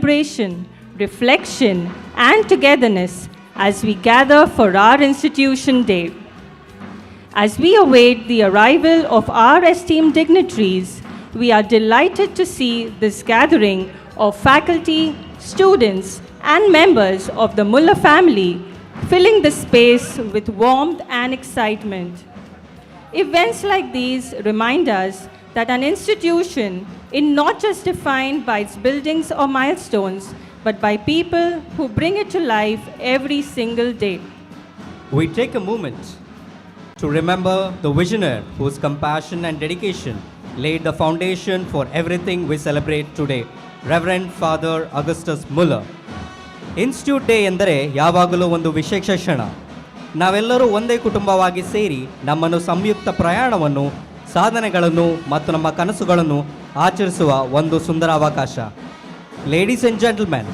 celebration, reflection, and togetherness as we gather for our Institution Day. As we await the arrival of our esteemed dignitaries, we are delighted to see this gathering of faculty, students, and members of the Muller family filling the space with warmth and excitement. Events like these remind us that an institution is not just defined by its buildings or milestones, but by people who bring it to life every single day. We take a moment to remember the visionary whose compassion and dedication laid the foundation for everything we celebrate today, Reverend Father Augustus Muller. Institute day ಎಂದರೆ ಯಾವಾಗಲೂ ಒಂದು ವಿಶೇಷ ಕ್ಷಣ. ನಾವೆಲ್ಲರೂ ಒಂದೇ ಕುಟುಂಬವಾಗಿ ಸೇರಿ ನಮ್ಮನ್ನು ಸಂಯುಕ್ತ ಪ್ರಯಾಣವನ್ನು, ಸಾಧನೆಗಳನ್ನು ಮತ್ತು ನಮ್ಮ ಕನಸುಗಳನ್ನು ಆಚರಿಸುವ ಒಂದು ಸುಂದರ ಅವಕಾಶ. Ladies and gentlemen,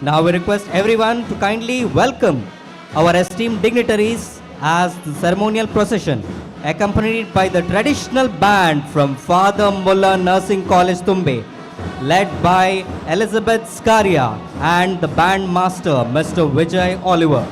now we request everyone to kindly welcome our esteemed dignitaries as the ceremonial procession, accompanied by the traditional band from Father Muller Nursing College, Tumbe, led by Elizabeth Scaria and the band master, Mr. Vijay Oliver.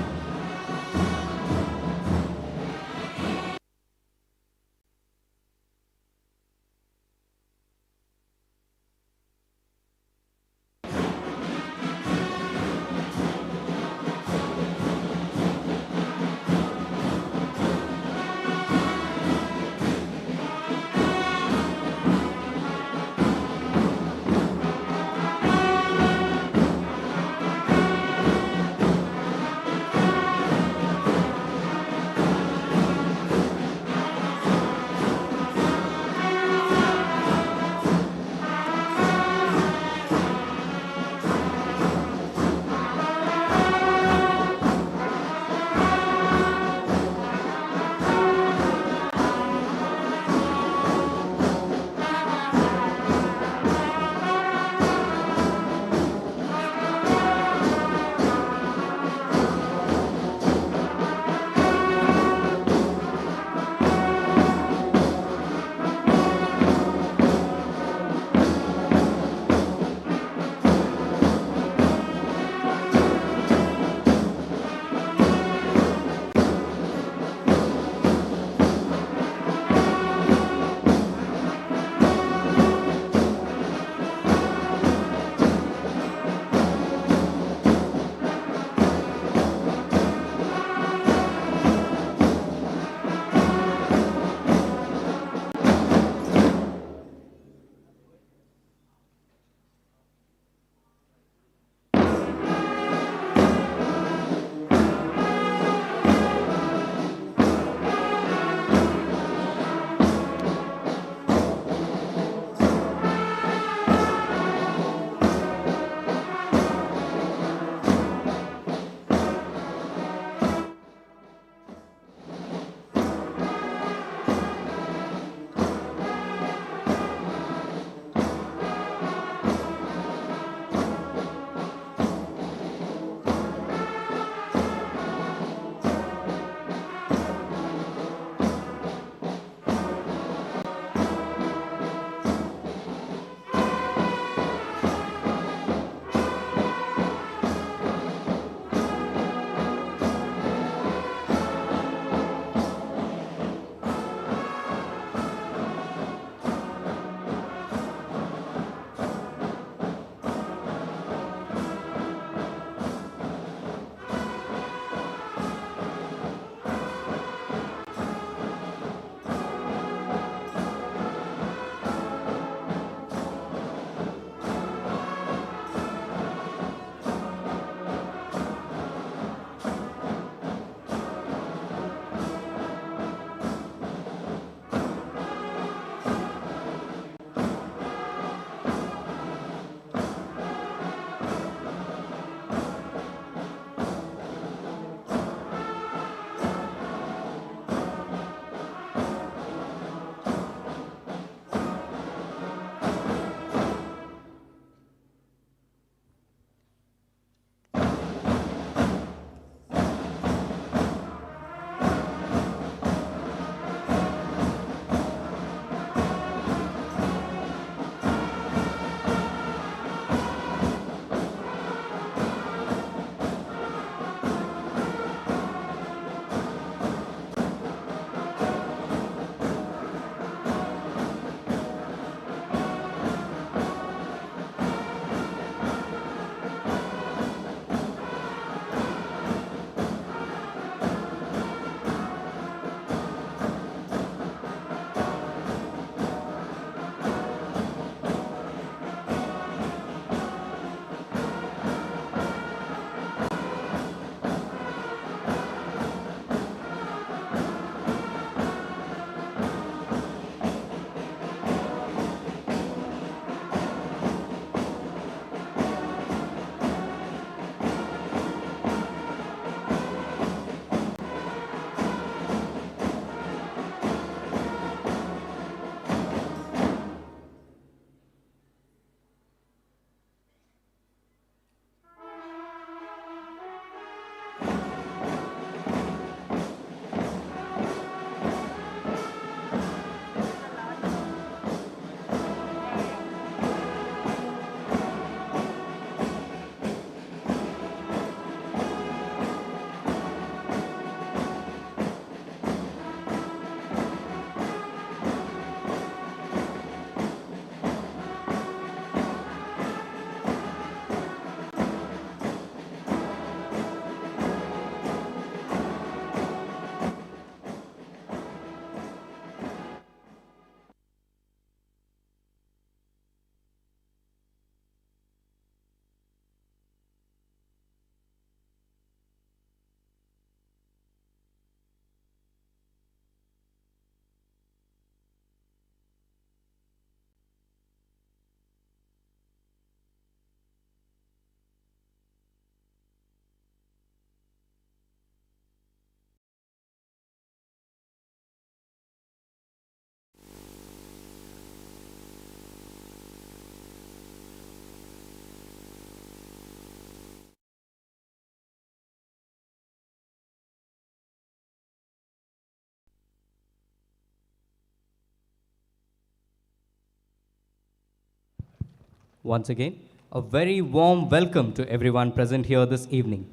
Once again, a very warm welcome to everyone present here this evening.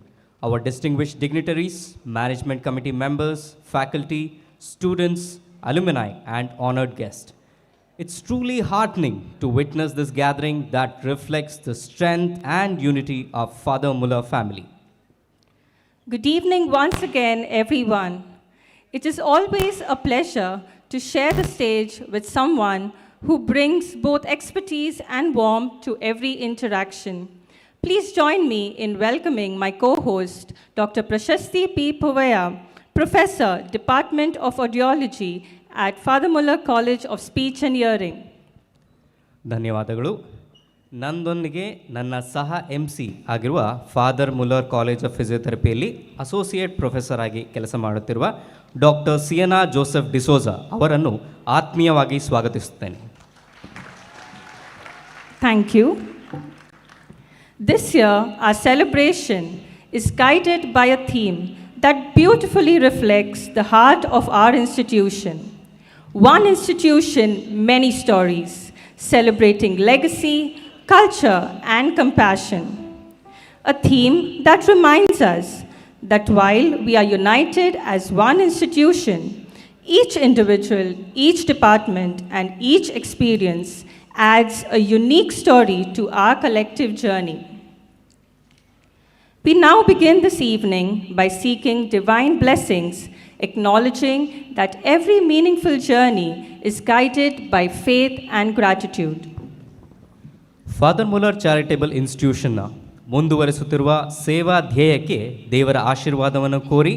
Our distinguished dignitaries, management committee members, faculty, students, alumni, and honored guests. It's truly heartening to witness this gathering that reflects the strength and unity of Father Muller family. Good evening once again, everyone. It is always a pleasure to share the stage with someone who brings both expertise and warmth to every interaction. Please join me in welcoming my co-host, Dr. Prashasti P. Povaya, Professor, Department of Audiology at Father Muller College of Speech and Hearing. ಧನ್ಯವಾದಗಳು. ನನ್ನೊಂದಿಗೆ ನನ್ನ ಸಹ MC ಆಗಿರುವ Father Muller College of ಫಿಸಿಯೋಥೆರಪಿಯಲ್ಲಿ associate professor ಆಗಿ ಕೆಲಸ ಮಾಡುತ್ತಿರುವ doctor Siena Joseph D'Souza ಅವರನ್ನು ಆತ್ಮೀಯವಾಗಿ ಸ್ವಾಗತಿಸುತ್ತೇನೆ. Thank you. This year, our celebration is guided by a theme that beautifully reflects the heart of our institution. One institution, many stories, celebrating legacy, culture, and compassion. A theme that reminds us that while we are united as one institution, each individual, each department, and each experience adds a unique story to our collective journey. We now begin this evening by seeking divine blessings, acknowledging that every meaningful journey is guided by faith and gratitude. Father Muller charitable ಇನ್ಸ್ಟಿಟ್ಯೂಷನ್ನ ಮುಂದುವರಿಸುತ್ತಿರುವ ಸೇವಾ ಧ್ಯೇಯಕ್ಕೆ ದೇವರ ಆಶೀರ್ವಾದವನ್ನು ಕೋರಿ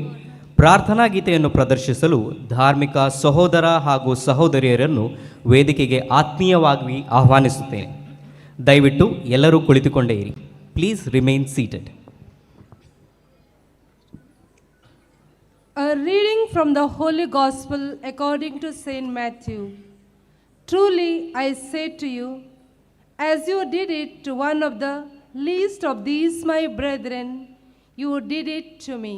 ಪ್ರಾರ್ಥನಾ ಗೀತೆಯನ್ನು ಪ್ರದರ್ಶಿಸಲು ಧಾರ್ಮಿಕ ಸಹೋದರ ಹಾಗೂ ಸಹೋದರಿಯರನ್ನು ವೇದಿಕೆಗೆ ಆತ್ಮೀಯವಾಗಿ ಆಹ್ವಾನಿಸುತ್ತೇನೆ. ದಯವಿಟ್ಟು ಎಲ್ಲರೂ ಕುಳಿತುಕೊಂಡೇ ಇರಿ. Please remain seated. A reading from the Holy Gospel according to Saint Matthew. Truly I say to you, as you did it to one of the least of these my brethren, you did it to me.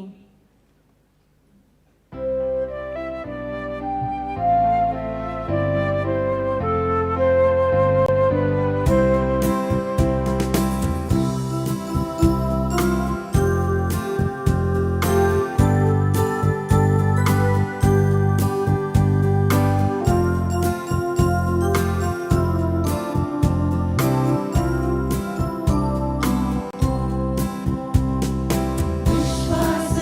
विश्वास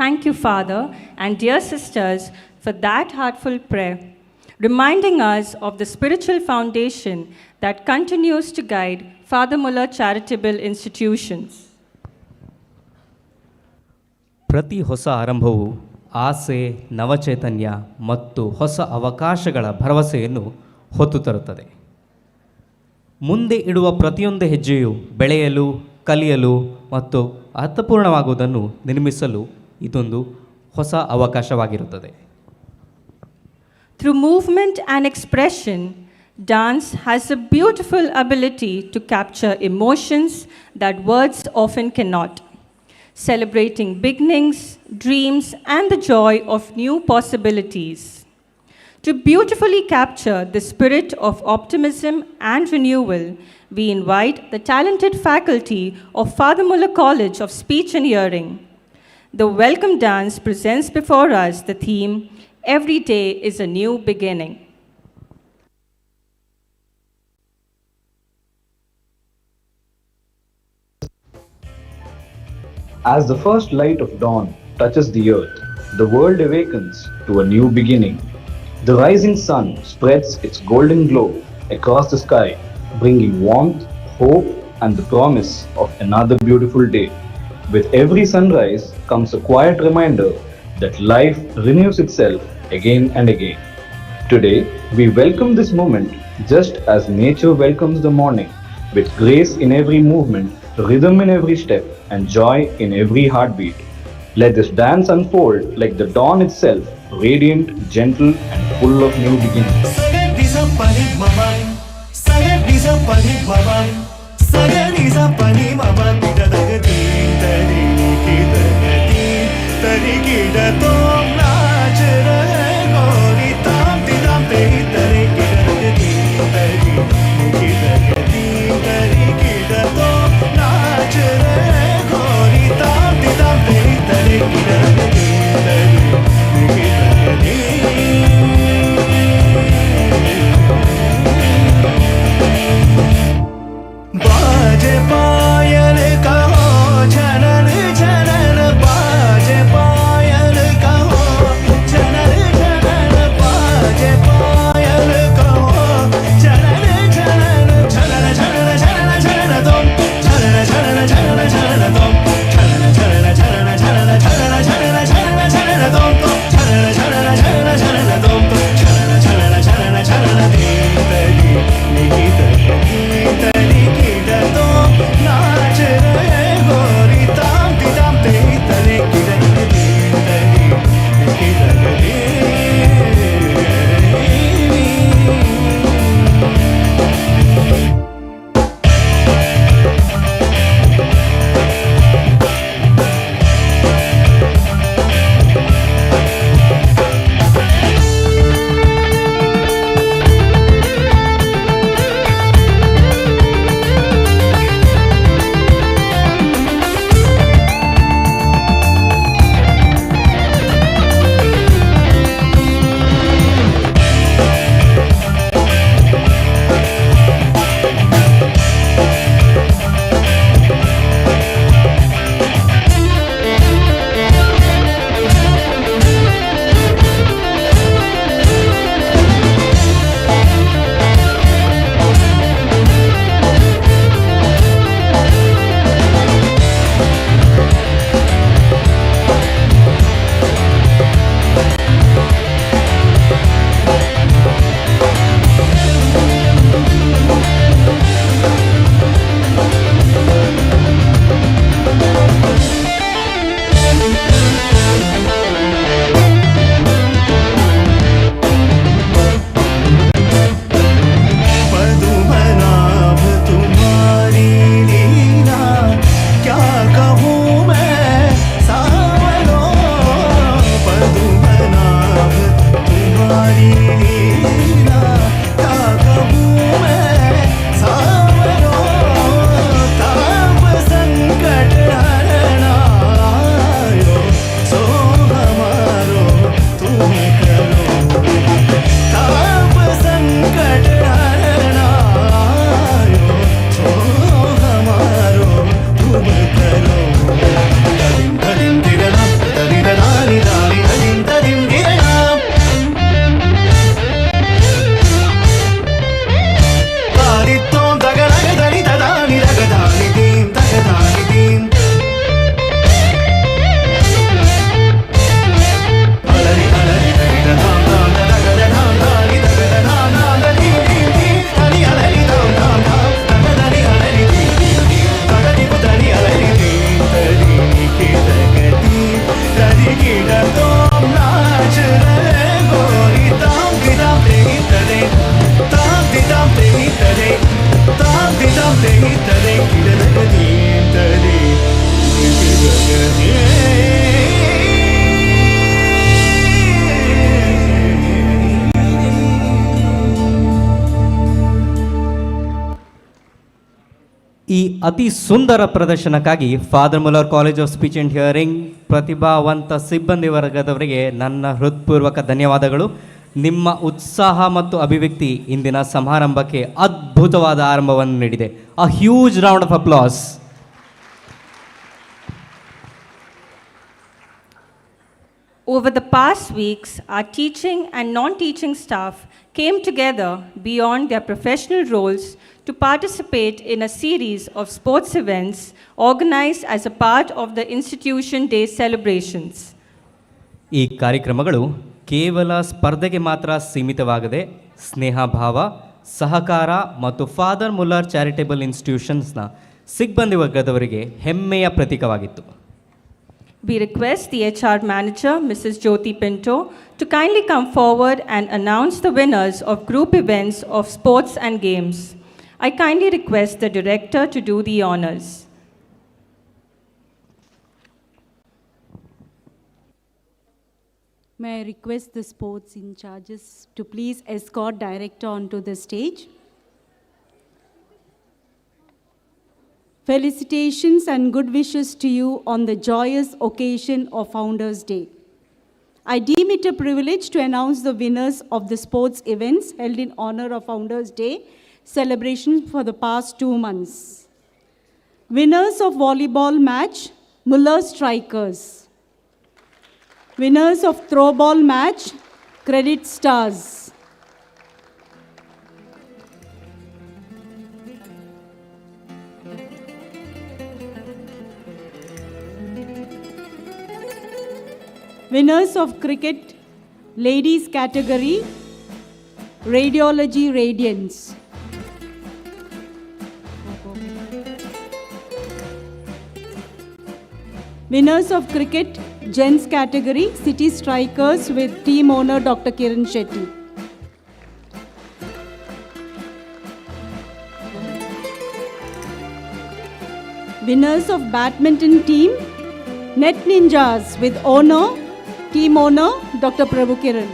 Thank you, Father, and dear sisters, for that heartful prayer, reminding us of the spiritual foundation that continues to guide Father Muller charitable institutions. ಪ್ರತಿ ಹೊಸ ಆರಂಭವು ಆಸೆ, ನವಚೈತನ್ಯ ಮತ್ತು ಹೊಸ ಅವಕಾಶಗಳ ಭರವಸೆಯನ್ನು ಹೊತ್ತು ತರುತ್ತದೆ. ಮುಂದೆ ಇಡುವ ಪ್ರತಿಯೊಂದು ಹೆಜ್ಜೆಯು ಬೆಳೆಯಲು, ಕಲಿಯಲು ಮತ್ತು ಅರ್ಥಪೂರ್ಣವಾಗುವುದನ್ನು ನಿರ್ಮಿಸಲು ಇದೊಂದು ಹೊಸ ಅವಕಾಶವಾಗಿರುತ್ತದೆ. Through movement and expression, dance has a beautiful ability to capture emotions that words often cannot, celebrating beginnings, dreams, and the joy of new possibilities. To beautifully capture the spirit of optimism and renewal, we invite the talented faculty of Father Muller College of Speech and Hearing. The welcome dance presents before us the theme, Every Day is a New Beginning. As the first light of dawn touches the earth, the world awakens to a new beginning. The rising sun spreads its golden glow across the sky, bringing warmth, hope, and the promise of another beautiful day. With every sunrise comes a quiet reminder that life renews itself again and again. Today, we welcome this moment just as nature welcomes the morning, with grace in every movement, rhythm in every step, and joy in every heartbeat. Let this dance unfold like the dawn itself, radiant, gentle, and full of new beginnings. बाजे पायल कहो झनन झनन बाजे पायल कहो ಈ ಅತಿ ಸುಂದರ ಪ್ರದರ್ಶನಕ್ಕಾಗಿ Father Muller College of Speech and Hearing ಪ್ರತಿಭಾವಂತ ಸಿಬ್ಬಂದಿ ವರ್ಗದವರಿಗೆ ನನ್ನ ಹೃತ್ಪೂರ್ವಕ ಧನ್ಯವಾದಗಳು. ನಿಮ್ಮ ಉತ್ಸಾಹ ಮತ್ತು ಅಭಿವ್ಯಕ್ತಿ ಇಂದಿನ ಸಮಾರಂಭಕ್ಕೆ ಅದ್ಭುತವಾದ ಆರಂಭವನ್ನು ನೀಡಿದೆ. A huge round of applause. Over the past weeks, our teaching and non-teaching staff came together beyond their professional roles to participate in a series of sports events organized as a part of the Institution Day celebrations. ಈ ಕಾರ್ಯಕ್ರಮಗಳು ಕೇವಲ ಸ್ಪರ್ಧೆಗೆ ಮಾತ್ರ ಸೀಮಿತವಾಗದೆ ಸ್ನೇಹಭಾವ, ಸಹಕಾರ ಮತ್ತು father Muller charitable ಇನ್ಸ್ಟಿಟ್ಯೂಷನ್ಸ್ನ ಸಿಬ್ಬಂದಿ ವರ್ಗದವರಿಗೆ ಹೆಮ್ಮೆಯ ಪ್ರತೀಕವಾಗಿತ್ತು. We request the HR manager, Mrs. Jyoti Pinto, to kindly come forward and announce the winners of group events of sports and games. I kindly request the director to do the honors. May I request the sports in charges to please escort director onto the stage. Felicitations and good wishes to you on the joyous occasion of Founders Day. I deem it a privilege to announce the winners of the sports events held in honor of Founders Day celebrations for the past 2 months. Winners of volleyball match, Muller Strikers. Winners of throwball match, Credit Stars. Winners of cricket, ladies category, Radiology Radiance. Winners of cricket, gents category, City Strikers with team owner Dr. Kiran Shetty. Winners of badminton team, Net Ninjas with team owner Dr. Prabhu Kiran.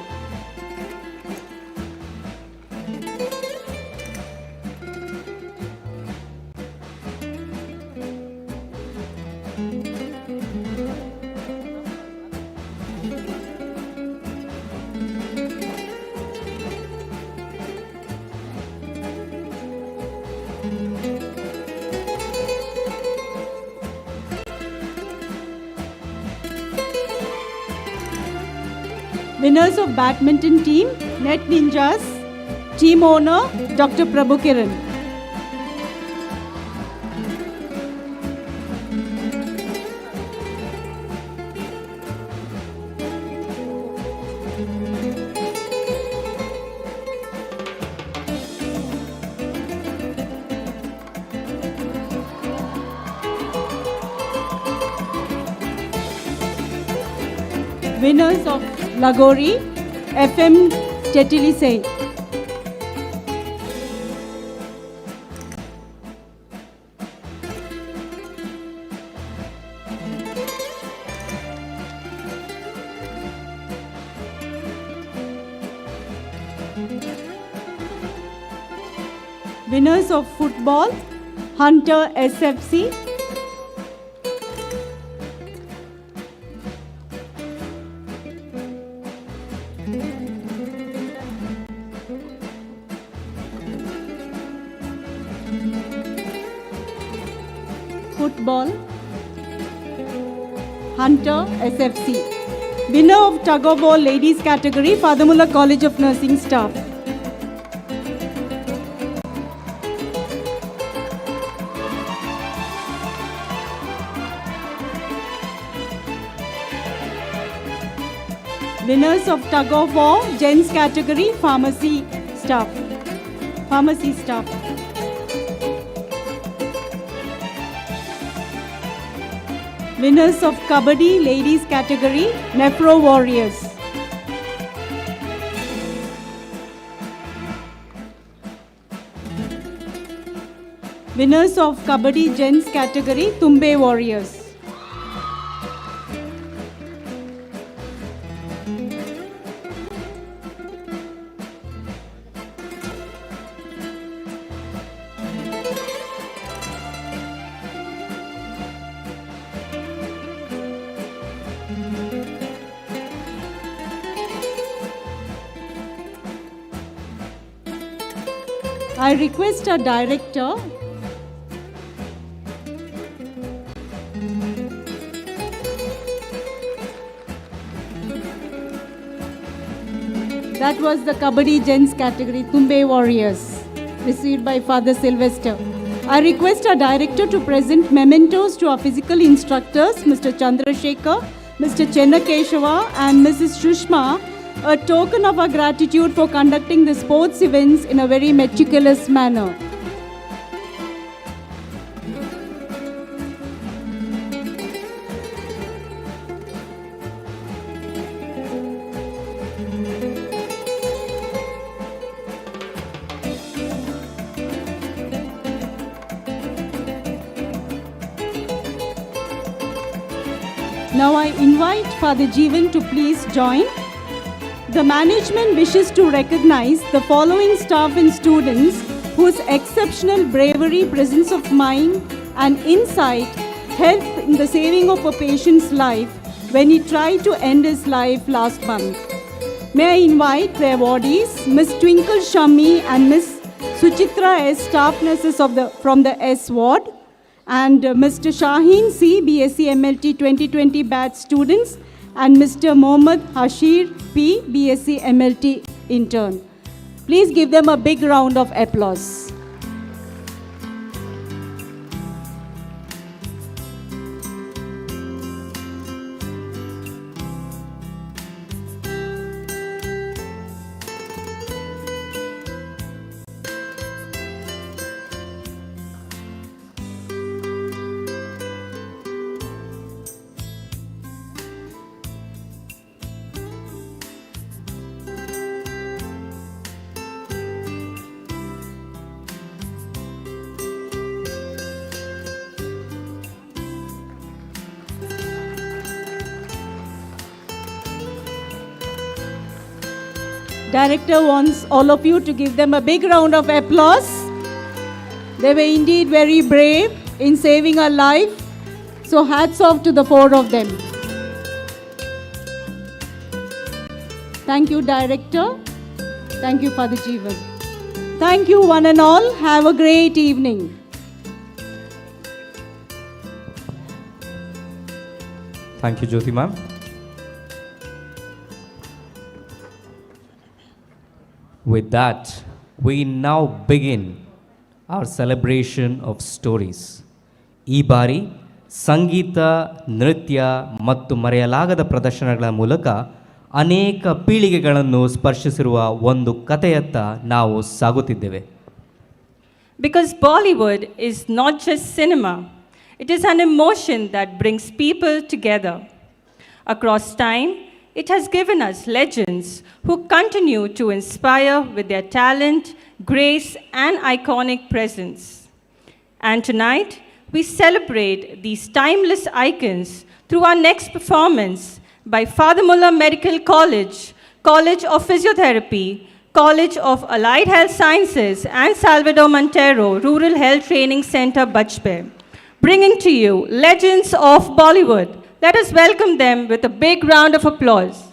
Winners of badminton team, Net Ninjas, team owner Dr. Prabhu Kiran. Winners of Lagori, FM Chetilisay. Winners of football, Hunter SFC. Football, Hunter SFC. Winner of tug of war ladies category, Father Muller College of Nursing staff. Winners of tug of war gents category, Pharmacy staff. Winners of Kabaddi ladies category, Nephro Warriors. Winners of Kabaddi gents category, Tumbe Warriors. I request our director, that was the Kabaddi Gents category, Tumbe Warriors, received by Father Sylvester. I request our director to present mementos to our physical instructors, Mr. Chandrasekhar, Mr. Chennakeshava and Mrs. Shushma, a token of our gratitude for conducting the sports events in a very meticulous manner. Now I invite Father Jeevan to please join. The management wishes to recognize the following staff and students whose exceptional bravery, presence of mind and insight helped in the saving of a patient's life when he tried to end his life last month. May I invite the awardees, Ms. Twinkle Shammi and Ms. Suchitra S, staff nurses from the S ward, and Mr. Shaheen C, BSc MLT 2020 batch students, and Mr. Mohammad Hashir P, BSc MLT intern. Please give them a big round of applause. Director wants all of you to give them a big round of applause. They were indeed very brave in saving a life. So hats off to the four of them. Thank you, Director. Thank you, Father Jeevan. Thank you, one and all. Have a great evening. Thank you, Jyoti ma'am. With that, we now begin our celebration of stories. ಈ ಬಾರಿ ಸಂಗೀತ, ನೃತ್ಯ ಮತ್ತು ಮರೆಯಲಾಗದ ಪ್ರದರ್ಶನಗಳ ಮೂಲಕ ಅನೇಕ ಪೀಳಿಗೆಗಳನ್ನು ಸ್ಪರ್ಶಿಸಿರುವ ಒಂದು ಕಥೆಯತ್ತ ನಾವು ಸಾಗುತ್ತಿದ್ದೇವೆ. Because Bollywood is not just cinema, it is an emotion that brings people together. Across time, it has given us legends who continue to inspire with their talent, grace, and iconic presence. And tonight, we celebrate these timeless icons through our next performance by Father Muller Medical College, College of Physiotherapy, College of Allied Health Sciences, and Salvador Montero Rural Health Training Center, Bachpe, bringing to you legends of Bollywood. Let us welcome them with a big round of applause.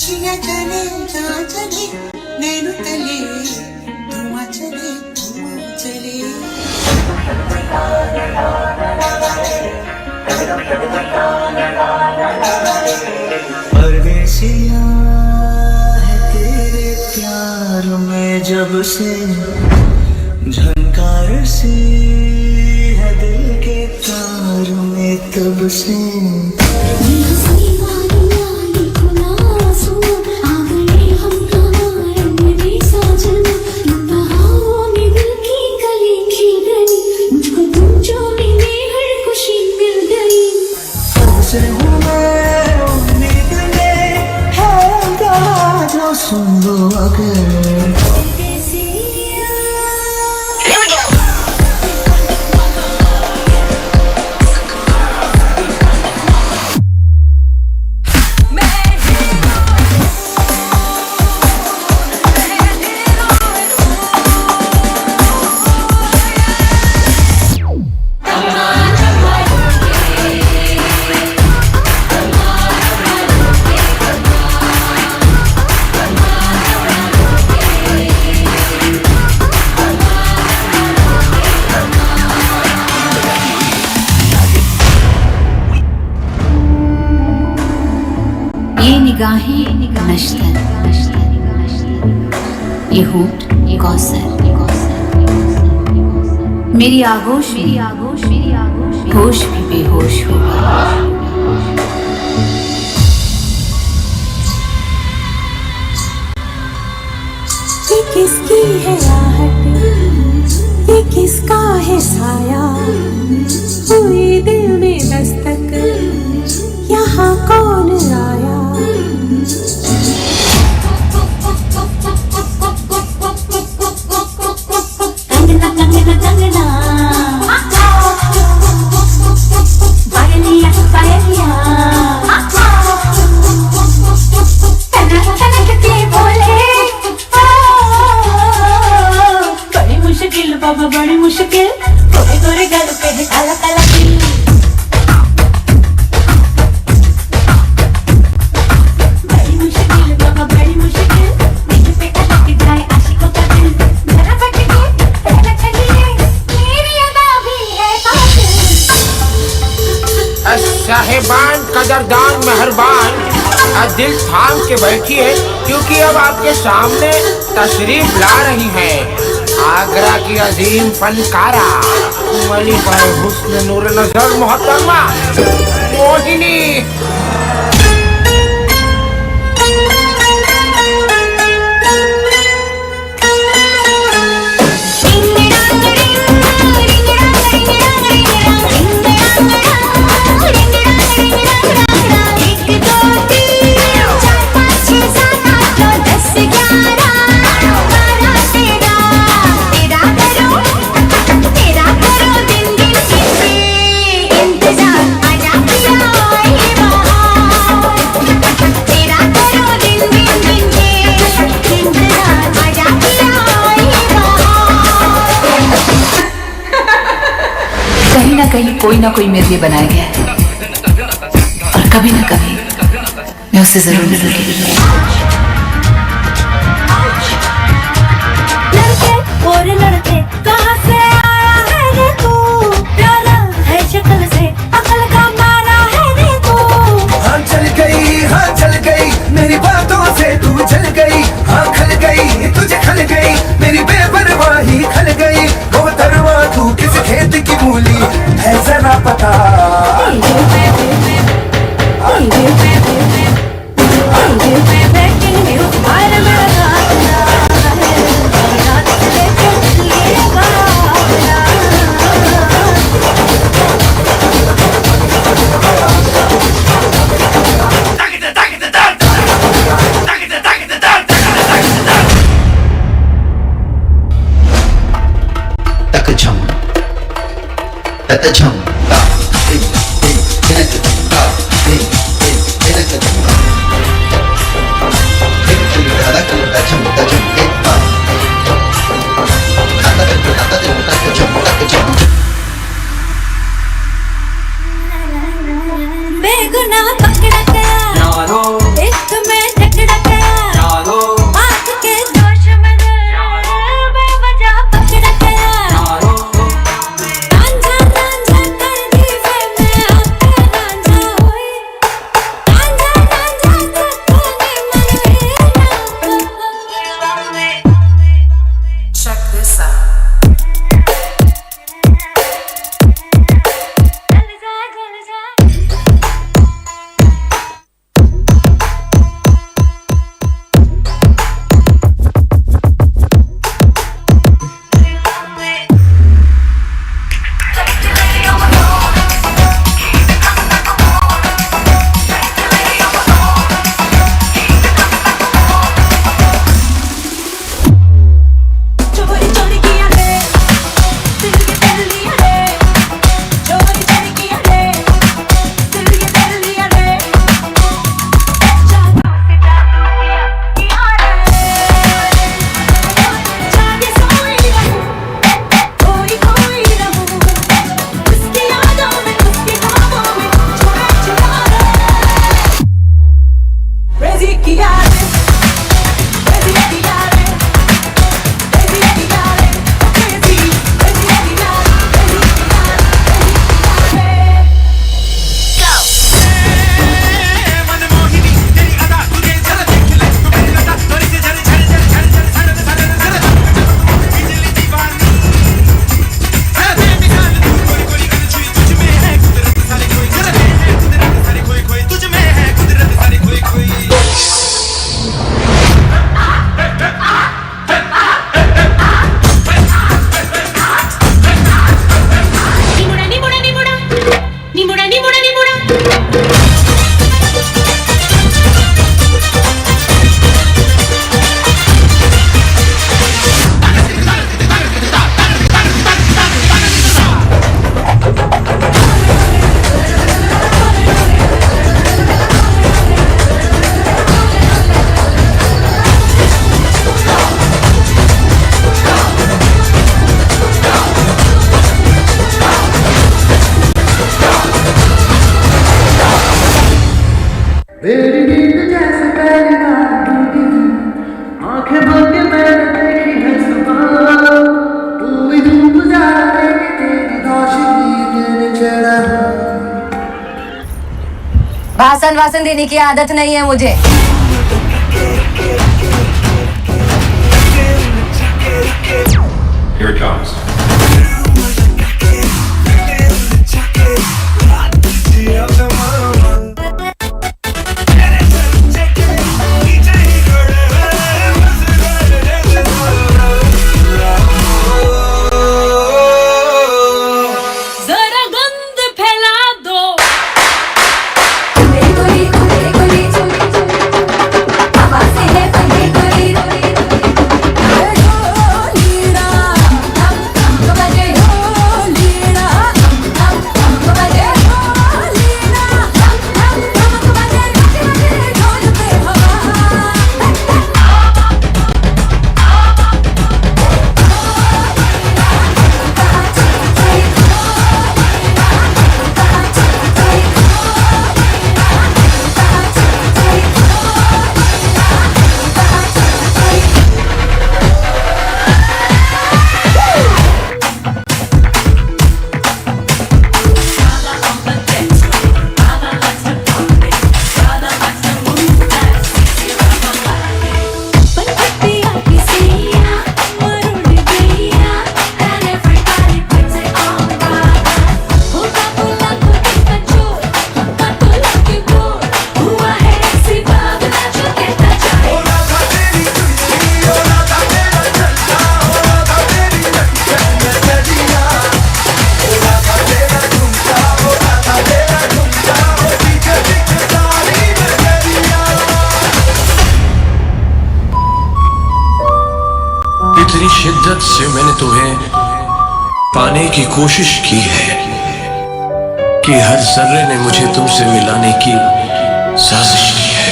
जिया चले जा चले नैनु तले धुआं चले परदेसिया है तेरे प्यार में जब से झनकार सी है दिल के तार में तब से से हूँ मैं उम्मीद में सुन लो अगर ये निगाहें नश्तर, ये होठ कौसर, मेरी आगोश होश भी बेहोश होगा। ये किसकी है आहट, ये किसका है साया, हुई दिल में दस्तक, यहाँ कौन आया। कंगना कंगना कंगना, पायलिया पायलिया, कनक कनक के बोले, बड़ी मुश्किल बाबा बड़ी मुश्किल, गोरे गोरे गल पे है काला काला दिल। साहिबान कदरदान मेहरबान, दिल थाम के बैठिए क्योंकि अब आपके सामने तशरीफ ला रही है आगरा की अजीम फनकारा मलिका हुस्न नूर नजर मोहतरमा मोहिनी। कहीं ना कहीं कोई ना कोई मेरे लिए बनाया गया है और कभी ना कभी मैं उससे जरूर मिलूंगी। लड़के और लड़के कहाँ से आया है रे तू, प्यारा है शक्ल से अकल का मारा है रे तू। हाँ चल गई मेरी बातों से तू चल गई, हाँ खल गई तुझे खल गई मेरी बेपरवाही खल गई। वो तरवा तू किस खेत की मूली है जरा पता, बेगुनाह पकड़ा गया, एक में टकरा गया, आँख के जोश में बेवजह पकड़ा गया। रांझा रांझा मेरी नींद जैसे पहली बार टूटी थी, आंखें बंद के मैंने देखी है सुबह, तू भी धूप ज्यादा देखी तेरी रोशनी तेरे चेहरा। भाषण वासन देने की आदत नहीं है मुझे। Here it comes. जरा गंध फैला दो इतनी शिद्दत से मैंने तुम्हें पाने की कोशिश की है कि हर जर्रे ने मुझे तुमसे मिलाने की साजिश की है।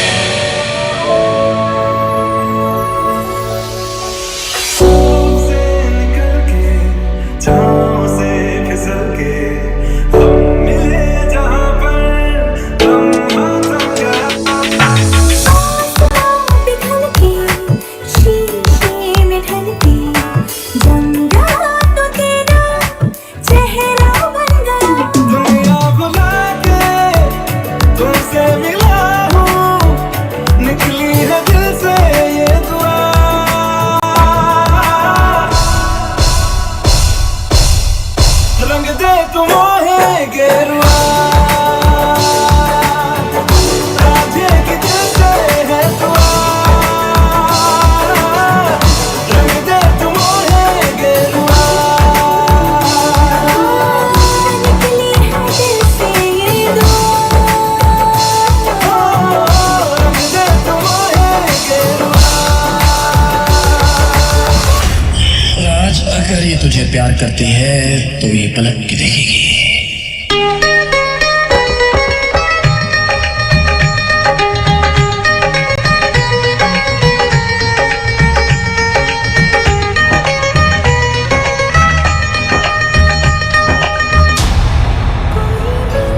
अगर ये तुझे प्यार करती है तो ये पलट के देखेगी।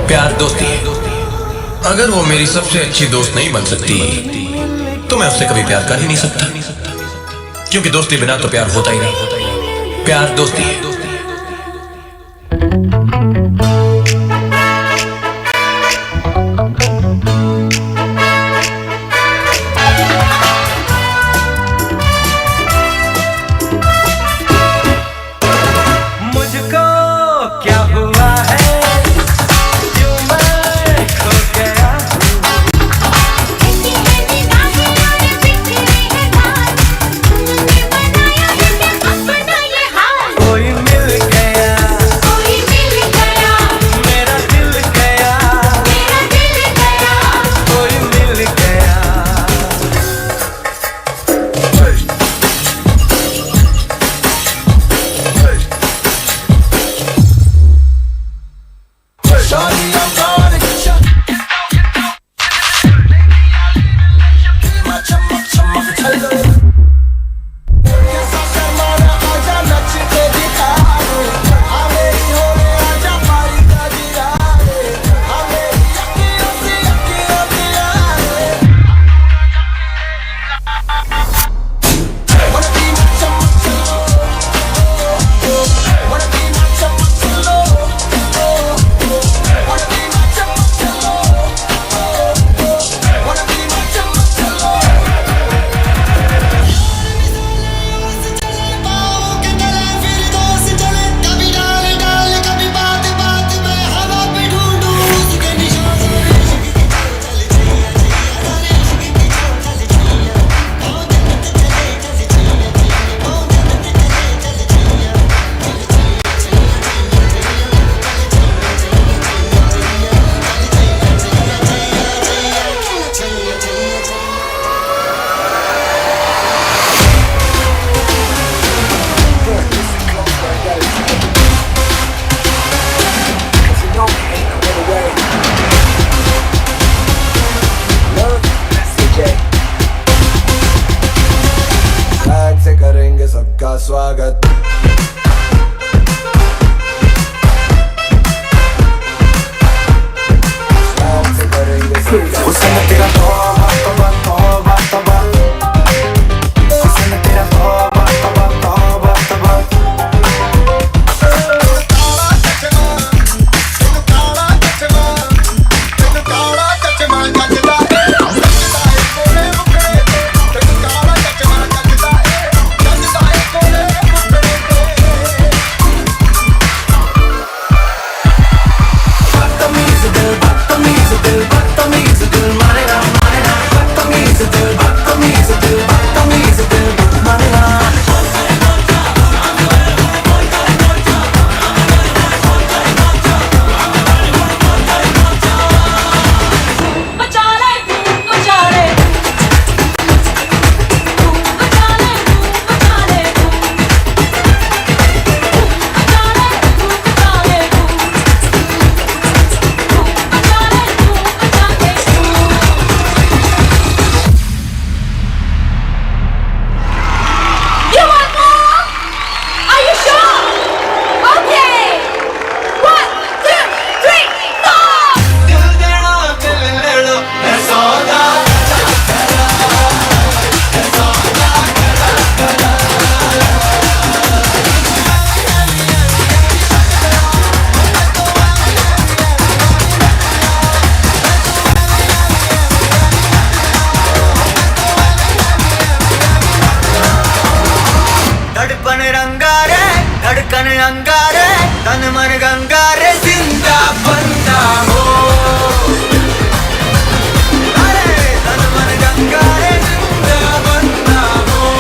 प्यार दोस्ती है। अगर वो मेरी सबसे अच्छी दोस्त नहीं बन सकती तो मैं उससे कभी प्यार कर ही नहीं सकता, क्योंकि दोस्ती बिना तो प्यार होता ही नहीं। प्यार दोस्ती है। मुझको क्या हुआ है, क्यों मैं खो गया कोई हुस्न तेरा तौबा तौबा तौबा तौबा हुस्न तेरा तौबा तौबा तौबा तौबा धड़कन अंगारे तन मन गंगारे जिंदा बंदा हो अरे तन मन गंगारे जिंदा बंदा हो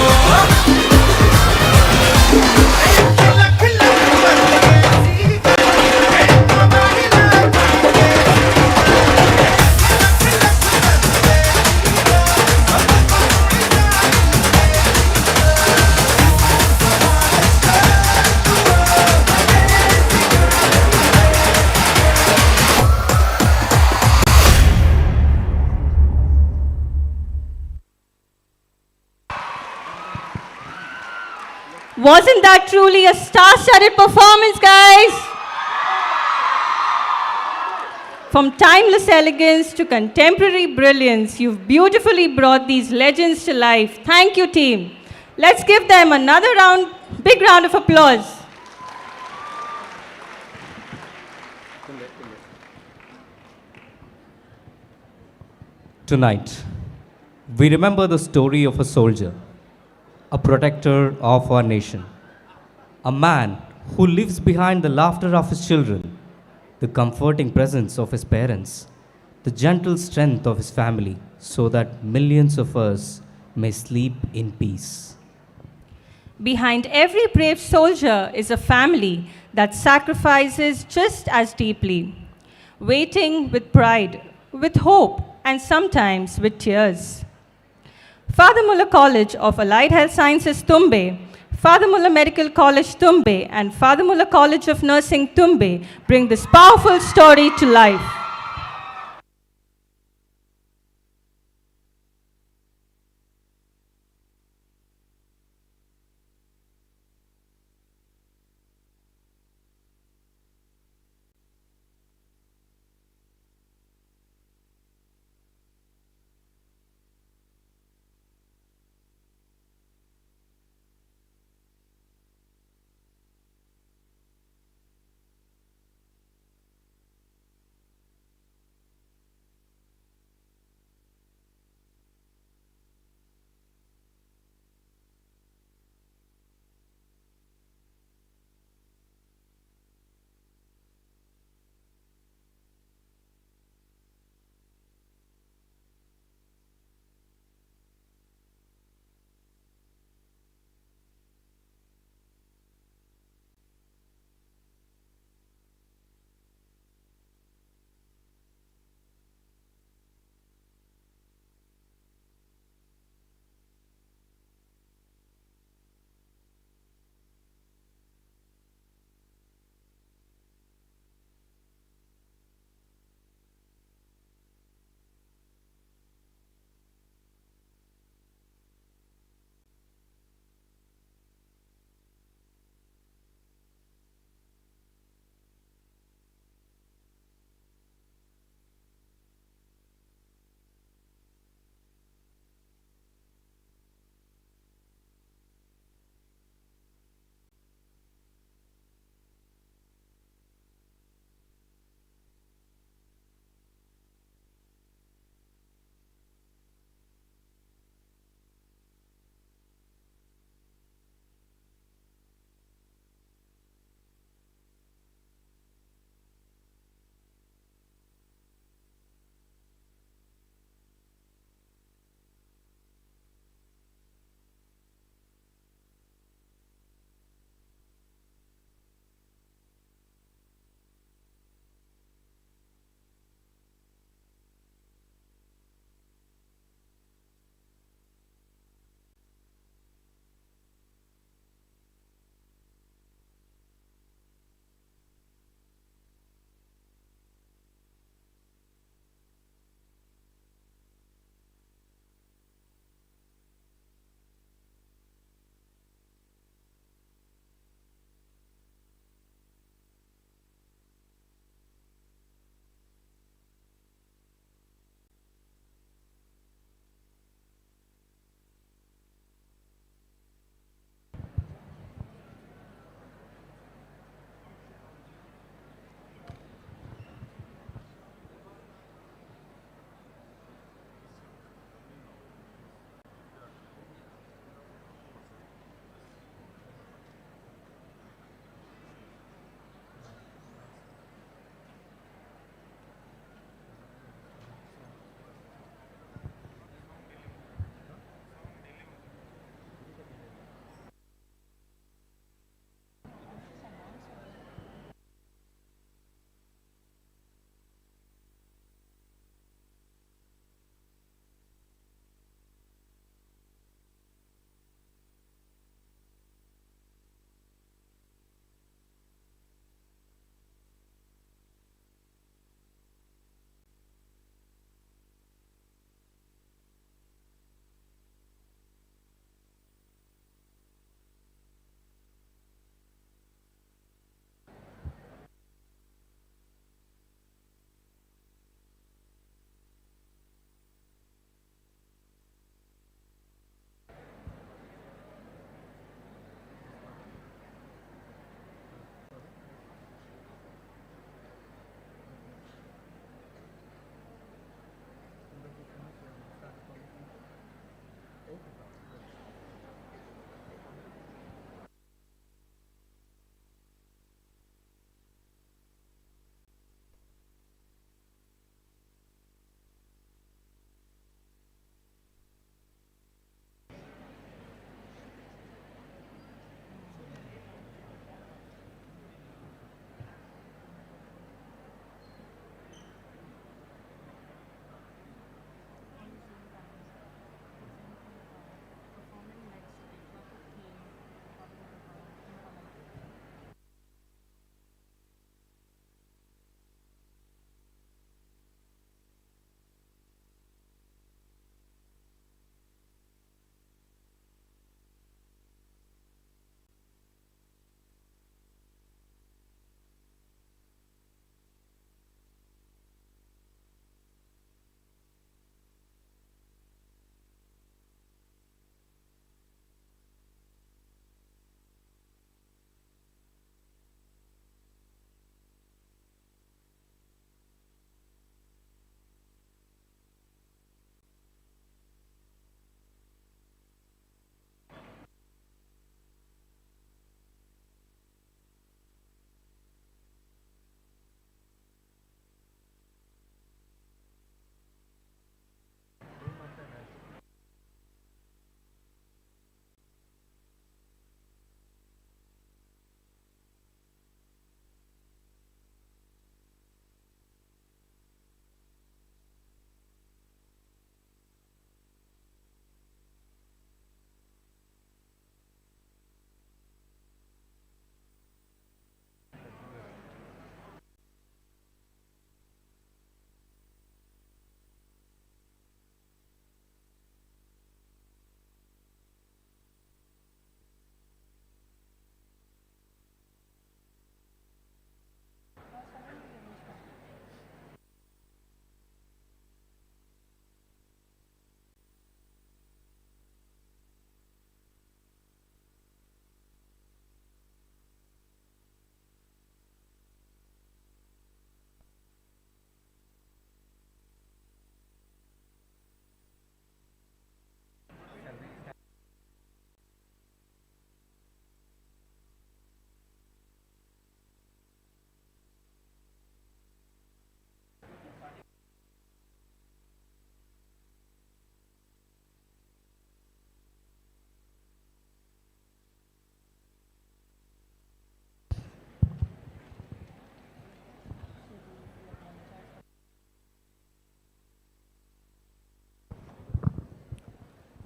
Wasn't that truly a star-studded performance, guys? From timeless elegance to contemporary brilliance, you've beautifully brought these legends to life. Thank you, team. Let's give them another big round of applause. Tonight, we remember the story of a soldier, a protector of our nation, a man who lives behind the laughter of his children, the comforting presence of his parents, the gentle strength of his family, so that millions of us may sleep in peace. Behind every brave soldier is a family that sacrifices just as deeply, waiting with pride, with hope, and sometimes with tears. Father Muller College of Allied Health Sciences, Tumbe, Father Muller Medical College, Tumbe, and Father Muller College of Nursing, Tumbe bring this powerful story to life.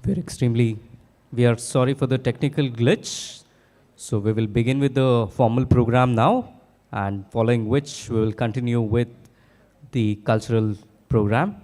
We are sorry for the technical glitch. So we will begin with the formal program now, and following which we will continue with the cultural program.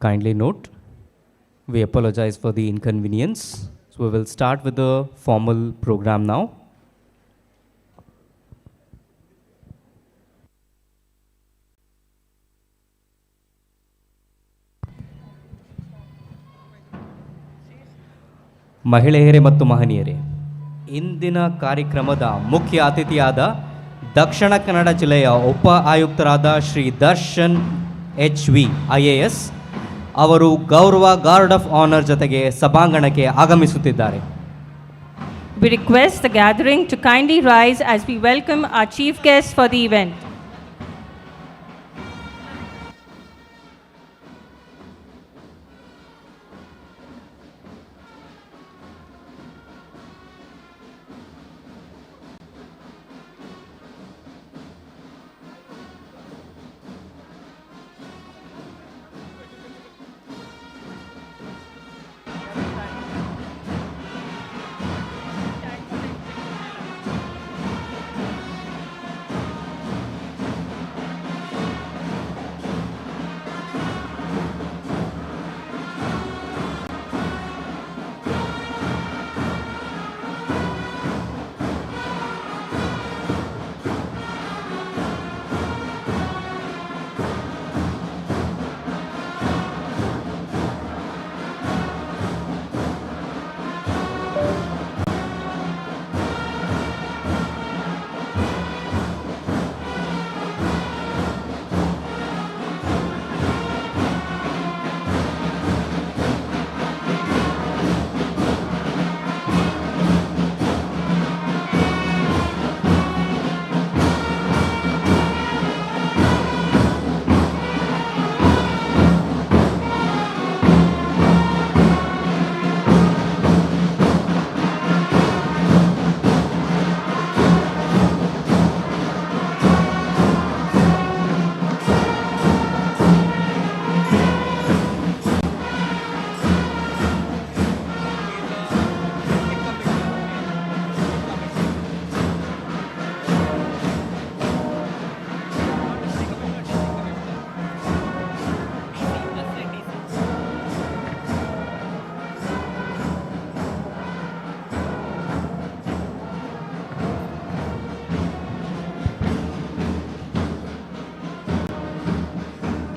Kindly note, we apologize for the inconvenience. So we will start with the formal program now. ಮಹಿಳೆಯರೇ ಮತ್ತು ಮಹನೀಯರೇ, ಇಂದಿನ ಕಾರ್ಯಕ್ರಮದ ಮುಖ್ಯ ಅತಿಥಿಯಾದ ದಕ್ಷಿಣ ಕನ್ನಡ ಜಿಲ್ಲೆಯ ಉಪ ಆಯುಕ್ತರಾದ Shri Darshan HV IAS ಅವರು ಗೌರವ ಗಾರ್ಡ್ ಆಫ್ ಆನರ್ ಜೊತೆಗೆ ಸಭಾಂಗಣಕ್ಕೆ ಆಗಮಿಸುತ್ತಿದ್ದಾರೆ. We request the gathering to kindly rise as we welcome our chief guest for the event.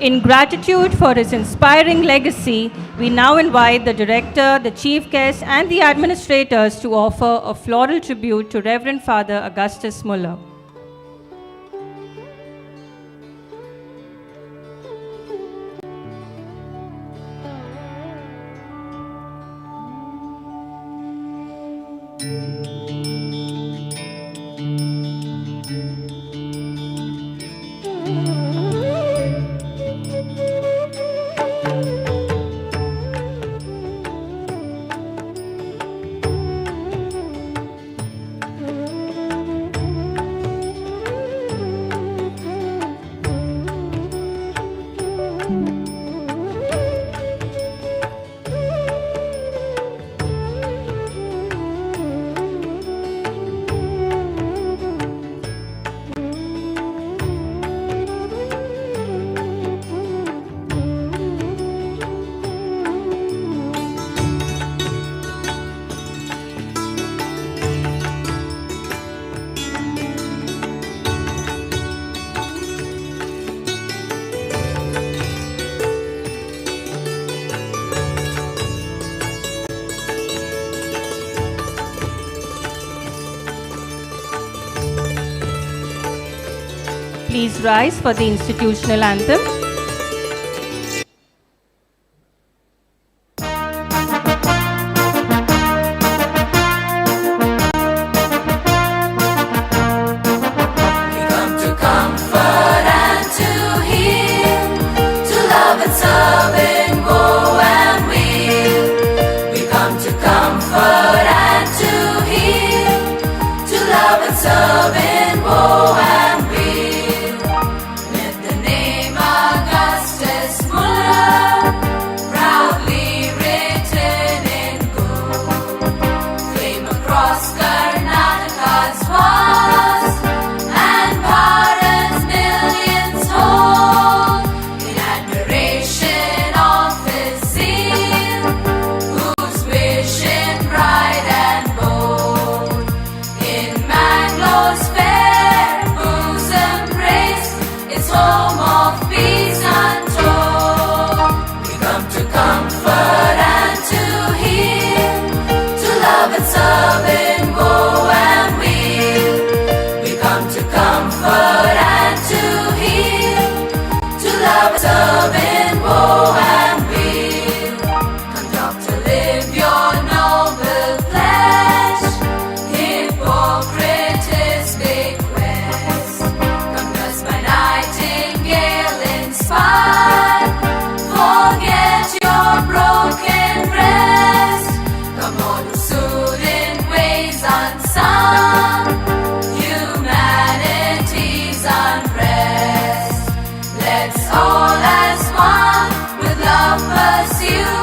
In gratitude for his inspiring legacy, we now invite the director, the chief guest, and the administrators to offer a floral tribute to Reverend Father Augustus Muller. Please rise for the institutional anthem. serve in woe and weal. We come to comfort and to heal, to love and serve in woe and weal. Let the name Augustus Muller proudly written in gold flame across Karnataka's walls and Bharat's millions hold in admiration of his zeal, whose vision bright and bold in Mangalore's fair bosom embrace its home of peace untold. We come to comfort and to heal, to love and serve in woe and weal. We come to comfort and to heal, to love and serve in woe and weal. Come, doctor, live your noble pledge, Hippocrates' bequest. Come, thus by Nightingale inspired, forget your broken breast. Come on, who soothe in ways unsung humanity's unrest. Let's all as one with love pursue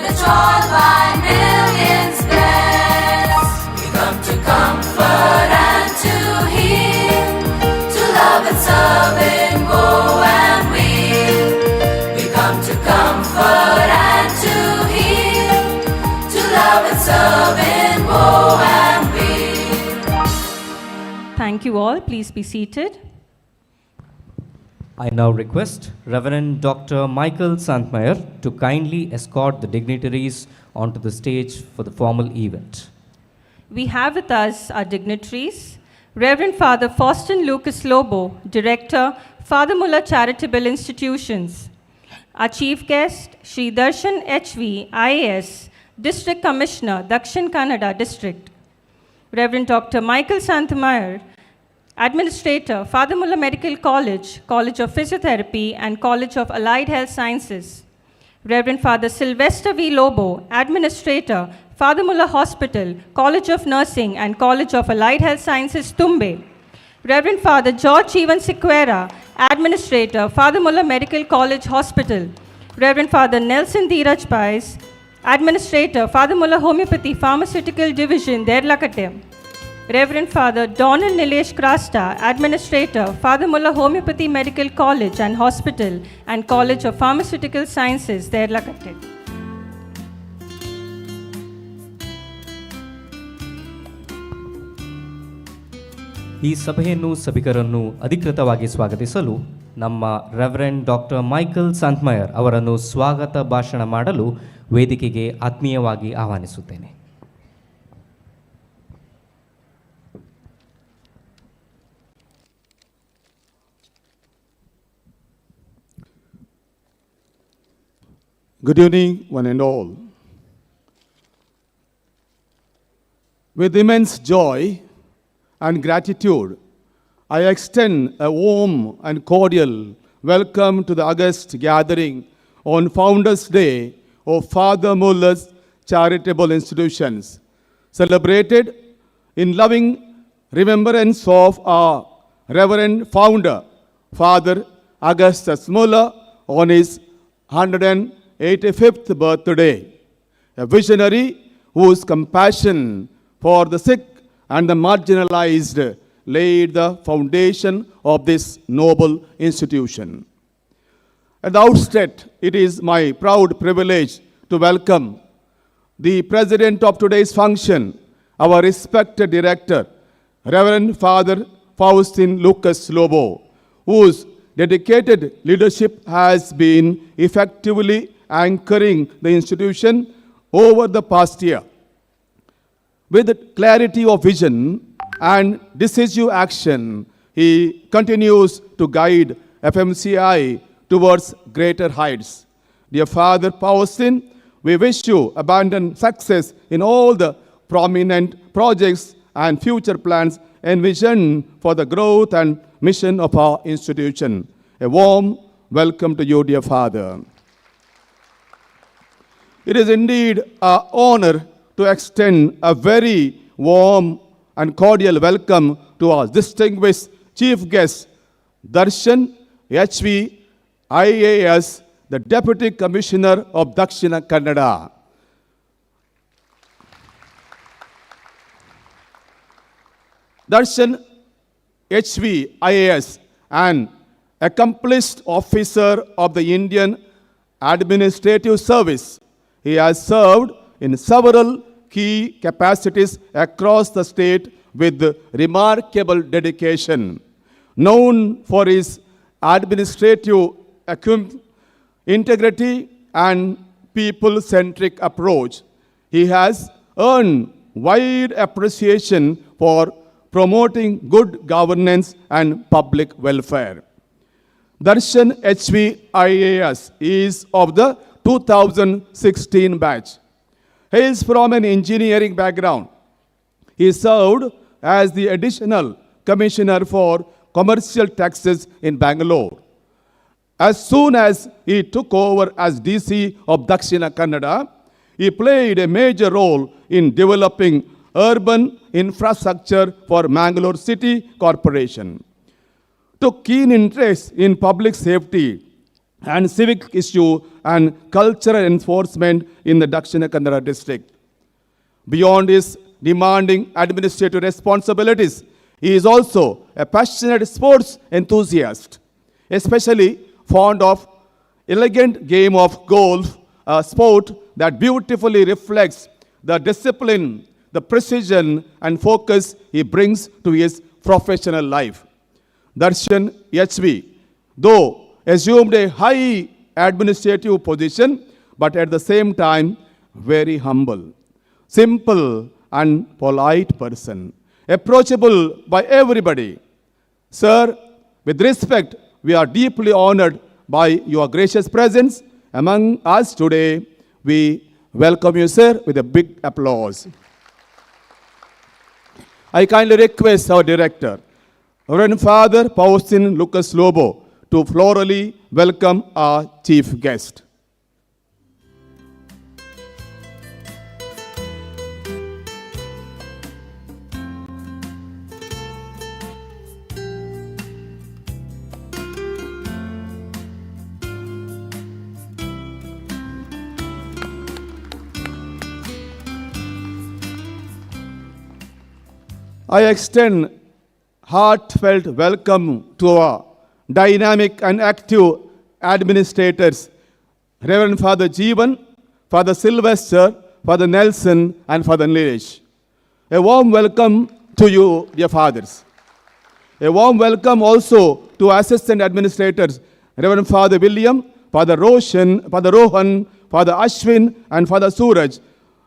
the toil by millions blessed. We come to comfort and to heal, to love and serve in woe and weal. We come to comfort and to heal, to love and serve in woe and weal. Thank you all. Please be seated. I now request Reverend Dr. Michael Santmeyer to kindly escort the dignitaries onto the stage for the formal event. We have with us our dignitaries, Reverend Father Faustin Lucas Lobo, Director, Father Muller Charitable Institutions. Our chief guest, Shri Darshan HV, IAS, District Commissioner, Dakshin Kannada District. Reverend Dr. Michael Santmeyer, Administrator, Father Muller Medical College, College of Physiotherapy, and College of Allied Health Sciences. Reverend Father Sylvester V. Lobo, Administrator, Father Muller Hospital, College of Nursing, and College of Allied Health Sciences, Tumbe. Reverend Father George Evan Sequeira, Administrator, Father Muller Medical College Hospital. Reverend Father Nelson Dheeraj Pais, Administrator, Father Muller Homeopathy Pharmaceutical Division, Derlakate. Reverend Father Donald Nilesh Krasta, Administrator, Father Muller Homeopathy Medical College and Hospital and College of Pharmaceutical Sciences, Derlakate. ಈ ಸಭೆಯನ್ನು ಸಭಿಕರನ್ನು ಅಧಿಕೃತವಾಗಿ ಸ್ವಾಗತಿಸಲು ನಮ್ಮ reverend doctor Michael ಸಾಂತ್ಮಯರ್ ಅವರನ್ನು ಸ್ವಾಗತ ಭಾಷಣ ಮಾಡಲು ವೇದಿಕೆಗೆ ಆತ್ಮೀಯವಾಗಿ ಆಹ್ವಾನಿಸುತ್ತೇನೆ. Good evening, one and all. With immense joy and gratitude, I extend a warm and cordial welcome to the august gathering on Founders' Day of Father Muller's Charitable Institutions, celebrated in loving remembrance of our Reverend Founder, Father Augustus Muller, on his 185th birthday, a visionary whose compassion for the sick and the marginalized laid the foundation of this noble institution. At the outset, it is my proud privilege to welcome the president of today's function, our respected director, Reverend Father Faustin Lucas Lobo, whose dedicated leadership has been effectively anchoring the institution over the past year. With clarity of vision and decisive action, he continues to guide FMCI towards greater heights. Dear Father Faustin, we wish you abundant success in all the prominent projects and future plans envisioned for the growth and mission of our institution. A warm welcome to you, dear Father. It is indeed an honor to extend a very warm and cordial welcome to our distinguished chief guest, Darshan HV IAS, the Deputy Commissioner of Dakshina Kannada. Darshan HV IAS, an accomplished officer of the Indian Administrative Service. He has served in several key capacities across the state with remarkable dedication. Known for his administrative acumen, integrity, and people-centric approach, he has earned wide appreciation for promoting good governance and public welfare. Darshan HV IAS is of the 2016 batch. He is from an engineering background. He served as the additional commissioner for commercial taxes in Bangalore. As soon as he took over as DC of Dakshina Kannada, he played a major role in developing urban infrastructure for Mangalore City Corporation. Took keen interest in public safety and civic issue and cultural enforcement in the Dakshina Kannada district. Beyond his demanding administrative responsibilities, he is also a passionate sports enthusiast, especially fond of elegant game of golf, a sport that beautifully reflects the discipline, the precision and focus he brings to his professional life. Darshan HV, though assumed a high administrative position, but at the same time, very humble, simple and polite person, approachable by everybody. Sir, with respect, we are deeply honored by your gracious presence among us today. We welcome you, sir, with a big applause. I kindly request our director, Reverend Father Faustin Lucas Lobo, to florally welcome our chief guest. I extend heartfelt welcome to our dynamic and active administrators, Reverend Father Jeevan, Father Sylvester, Father Nelson, and Father Nilesh. A warm welcome to you, dear fathers. A warm welcome also to assistant administrators, Reverend Father William, Father Rohan, Father Ashwin, and Father Suraj.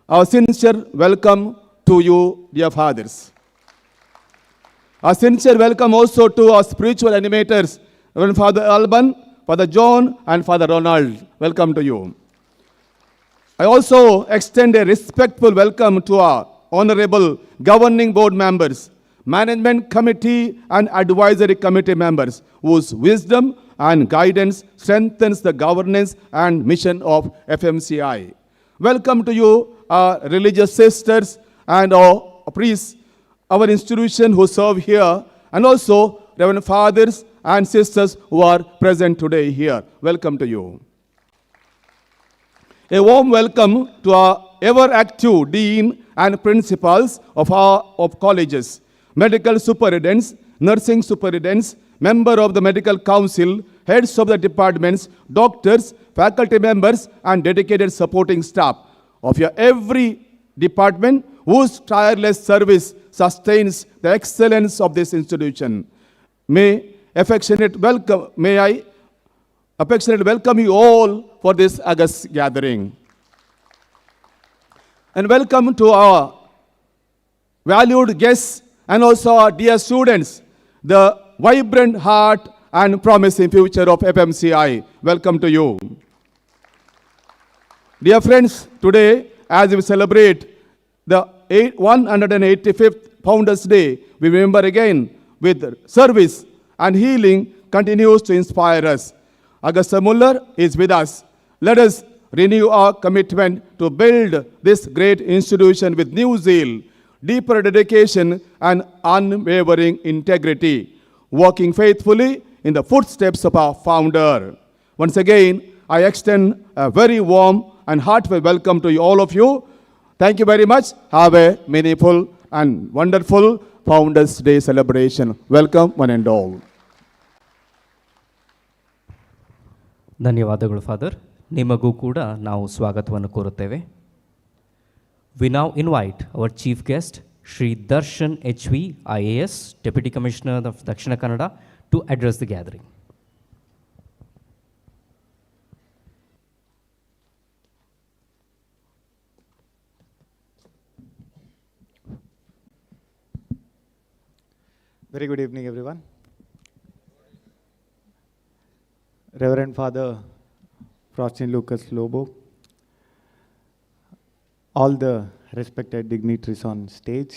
Our sincere welcome to you, dear fathers. A sincere welcome also to our spiritual animators, Reverend Father Alban, Father John, and Father Ronald. Welcome to you. I also extend a respectful welcome to our honorable governing board members, management committee and advisory committee members, whose wisdom and guidance strengthens the governance and mission of FMCI. Welcome to you, our religious sisters and our priests, our institution who serve here, and also Reverend Fathers and sisters who are present today here. Welcome to you. A warm welcome to our ever-active dean and principals of colleges, medical superintendents, nursing superintendents, member of the medical council, heads of the departments, doctors, faculty members, and dedicated supporting staff of your every department whose tireless service sustains the excellence of this institution. May I affectionately welcome you all for this august gathering. And welcome to our valued guests and also our dear students, the vibrant heart and promising future of FMCI. Welcome to you. Dear friends, today as we celebrate the 185th Founders Day, we remember again with service and healing continues to inspire us. Augusta Muller is with us. Let us renew our commitment to build this great institution with new zeal, deeper dedication, and unwavering integrity, working faithfully in the footsteps of our founder. Once again, I extend a very warm and heartfelt welcome to all of you. Thank you very much. Have a meaningful and wonderful Founders Day celebration. Welcome, one and all. ಧನ್ಯವಾದಗಳು father. ನಿಮಗೂ ಕೂಡ ನಾವು ಸ್ವಾಗತವನ್ನು ಕೋರುತ್ತೇವೆ. We now invite our chief guest, Shri Darshan HV, IAS, Deputy Commissioner of Dakshina Kannada, to address the gathering. Very good evening, everyone. Reverend Father Faustin Lucas Lobo, all the respected dignitaries on stage,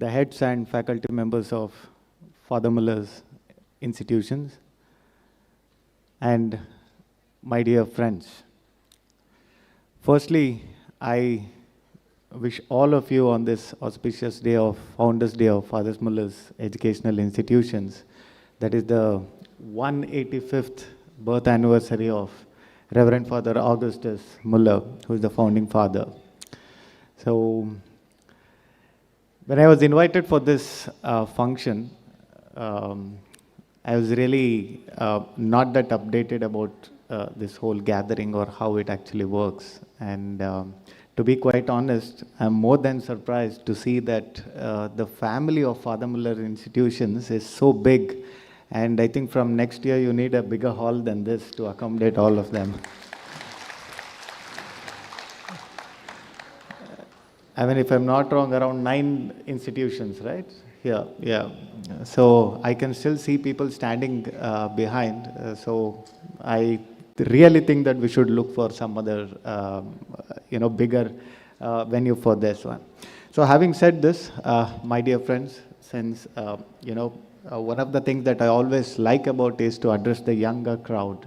the heads and faculty members of Father Muller's institutions, and my dear friends. Firstly, I wish all of you on this auspicious day of Founders Day of Father Muller's educational institutions, that is the 185th birth anniversary of Reverend Father Augustus Muller, who is the founding father. So, when I was invited for this function, I was really not that updated about this whole gathering or how it actually works. And to be quite honest, I'm more than surprised to see that the family of Father Muller institutions is so big. And I think from next year, you need a bigger hall than this to accommodate all of them. I mean, if I'm not wrong, around 9 institutions, right? Yeah. So I can still see people standing behind. So I really think that we should look for some other, bigger venue for this one. So having said this, my dear friends, since, one of the things that I always like about is to address the younger crowd.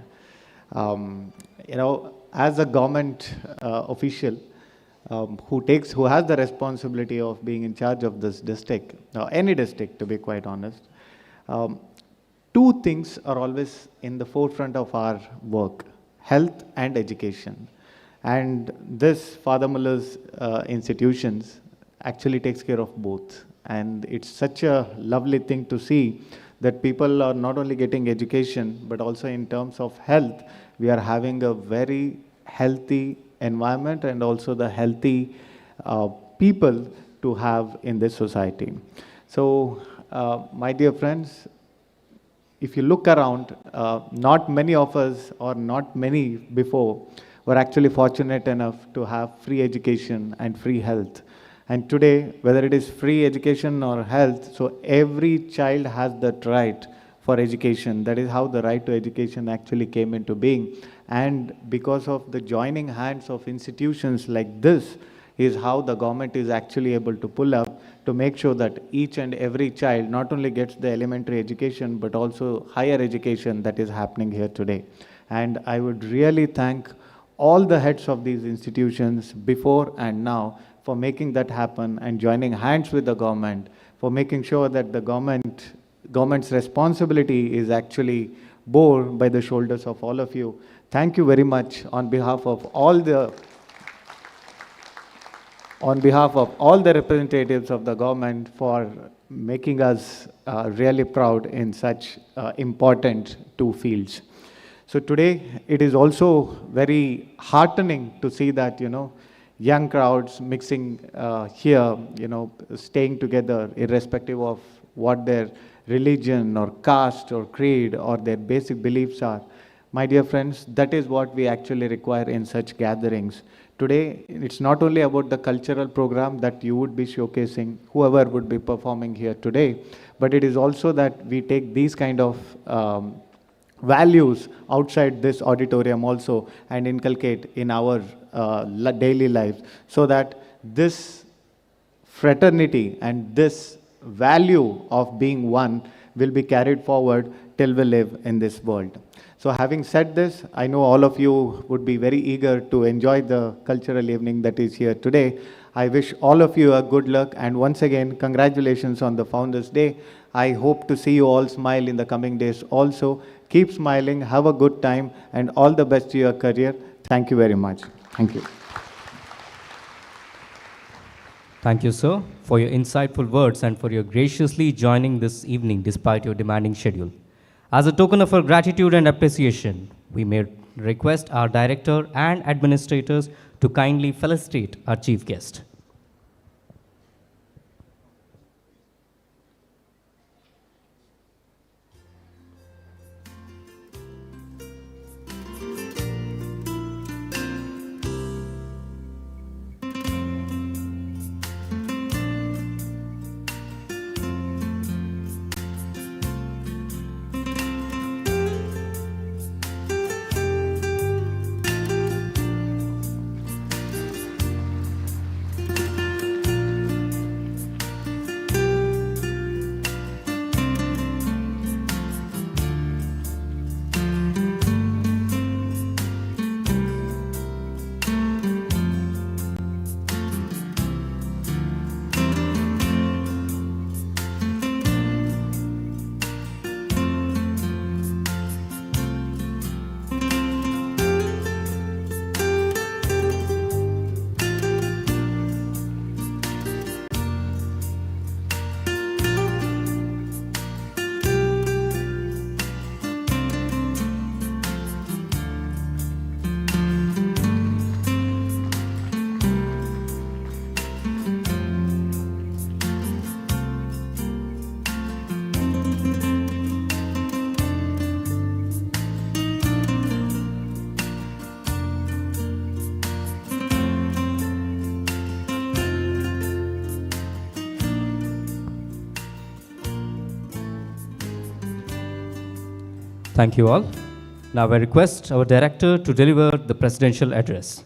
As a government official who has the responsibility of being in charge of this district, or any district to be quite honest, two things are always in the forefront of our work: health and education. And this Father Muller's institutions actually takes care of both. And it's such a lovely thing to see that people are not only getting education, but also in terms of health, we are having a very healthy environment and also the healthy people to have in this society. So, my dear friends, if you look around, not many of us, or not many before, were actually fortunate enough to have free education and free health. And today, whether it is free education or health, so every child has that right for education. That is how the right to education actually came into being. And because of the joining hands of institutions like this, is how the government is actually able to pull up to make sure that each and every child not only gets the elementary education, but also higher education that is happening here today. And I would really thank all the heads of these institutions before and now for making that happen and joining hands with the government, for making sure that the government's responsibility is actually bore by the shoulders of all of you. Thank you very much on behalf of all the representatives of the government for making us really proud in such important two fields. So today, it is also very heartening to see that, young crowds mixing here, staying together irrespective of what their religion or caste or creed or their basic beliefs are. My dear friends, that is what we actually require in such gatherings. Today, it's not only about the cultural program that you would be showcasing, whoever would be performing here today, but it is also that we take these kind of values outside this auditorium also and inculcate in our daily lives, so that this fraternity and this value of being one will be carried forward till we live in this world. So having said this, I know all of you would be very eager to enjoy the cultural evening that is here today. I wish all of you a good luck, and once again, congratulations on the Founders Day. I hope to see you all smile in the coming days also. Keep smiling, have a good time, and all the best to your career. Thank you very much. Thank you. Thank you, sir, for your insightful words and for your graciously joining this evening despite your demanding schedule. As a token of our gratitude and appreciation, we may request our director and administrators to kindly felicitate our chief guest. Thank you all. Now I request our director to deliver the presidential address.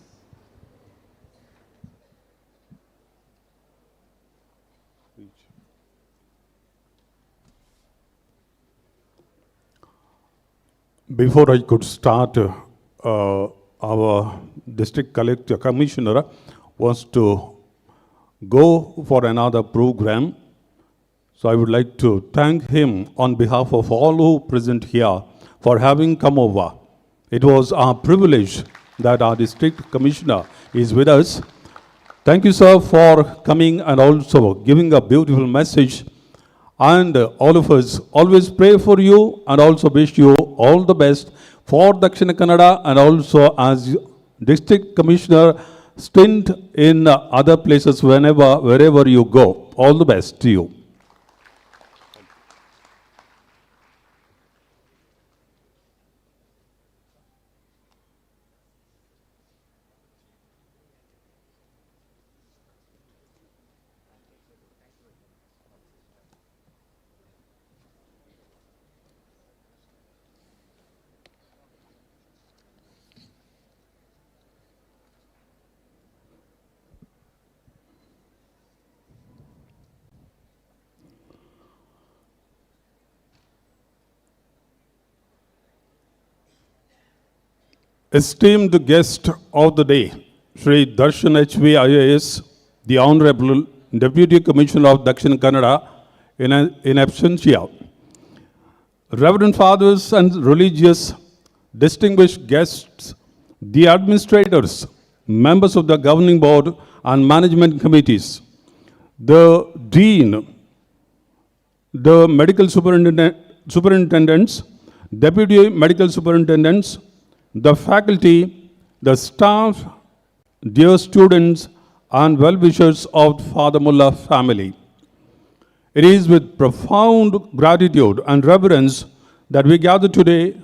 Before I could start, our district collector commissioner was to go for another program. So I would like to thank him on behalf of all who present here for having come over. It was our privilege that our district commissioner is with us. Thank you, sir, for coming and also giving a beautiful message. And all of us always pray for you and also wish you all the best for Dakshina Kannada and also as district commissioner stint in other places wherever you go. All the best to you. Esteemed guest of the day, Shri Darshan H.V. IAS, the Honorable Deputy Commissioner of Dakshin Kannada in absentia. Reverend Fathers and religious distinguished guests, the administrators, members of the governing board and management committees, the dean, the medical superintendents, deputy medical superintendents, the faculty, the staff, dear students, and well-wishers of Father Mullah family. It is with profound gratitude and reverence that we gather today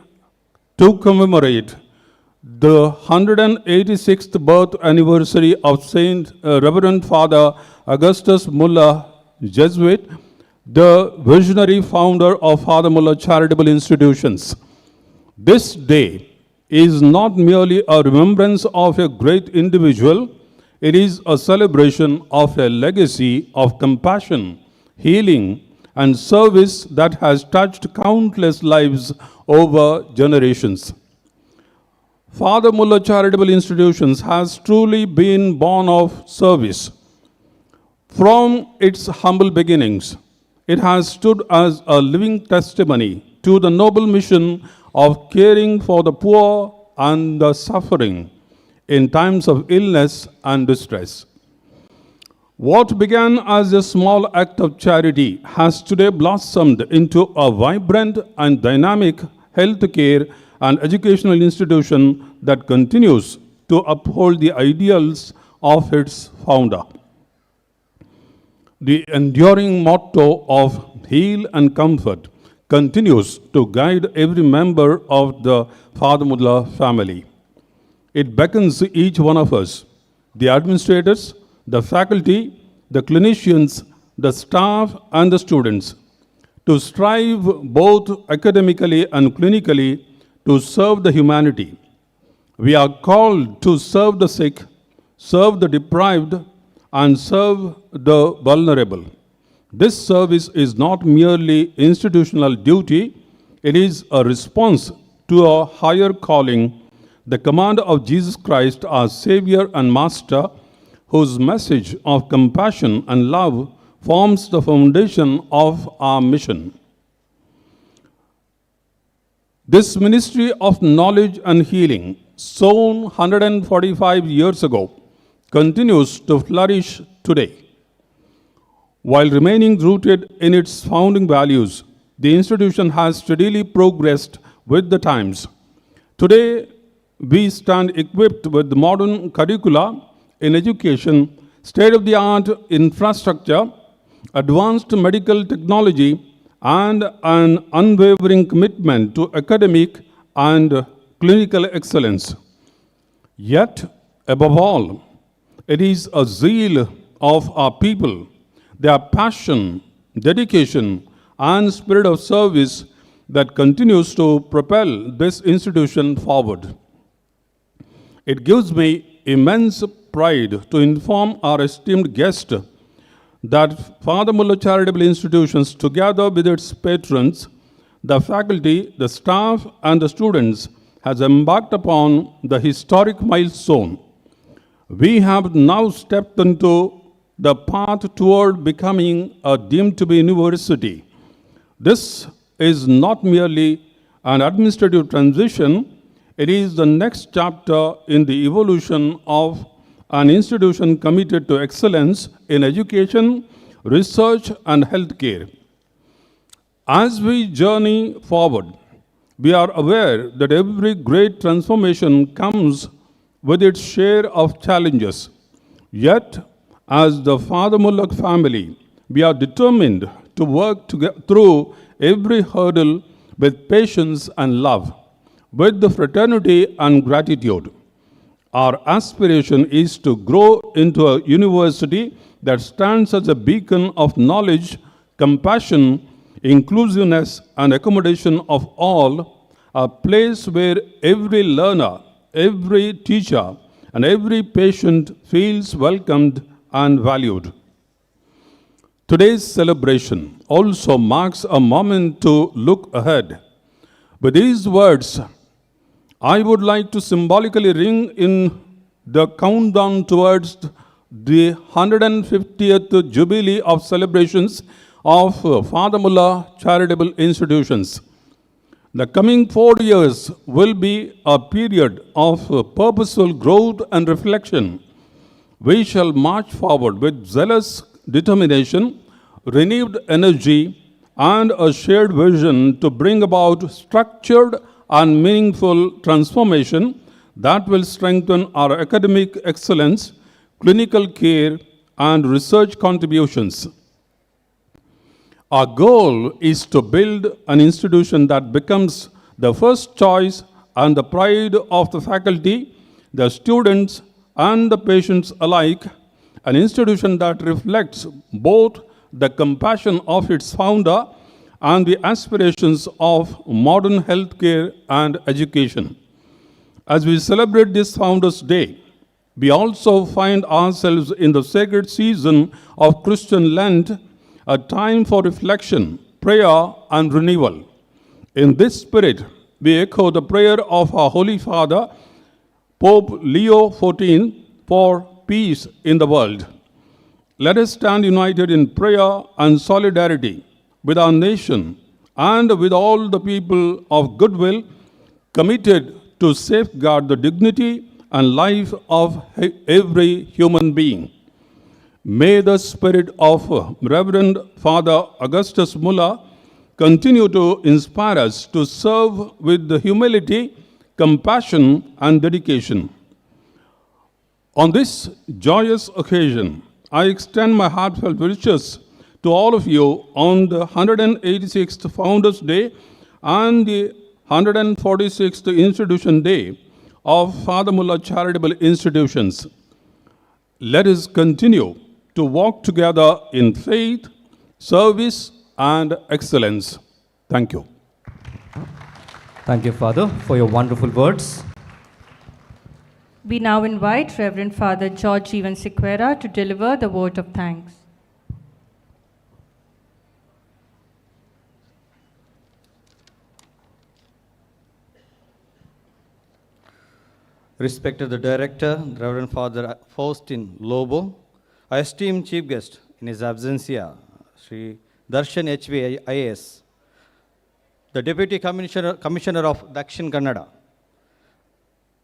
to commemorate the 186th birth anniversary of Saint Reverend Father Augustus Mullah Jesuit, the visionary founder of Father Mullah Charitable Institutions. This day is not merely a remembrance of a great individual, it is a celebration of a legacy of compassion, healing, and service that has touched countless lives over generations. Father Muller Charitable Institutions has truly been born of service. From its humble beginnings, it has stood as a living testimony to the noble mission of caring for the poor and the suffering in times of illness and distress. What began as a small act of charity has today blossomed into a vibrant and dynamic healthcare and educational institution that continues to uphold the ideals of its founder. The enduring motto of heal and comfort continues to guide every member of the Father Muller family. It beckons each one of us, the administrators, the faculty, the clinicians, the staff, and the students, to strive both academically and clinically to serve the humanity. We are called to serve the sick, serve the deprived, and serve the vulnerable. This service is not merely institutional duty, it is a response to a higher calling, the command of Jesus Christ, our Savior and Master, whose message of compassion and love forms the foundation of our mission. This ministry of knowledge and healing, sown 145 years ago, continues to flourish today. While remaining rooted in its founding values, the institution has steadily progressed with the times. Today, we stand equipped with modern curricula in education, state-of-the-art infrastructure, advanced medical technology, and an unwavering commitment to academic and clinical excellence. Yet, above all, it is a zeal of our people, their passion, dedication, and spirit of service that continues to propel this institution forward. It gives me immense pride to inform our esteemed guest that Father Muller Charitable Institutions, together with its patrons, the faculty, the staff, and the students, has embarked upon the historic milestone. We have now stepped into the path toward becoming a deemed to be university. This is not merely an administrative transition, it is the next chapter in the evolution of an institution committed to excellence in education, research, and healthcare. As we journey forward, we are aware that every great transformation comes with its share of challenges. Yet, as the Father Muller family, we are determined to work through every hurdle with patience and love, with the fraternity and gratitude. Our aspiration is to grow into a university that stands as a beacon of knowledge, compassion, inclusiveness, and accommodation of all, a place where every learner, every teacher, and every patient feels welcomed and valued. Today's celebration also marks a moment to look ahead. With these words, I would like to symbolically ring in the countdown towards the 150th Jubilee of celebrations of Father Muller Charitable Institutions. The coming 4 years will be a period of purposeful growth and reflection. We shall march forward with zealous determination, renewed energy, and a shared vision to bring about structured and meaningful transformation that will strengthen our academic excellence, clinical care, and research contributions. Our goal is to build an institution that becomes the first choice and the pride of the faculty, the students, and the patients alike, an institution that reflects both the compassion of its founder and the aspirations of modern healthcare and education. As we celebrate this Founders' Day, we also find ourselves in the sacred season of Christian Lent a time for reflection, prayer, and renewal. In this spirit, we echo the prayer of our Holy Father, Pope Leo XIV, for peace in the world. Let us stand united in prayer and solidarity with our nation and with all the people of goodwill committed to safeguard the dignity and life of every human being. May the spirit of Reverend Father Augustus Muller continue to inspire us to serve with humility, compassion, and dedication. On this joyous occasion, I extend my heartfelt wishes to all of you on the 186th Founders Day and the 146th Institution Day of Father Muller Charitable Institutions. Let us continue to walk together in faith, service, and excellence. Thank you. Thank you, Father, for your wonderful words. We now invite Reverend Father George Evan Sequeira to deliver the vote of thanks. Respected the Director, Reverend Father Faustin Lobo, our esteemed Chief Guest in his absentia, Sri Darshan HV IAS, the Deputy Commissioner of Dakshin Kannada,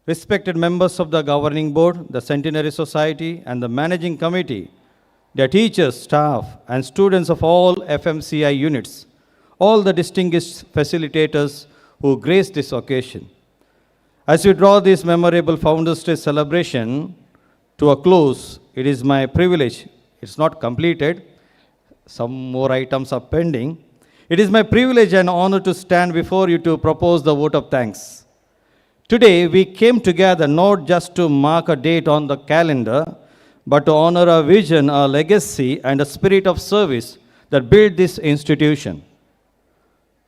respected members of the Governing Board, the Centenary Society, and the Managing Committee, their teachers, staff, and students of all FMCI units, all the distinguished facilitators who graced this occasion. As we draw this memorable Founders' Day celebration to a close, it is my privilege, it's not completed, some more items are pending. It is my privilege and honor to stand before you to propose the vote of thanks. Today, we came together not just to mark a date on the calendar, but to honor a vision, a legacy, and a spirit of service that built this institution.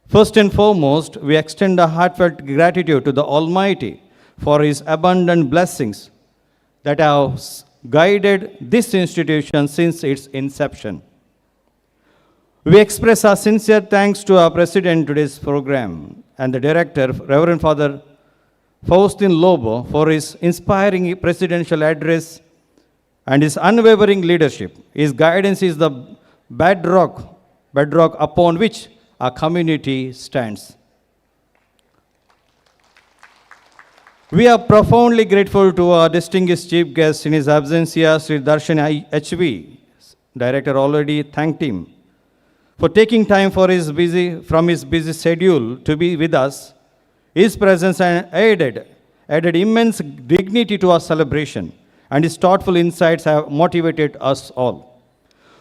First and foremost, we extend a heartfelt gratitude to the Almighty for His abundant blessings that have guided this institution since its inception. We express our sincere thanks to our President today's program and the Director, Reverend Father Faustin Lobo, for his inspiring presidential address and his unwavering leadership. His guidance is the bedrock upon which our community stands. We are profoundly grateful to our distinguished chief guest in his absentia, Sri Darshan HV. Director already thanked him for taking time from his busy schedule to be with us. His presence added immense dignity to our celebration, and his thoughtful insights have motivated us all.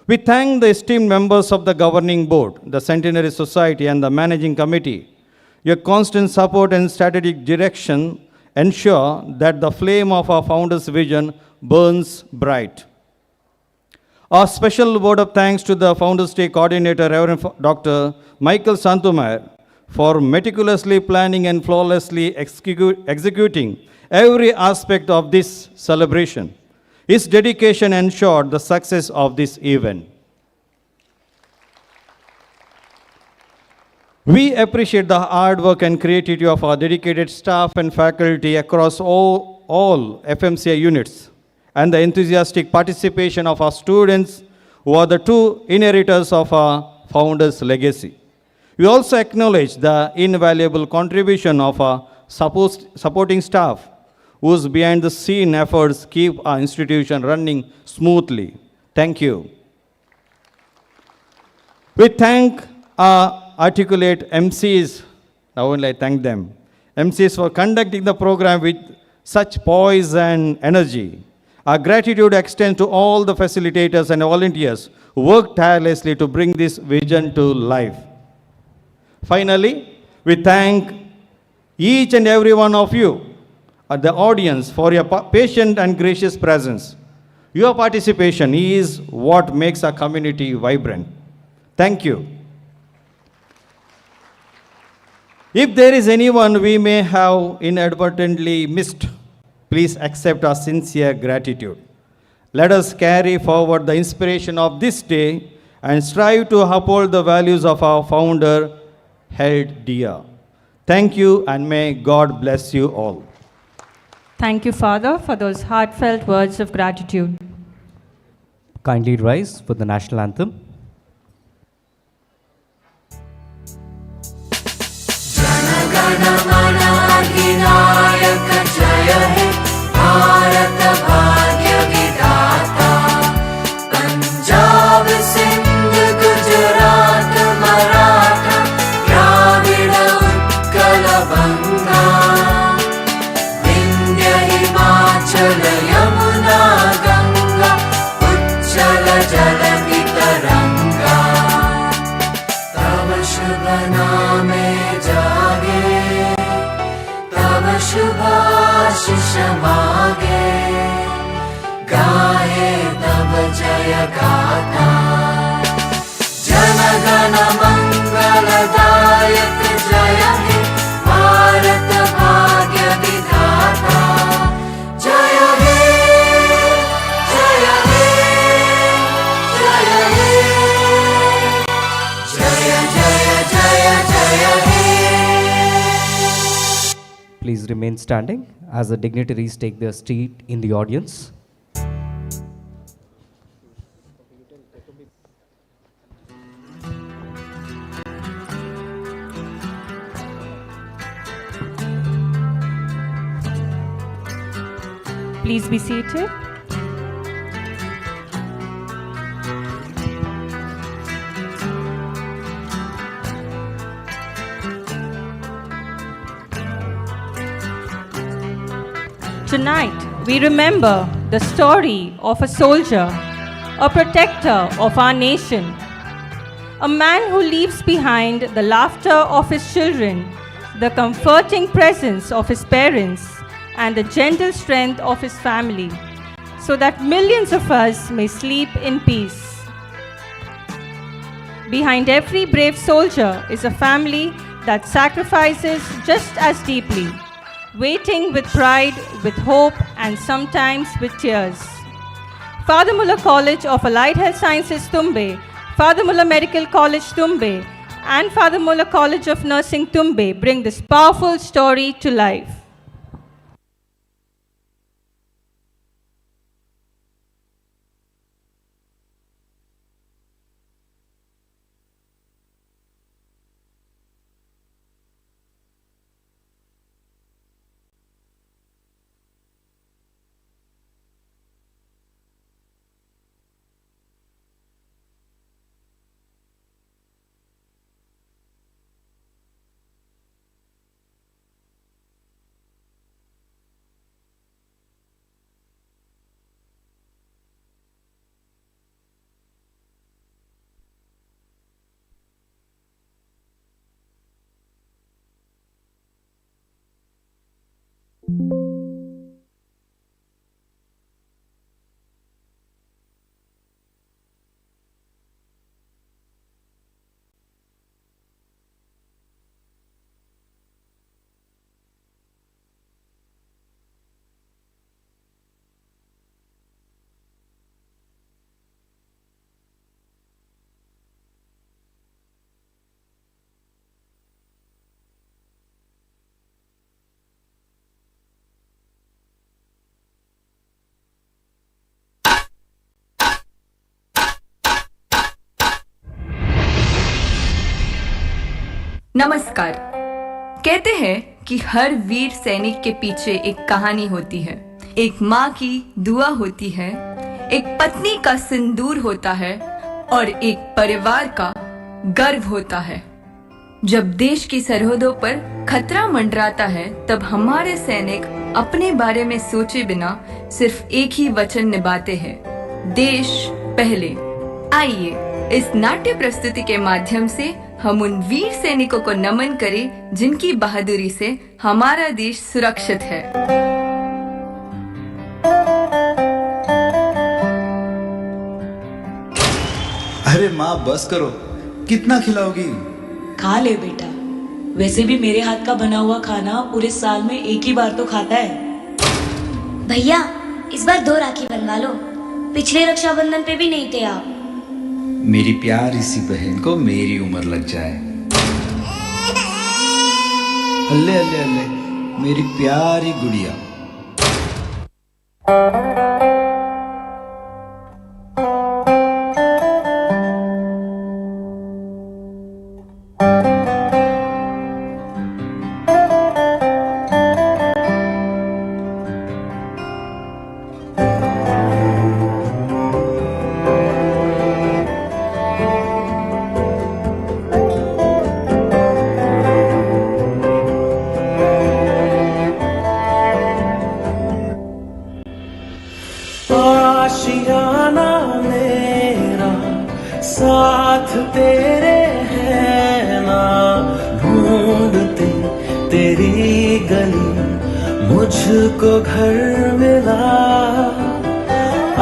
We thank the esteemed members of the Governing Board, the Centenary Society, and the Managing Committee. Your constant support and strategic direction ensure that the flame of our founder's vision burns bright. Our special word of thanks to the Founders Day Coordinator, Reverend Dr. Michael Santumair, for meticulously planning and flawlessly executing every aspect of this celebration. His dedication ensured the success of this event. We appreciate the hard work and creativity of our dedicated staff and faculty across all FMCI units, and the enthusiastic participation of our students who are the true inheritors of our founder's legacy. We also acknowledge the invaluable contribution of our supporting staff, whose behind-the-scene efforts keep our institution running smoothly. Thank you. We thank our articulate MCs, now only I thank them, MCs for conducting the program with such poise and energy. Our gratitude extends to all the facilitators and volunteers who work tirelessly to bring this vision to life. Finally, we thank each and every one of you at the audience for your patient and gracious presence. Your participation is what makes our community vibrant. Thank you. If there is anyone we may have inadvertently missed, please accept our sincere gratitude. Let us carry forward the inspiration of this day and strive to uphold the values of our founder held dear. Thank you, and may God bless you all. Thank you, Father, for those heartfelt words of gratitude. Kindly rise for the national anthem. अधिनायक जय हे भारत भाग्य विधाता पंजाब सिंध गुजरात मराठा द्राविड़ उत्कल बंगा विंध्य हिमाचल यमुना गंगा उच्चल जलधि तरंगा तव शुभ नामे जागे शुभाशिष मागे गाहे तब जय गाथा जन गण मंगलदायक जय हे भारत भाग्य विधाता जय हे जय हे जय हे जय जय जय जय हे. Please remain standing as the dignitaries take their seat in the audience. Please be seated. Tonight, we remember the story of a soldier, a protector of our nation, a man who leaves behind the laughter of his children, the comforting presence of his parents, and the gentle strength of his family, so that millions of us may sleep in peace. Behind every brave soldier is a family that sacrifices just as deeply, waiting with pride, with hope, and sometimes with tears. Father Muller College of Allied Health Sciences, Tumbe, Father Muller Medical College, Tumbe, and Father Muller College of Nursing, Tumbe bring this powerful story to life. नमस्कार। कहते हैं कि हर वीर सैनिक के पीछे एक कहानी होती है, एक माँ की दुआ होती है, एक पत्नी का सिंदूर होता है और एक परिवार का गर्व होता है। जब देश की सरहदों पर खतरा मंडराता है, तब हमारे सैनिक अपने बारे में सोचे बिना सिर्फ एक ही वचन निभाते हैं, देश पहले। आइए इस नाट्य प्रस्तुति के माध्यम से हम उन वीर सैनिकों को नमन करें जिनकी बहादुरी से हमारा देश सुरक्षित है। अरे माँ बस करो, कितना खिलाओगी? खा ले बेटा, वैसे भी मेरे हाथ का बना हुआ खाना पूरे साल में एक ही बार तो खाता है। भैया इस बार 2 राखी बनवा लो, पिछले रक्षाबंधन पे भी नहीं थे आप। मेरी प्यारी सी बहन को मेरी उम्र लग जाए। अल्ले अल्ले अल्ले मेरी प्यारी गुड़िया। आशियाना मेरा साथ तेरे है ना, ढूंढते तेरी गली मुझको घर मिला।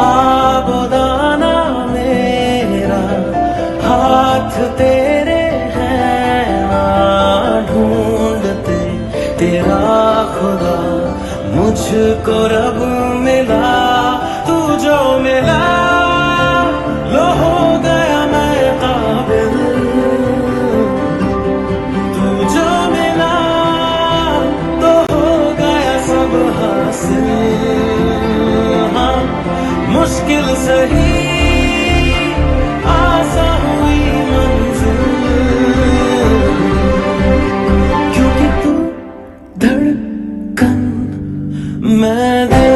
आबोदाना मेरा हाथ तेरे है ना, ढूंढते तेरा खुदा मुझको रब मिला। तू जो मिला लो हो गया मैं काबिल, तू जो मिला तो हो गया सब हासिल। हाँ मुश्किल सही आसान हुई मंजिल, क्योंकि तू धड़कन मैं दिल।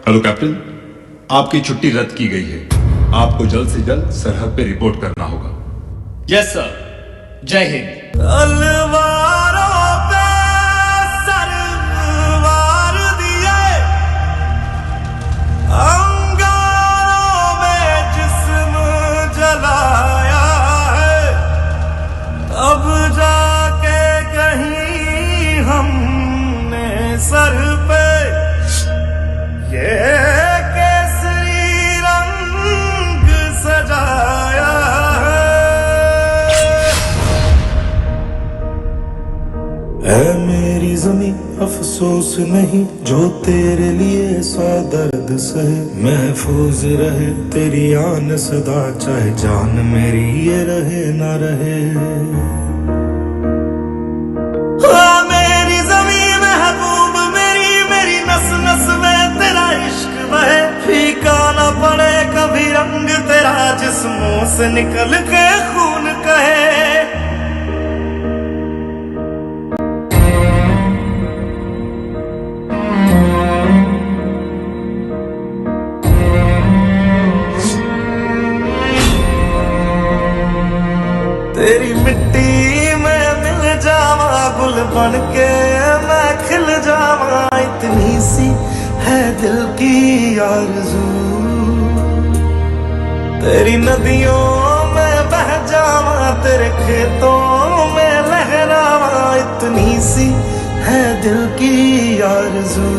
हेलो कैप्टन, आपकी छुट्टी रद्द की गई है। आपको जल्द से जल्द सरहद पे रिपोर्ट करना होगा। यस सर, जय हिंद। तलवारों पे सरवार दिए, अंगारों में जिस्म जलाया है, अब जाके कहीं हमने सर पे ये केसरी रंग सजाया है मेरी ज़मीं अफसोस नहीं जो तेरे लिए सा दर्द सहे। महफूज रहे तेरी आन सदा, चाहे जान मेरी ये रहे ना रहे। मेरी ज़मीं महबूब मेरी, मेरी नस नस में तेरा इश्क बहे। फीका न पड़े कभी रंग तेरा, जिस्मों से निकल के खून कहे। तेरी मिट्टी में मिल जावा, गुल बन के मैं खिल जावा। इतनी सी है दिल की आरज़ू, तेरी नदियों में बह जावा, तेरे खेतों में लहरावा। इतनी सी है दिल की आरज़ू।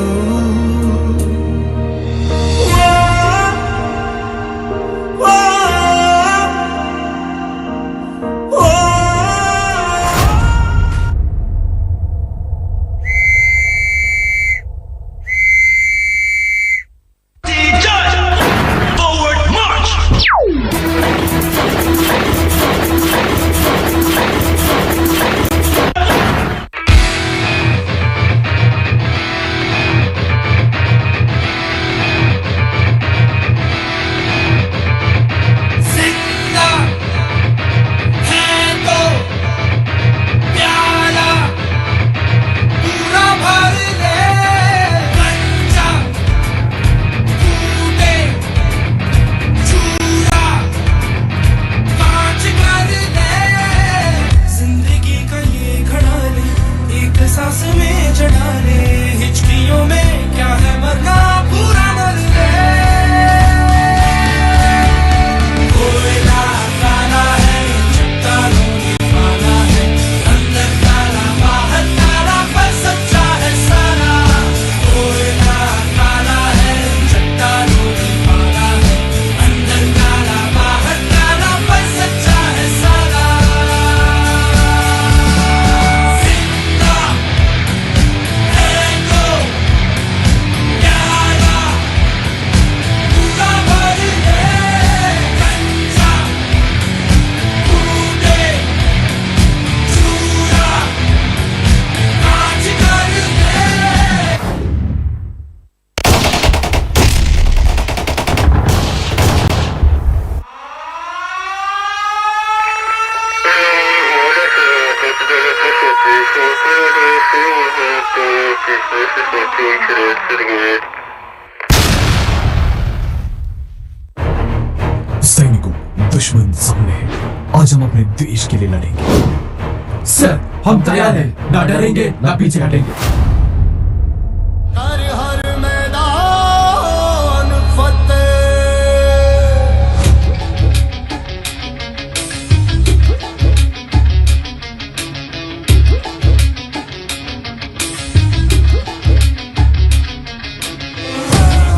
सैनिकों, दुश्मन सामने है। आज हम अपने देश के लिए लड़ेंगे। सर, हम तैयार हैं। ना डरेंगे, ना पीछे हटेंगे।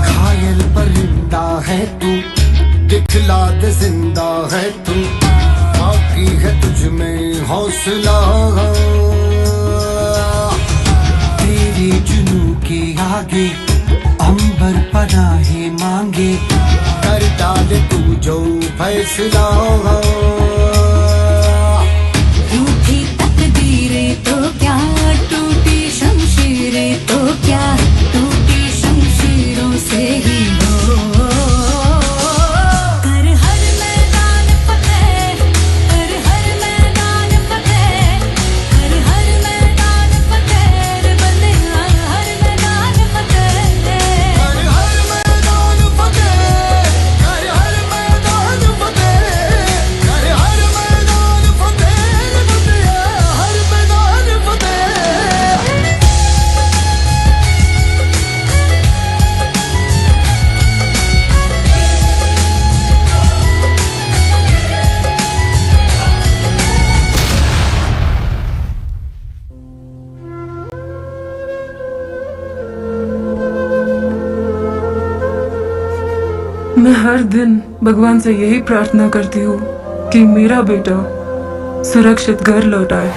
घायल परिंदा है तू, दिखला दे जिंदा है तू, बाकी है तुझ में हौसला। तेरे जुनू के आगे अंबर पनाहे मांगे, कर डाले तू जो फैसला। रूठी तकदीरें तो क्या, टूटी शमशीरें तो क्या, टूटी शमशीरों से ही हो। कर हर मैदान फतेह, कर हर मैदान फतेह, कर हर मैदान फतेह, रे बंदे हर मैदान फतेह। कर हर मैदान फतेह, कर हर मैदान फतेह, कर हर मैदान फतेह, रे बंदे हर मैदान फतेह। मैं हर दिन भगवान से यही प्रार्थना करती हूँ कि मेरा बेटा सुरक्षित घर लौट आए।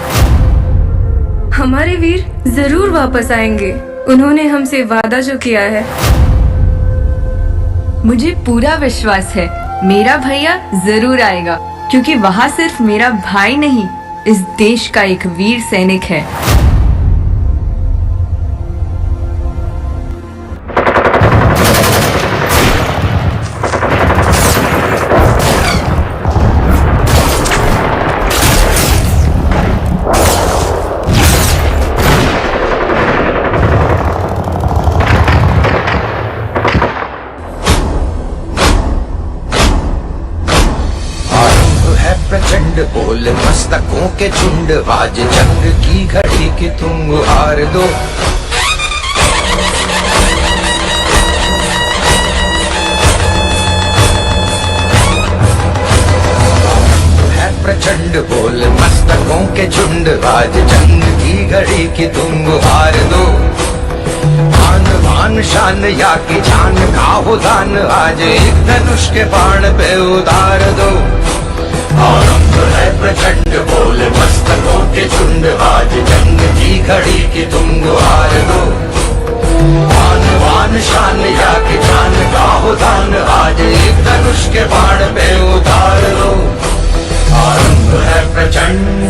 हमारे वीर जरूर वापस आएंगे। उन्होंने हमसे वादा जो किया है। मुझे पूरा विश्वास है मेरा भैया जरूर आएगा, क्योंकि वहाँ सिर्फ मेरा भाई नहीं, इस देश का एक वीर सैनिक है। प्रचंड बोल मस्तकों के झुंड, आज जंग की घड़ी की तुम हार दो। है प्रचंड बोल मस्तकों के झुंड, आज जंग की घड़ी की तुम हार दो। आन बान शान या की जान का हो दान, आज एक धनुष के बाण पे उतार दो। आरंभ है प्रचंड बोल मस्तकों के झुंड, आज जंग की घड़ी की तुम हार दो। आन बान शान या की जान का हो दान, आज एक धनुष के बाण पे उतार दो। आरंभ है प्रचंड।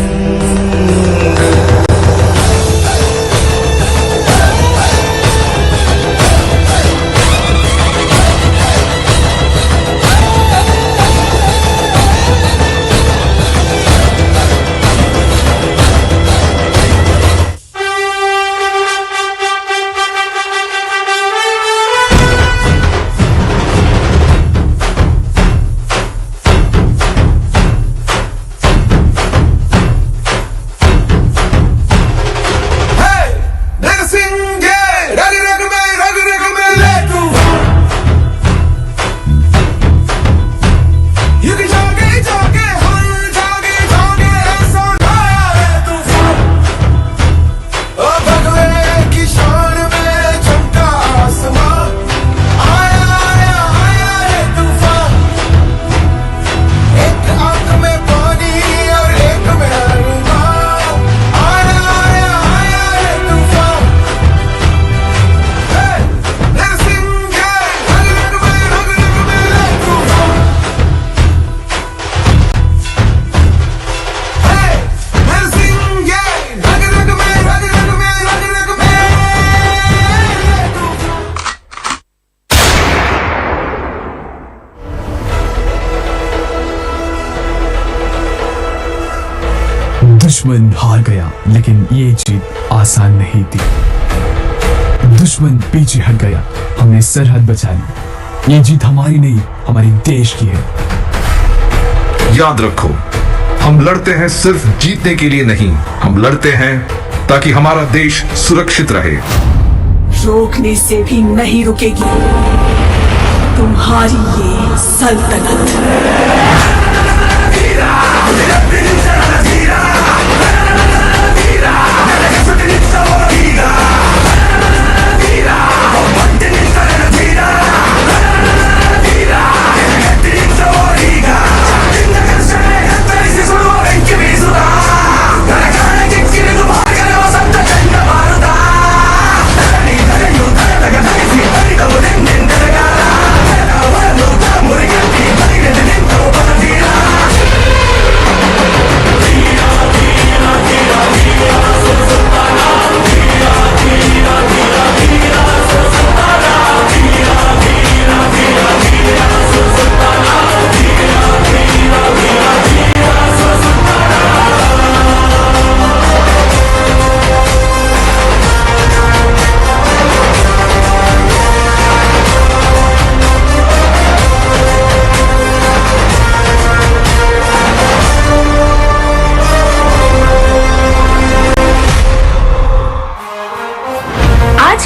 दुश्मन हार गया, लेकिन ये जीत आसान नहीं थी। दुश्मन पीछे हट गया, हमने सरहद बचा ली। ये जीत हमारी नहीं, हमारे देश की है। याद रखो, हम लड़ते हैं सिर्फ जीतने के लिए नहीं, हम लड़ते हैं ताकि हमारा देश सुरक्षित रहे। रोकने से भी नहीं रुकेगी तुम्हारी ये सल्तनत।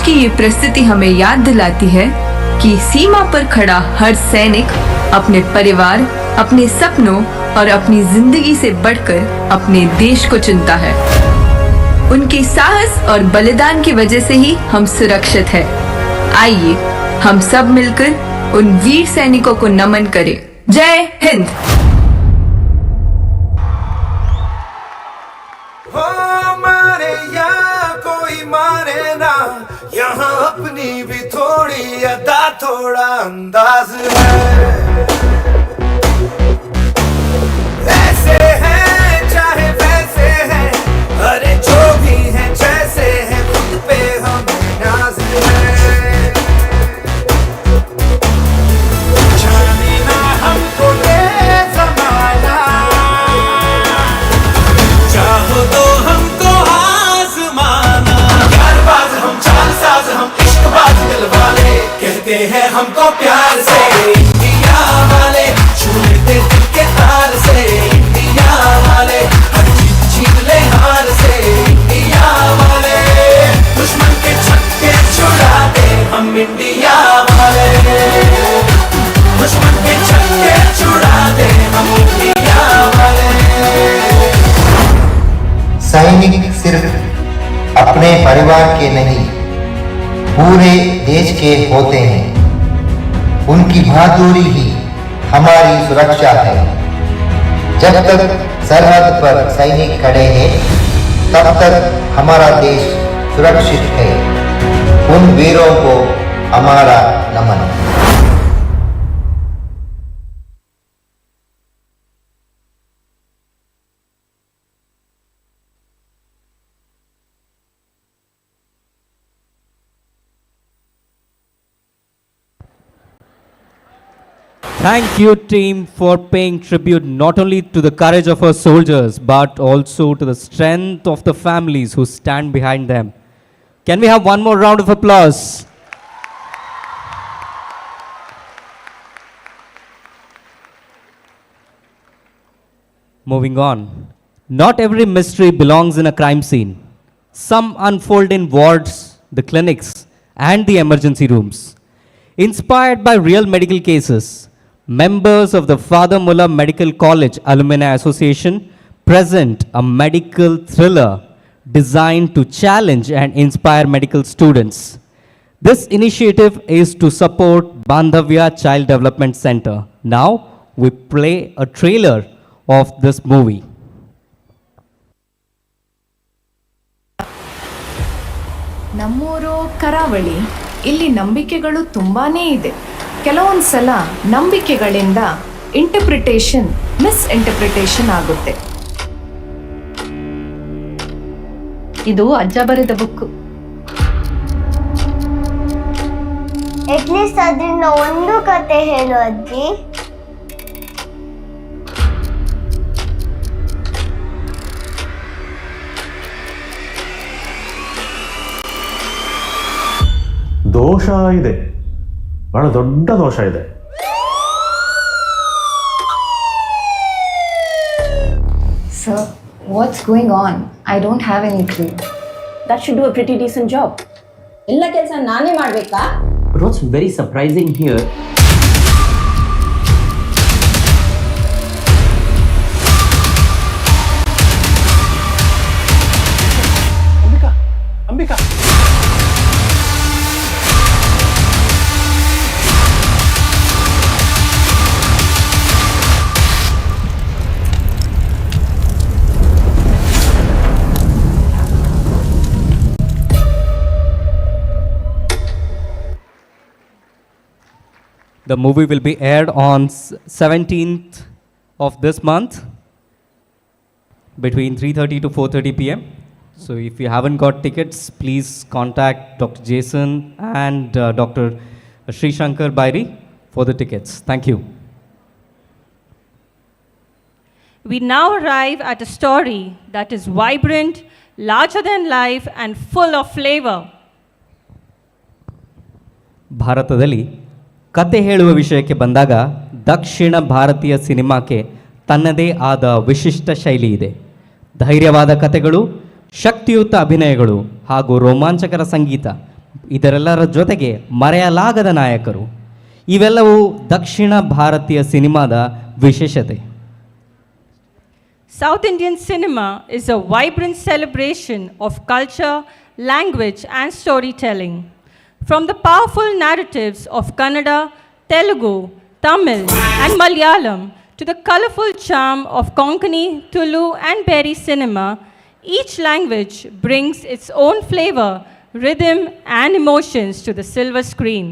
ये परिस्थिति हमें याद दिलाती है कि सीमा पर खड़ा हर सैनिक अपने परिवार, अपने सपनों और अपनी जिंदगी से बढ़कर अपने देश को चुनता है। उनके साहस और बलिदान की वजह से ही हम सुरक्षित हैं। आइए हम सब मिलकर उन वीर सैनिकों को नमन करें। जय हिंद। यहाँ अपनी भी थोड़ी अदा, थोड़ा अंदाज है। ऐसे हैं चाहे वैसे हैं, अरे जो भी हैं जैसे हैं, खुद पे हमें नाज है। जाने ना हमको ये ज़माना, चाहो तो हमको आज़माना। यारबाज़ हम, चालसाज़ हम, इश्कबाज़ दिल वाले, कहते हैं हमको प्यार से इंडिया वाले, छू लेते दिल के तार से इंडिया वाले, हर चीज छीन ले हार से इंडिया वाले, दुश्मन के छक्के छुड़ा दे हम इंडिया वाले, दुश्मन के छक्के छुड़ा दे हम इंडिया वाले। सैनिक सिर्फ अपने परिवार के नहीं, पूरे देश के होते हैं। उनकी बहादुरी ही हमारी सुरक्षा है। जब तक सरहद पर सैनिक खड़े हैं, तब तक हमारा देश सुरक्षित है। उन वीरों को हमारा नमन। Thank you, team, for paying tribute not only to the courage of our soldiers, but also to the strength of the families who stand behind them. Can we have one more round of applause? Moving on. Not every mystery belongs in a crime scene. Some unfold in wards, the clinics, and the emergency rooms. Inspired by real medical cases, members of the Father Mullah Medical College Alumni Association present a medical thriller designed to challenge and inspire medical students. This initiative is to support Bandhavya Child Development Center. Now we play a trailer of this movie. ನಮ್ಮೂರು ಕರಾವಳಿ. ಇಲ್ಲಿ ನಂಬಿಕೆಗಳು ತುಂಬಾನೇ ಇದೆ. ಕೆಲವೊಂದು ಸಲ ನಂಬಿಕೆಗಳಿಂದ interpretation misinterpretation ಆಗುತ್ತೆ. ಇದು ಅಜ್ಜ ಬರೆದ ಬುಕ್. ಅಟ್ಲೀಸ್ಟ್ ಅದರಿಂದ ಒಂದು ಕತೆ ಹೇಳು ಅಜ್ಜಿ. ದೋಷ ಇದೆ, ಬಹಳ ದೊಡ್ಡ ದೋಷ ಇದೆ. Sir, what's going on? I don't have any clue. That should do a pretty decent job. ಎಲ್ಲ ಕೆಲಸ ನಾನೇ ಮಾಡಬೇಕಾ? But what's very surprising here, Ambika, The movie will be aired on 17th of this month between 3:30 to 4:30 p.m. So if you haven't got tickets, please contact Dr. Jason and Dr. Sri Shankar Bairi for the tickets. Thank you. We now arrive at a story that is vibrant, larger than life, and full of flavor. ಭಾರತದಲ್ಲಿ ಕತೆ ಹೇಳುವ ವಿಷಯಕ್ಕೆ ಬಂದಾಗ ದಕ್ಷಿಣ ಭಾರತೀಯ ಸಿನಿಮಾಕ್ಕೆ ತನ್ನದೇ ಆದ ವಿಶಿಷ್ಟ ಶೈಲಿ ಇದೆ. ಧೈರ್ಯವಾದ ಕತೆಗಳು, ಶಕ್ತಿಯುತ ಅಭಿನಯಗಳು ಹಾಗೂ ರೋಮಾಂಚಕರ ಸಂಗೀತ, ಇದರೆಲ್ಲರ ಜೊತೆಗೆ ಮರೆಯಲಾಗದ ನಾಯಕರು, ಇವೆಲ್ಲವೂ ದಕ್ಷಿಣ ಭಾರತೀಯ ಸಿನಿಮಾದ ವಿಶೇಷತೆ. South Indian cinema is a vibrant celebration of culture, language, and storytelling. From the powerful narratives of Kannada, Telugu, Tamil, and Malayalam to the colorful charm of Konkani, Tulu, and Beri cinema, each language brings its own flavor, rhythm, and emotions to the silver screen.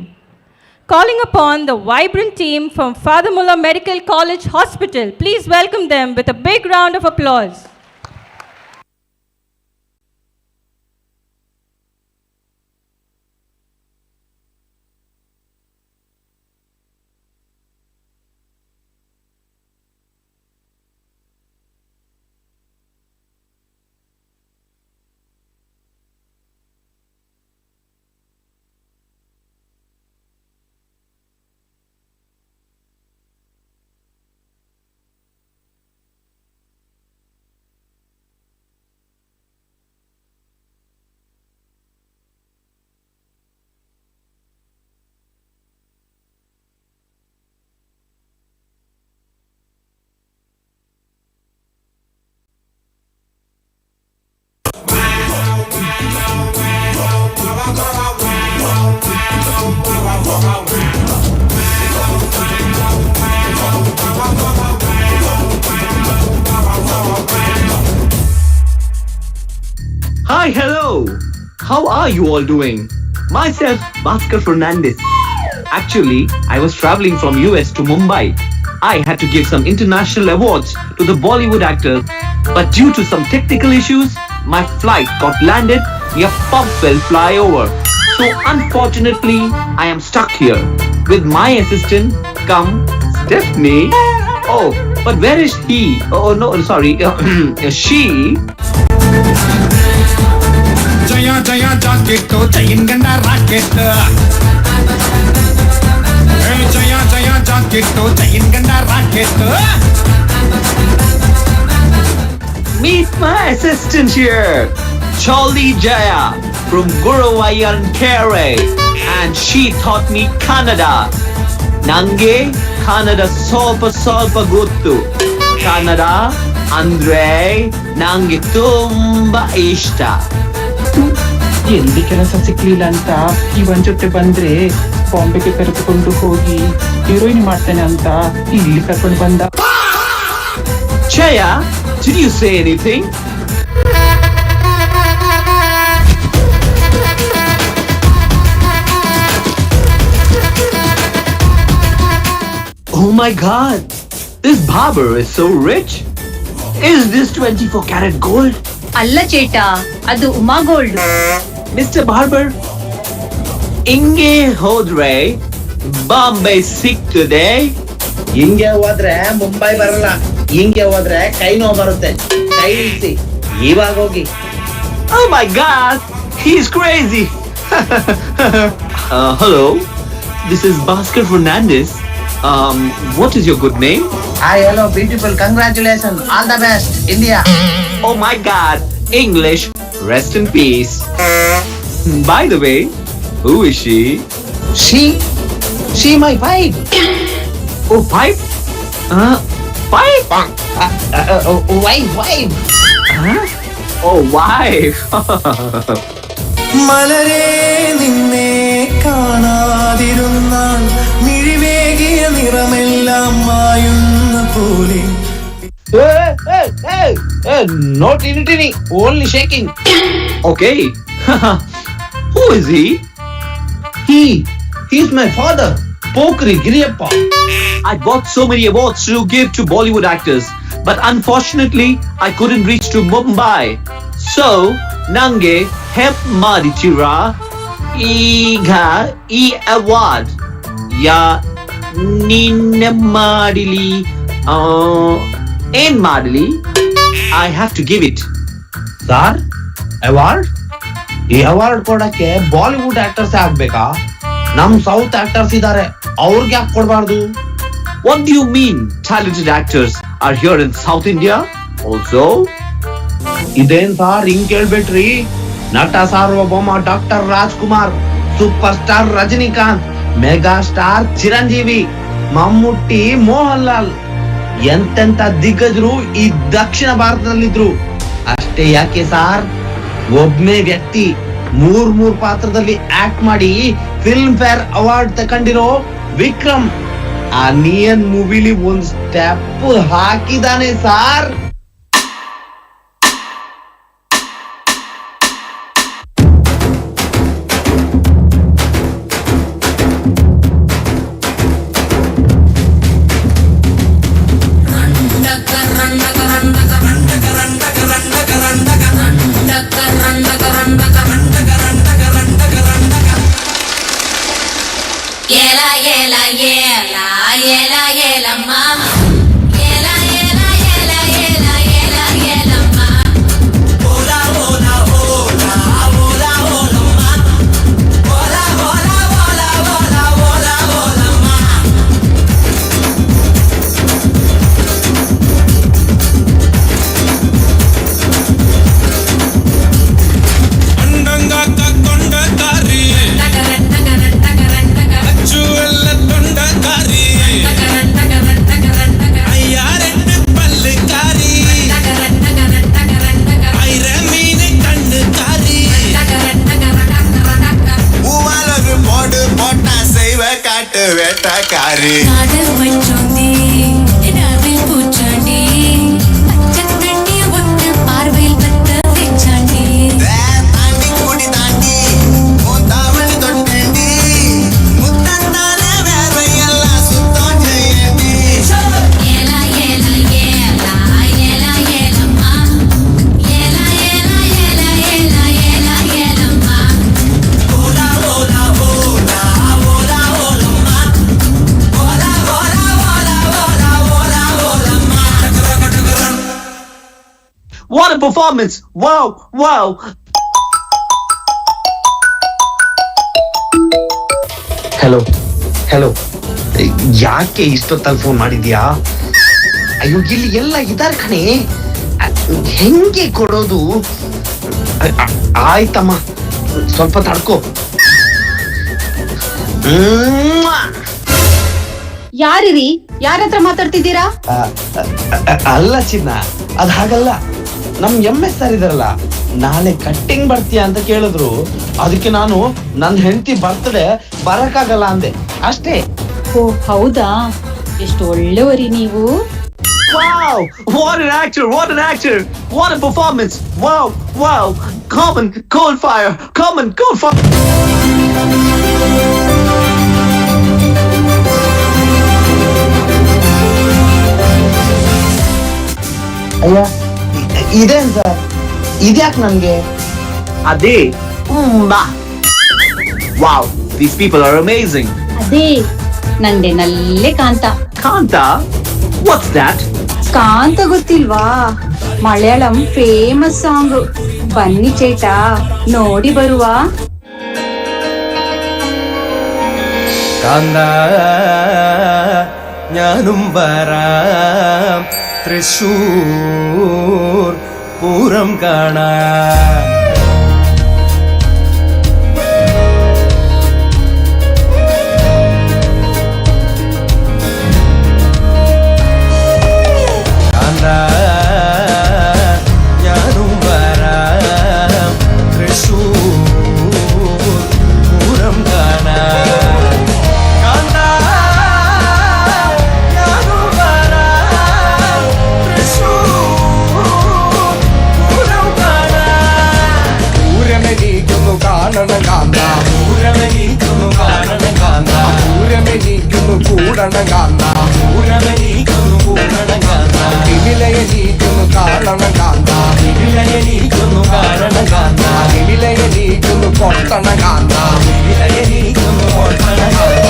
Calling upon the vibrant team from Father Mullah Medical College Hospital, please welcome them with a big round of applause. Hi, hello. How are you all doing? Myself, Bhaskar Fernandez. Actually, I was traveling from US to Mumbai. I had to give some international awards to the Bollywood actors, but due to some technical issues, my flight got landed near Pumpwell flyover. So unfortunately, I am stuck here with my assistant, Stephanie. Oh, but where is he? Oh no, sorry, she. Jaya Jaya jacket, chain ganda racket. Hey Jaya Jaya jacket, chain ganda racket. Meet my assistant here, Charlie Jaya from Guruvayur Kere, and she taught me Kannada. Nange Kannada ಸ್ವಲ್ಪ ಗೊತ್ತು. Kannada ಅಂದ್ರೆ ನಂಗೆ ತುಂಬಾ ಇಷ್ಟ. ಎಲ್ಲಿ ಕೆಲಸ ಸಿಕ್ಲಿಲ್ಲ ಅಂತ ಇವನ್ ಜೊತೆ ಬಂದ್ರೆ ಬಾಂಬೆಗೆ ಕರೆದುಕೊಂಡು ಹೋಗಿ ಹೀರೋಯಿನ್ ಮಾಡ್ತೇನೆ ಅಂತ ಇಲ್ಲಿ ಕರ್ಕೊಂಡು ಬಂದ. Jaya, did you say anything? Oh my God, this barber is so rich. Is this 24 karat gold? ಅಲ್ಲ ಚೇಟ, ಅದು ಉಮಾ ಗೋಲ್ಡ್. Mr. Barber, ಹಿಂಗೆ ಹೋದ್ರೆ ಬಾಂಬೆ ಸಿಗ್ತದೆ. ಹಿಂಗೆ ಹೋದ್ರೆ ಮುಂಬೈ ಬರಲ್ಲ, ಹಿಂಗೆ ಹೋದ್ರೆ ಕೈ ನೋವು ಬರುತ್ತೆ. ಕೈ ಇಳಿಸಿ, ಇವಾಗ ಹೋಗಿ. Oh my God, he's crazy. Hello, this is Bhaskar Fernandez. What is your good name? Hi, hello, beautiful. Congratulations. All the best, India. Oh my God, English. Rest in peace. By the way, who is she? She my wife. Oh, wife? Wife? Wife. Huh? Oh, wife. മലരേ നിന്നെ കാണാതിരുന്നാൽ മിഴിവേകിയ നിറമെല്ലാം മായുന്ന പോലെ. No tinny, only shaking. Okay. Who is he? He's my father, Pokri Giriyappa. I got so many awards to give to Bollywood actors, but unfortunately, I couldn't reach to Mumbai. So, nange help maditira iga e award ya ninne madili en madili. I have to give it. Sir award? ಈ award ಕೊಡಕ್ಕೆ Bollywood actors ಆಗ್ಬೇಕಾ? ನಮ್ south actors ಇದಾರೆ, ಅವ್ರಿಗೆ ಯಾಕೆ ಕೊಡಬಾರ್ದು? What do you mean talented actors are here in South India also? ಇದೇನ್ sir ಹಿಂಗ್ ಕೇಳ್ಬಿಟ್ರಿ? ನಟ ಸಾರ್ವಭೌಮ doctor Rajkumar, super star Rajinikanth, mega star Chiranjeevi, Mammootty, Mohanlal ಎಂತೆಂತ ದಿಗ್ಗಜರು ಈ ದಕ್ಷಿಣ ಭಾರತದಲ್ಲಿದ್ರು. ಅಷ್ಟೇ ಯಾಕೆ ಸಾರ್, ಒಬ್ನೇ ವ್ಯಕ್ತಿ ಮೂರ್ ಪಾತ್ರದಲ್ಲಿ ಆಕ್ಟ್ ಮಾಡಿ ಫಿಲ್ಮ್ ಫೇರ್ ಅವಾರ್ಡ್ ತಕೊಂಡಿರೋ ವಿಕ್ರಮ್ ಆ ನಿಯನ್ ಮೂವಿಲಿ ಒಂದ್ ಸ್ಟೆಪ್ ಹಾಕಿದಾನೆ ಸಾರ್. வேட்டக்காரி What a performance! Wow, wow! Hello ಯಾಕೆ ಇಷ್ಟೊತ್ತಲ್ಲಿ ಫೋನ್ ಮಾಡಿದ್ಯಾ? ಅಯ್ಯೋ ಇಲ್ಲಿ ಎಲ್ಲ ಇದಾರೆ ಕಣೆ, ಹೆಂಗೆ ಕೊಡೋದು? ಆಯ್ತಮ್ಮ, ಸ್ವಲ್ಪ ತಡ್ಕೋ. ಯಾರಿರಿ? ಯಾರ ಹತ್ರ ಮಾತಾಡ್ತಿದ್ದೀರಾ? ಅಲ್ಲ ಚಿನ್ನ, ಅದ್ ಹಾಗಲ್ಲ. ನಮ್ MS ಸರ್ ಇದಾರಲ್ಲ, ನಾಳೆ ಕಟ್ಟಿಂಗ್ ಬರ್ತೀಯ ಅಂತ ಕೇಳಿದ್ರು. ಅದಕ್ಕೆ ನಾನು ನನ್ನ ಹೆಂಡತಿ ಬರ್ತ್ಡೇ ಬರಕ್ಕಾಗಲ್ಲ ಅಂದೆ ಅಷ್ಟೇ. ಓ ಹೌದಾ? ಎಷ್ಟು ಒಳ್ಳೆಯವರಿ ನೀವು. Wow! What an actor! What an actor! What a performance! Wow! Wow! Common cold fire! Common cold fire! ಅಯ್ಯ, ಇದೇನ್ ಸರ್, ಇದ್ಯಾಕ್ ನನ್ಗೆ? ಅದೇ Wow! These people are amazing! ಅದೇ ನಂದೆ ನಲ್ಲೆ ಕಾಂತ. ಕಾಂತ? What's that? ಕಾಂತ ಗೊತ್ತಿಲ್ವಾ? Malayalam famous song. ಬನ್ನಿ ಚೇಟ ನೋಡಿ ಬರುವ. കാന്ത ഞാനും വരാം തൃശൂർ പൂരം കാണാൻ. കാന്ത ഞാനും വരാം തൃശൂർ പൂരം കാണാൻ. കാന്ത ഞാനും വരാം തൃശൂർ പൂരം കാണാൻ. പൂരമെനിക്കുന്നു കാണണം കാന്ത, പൂരമെനിക്കുന്നു കാണണം കാന്ത, പൂരമെനിക്കുന്നു കൂടണം കാന്ത, പൂരമെനിക്കുന്നു കൂടണം കാന്ത, വിലയെനിക്കുന്നു കാണണം കാന്ത, വിലയെനിക്കുന്നു കാണണം കാന്ത, വിലയെനിക്കുന്നു കൊട്ടണം കാന്ത, വിലയെനിക്കുന്നു കൊട്ടണം കാന്ത.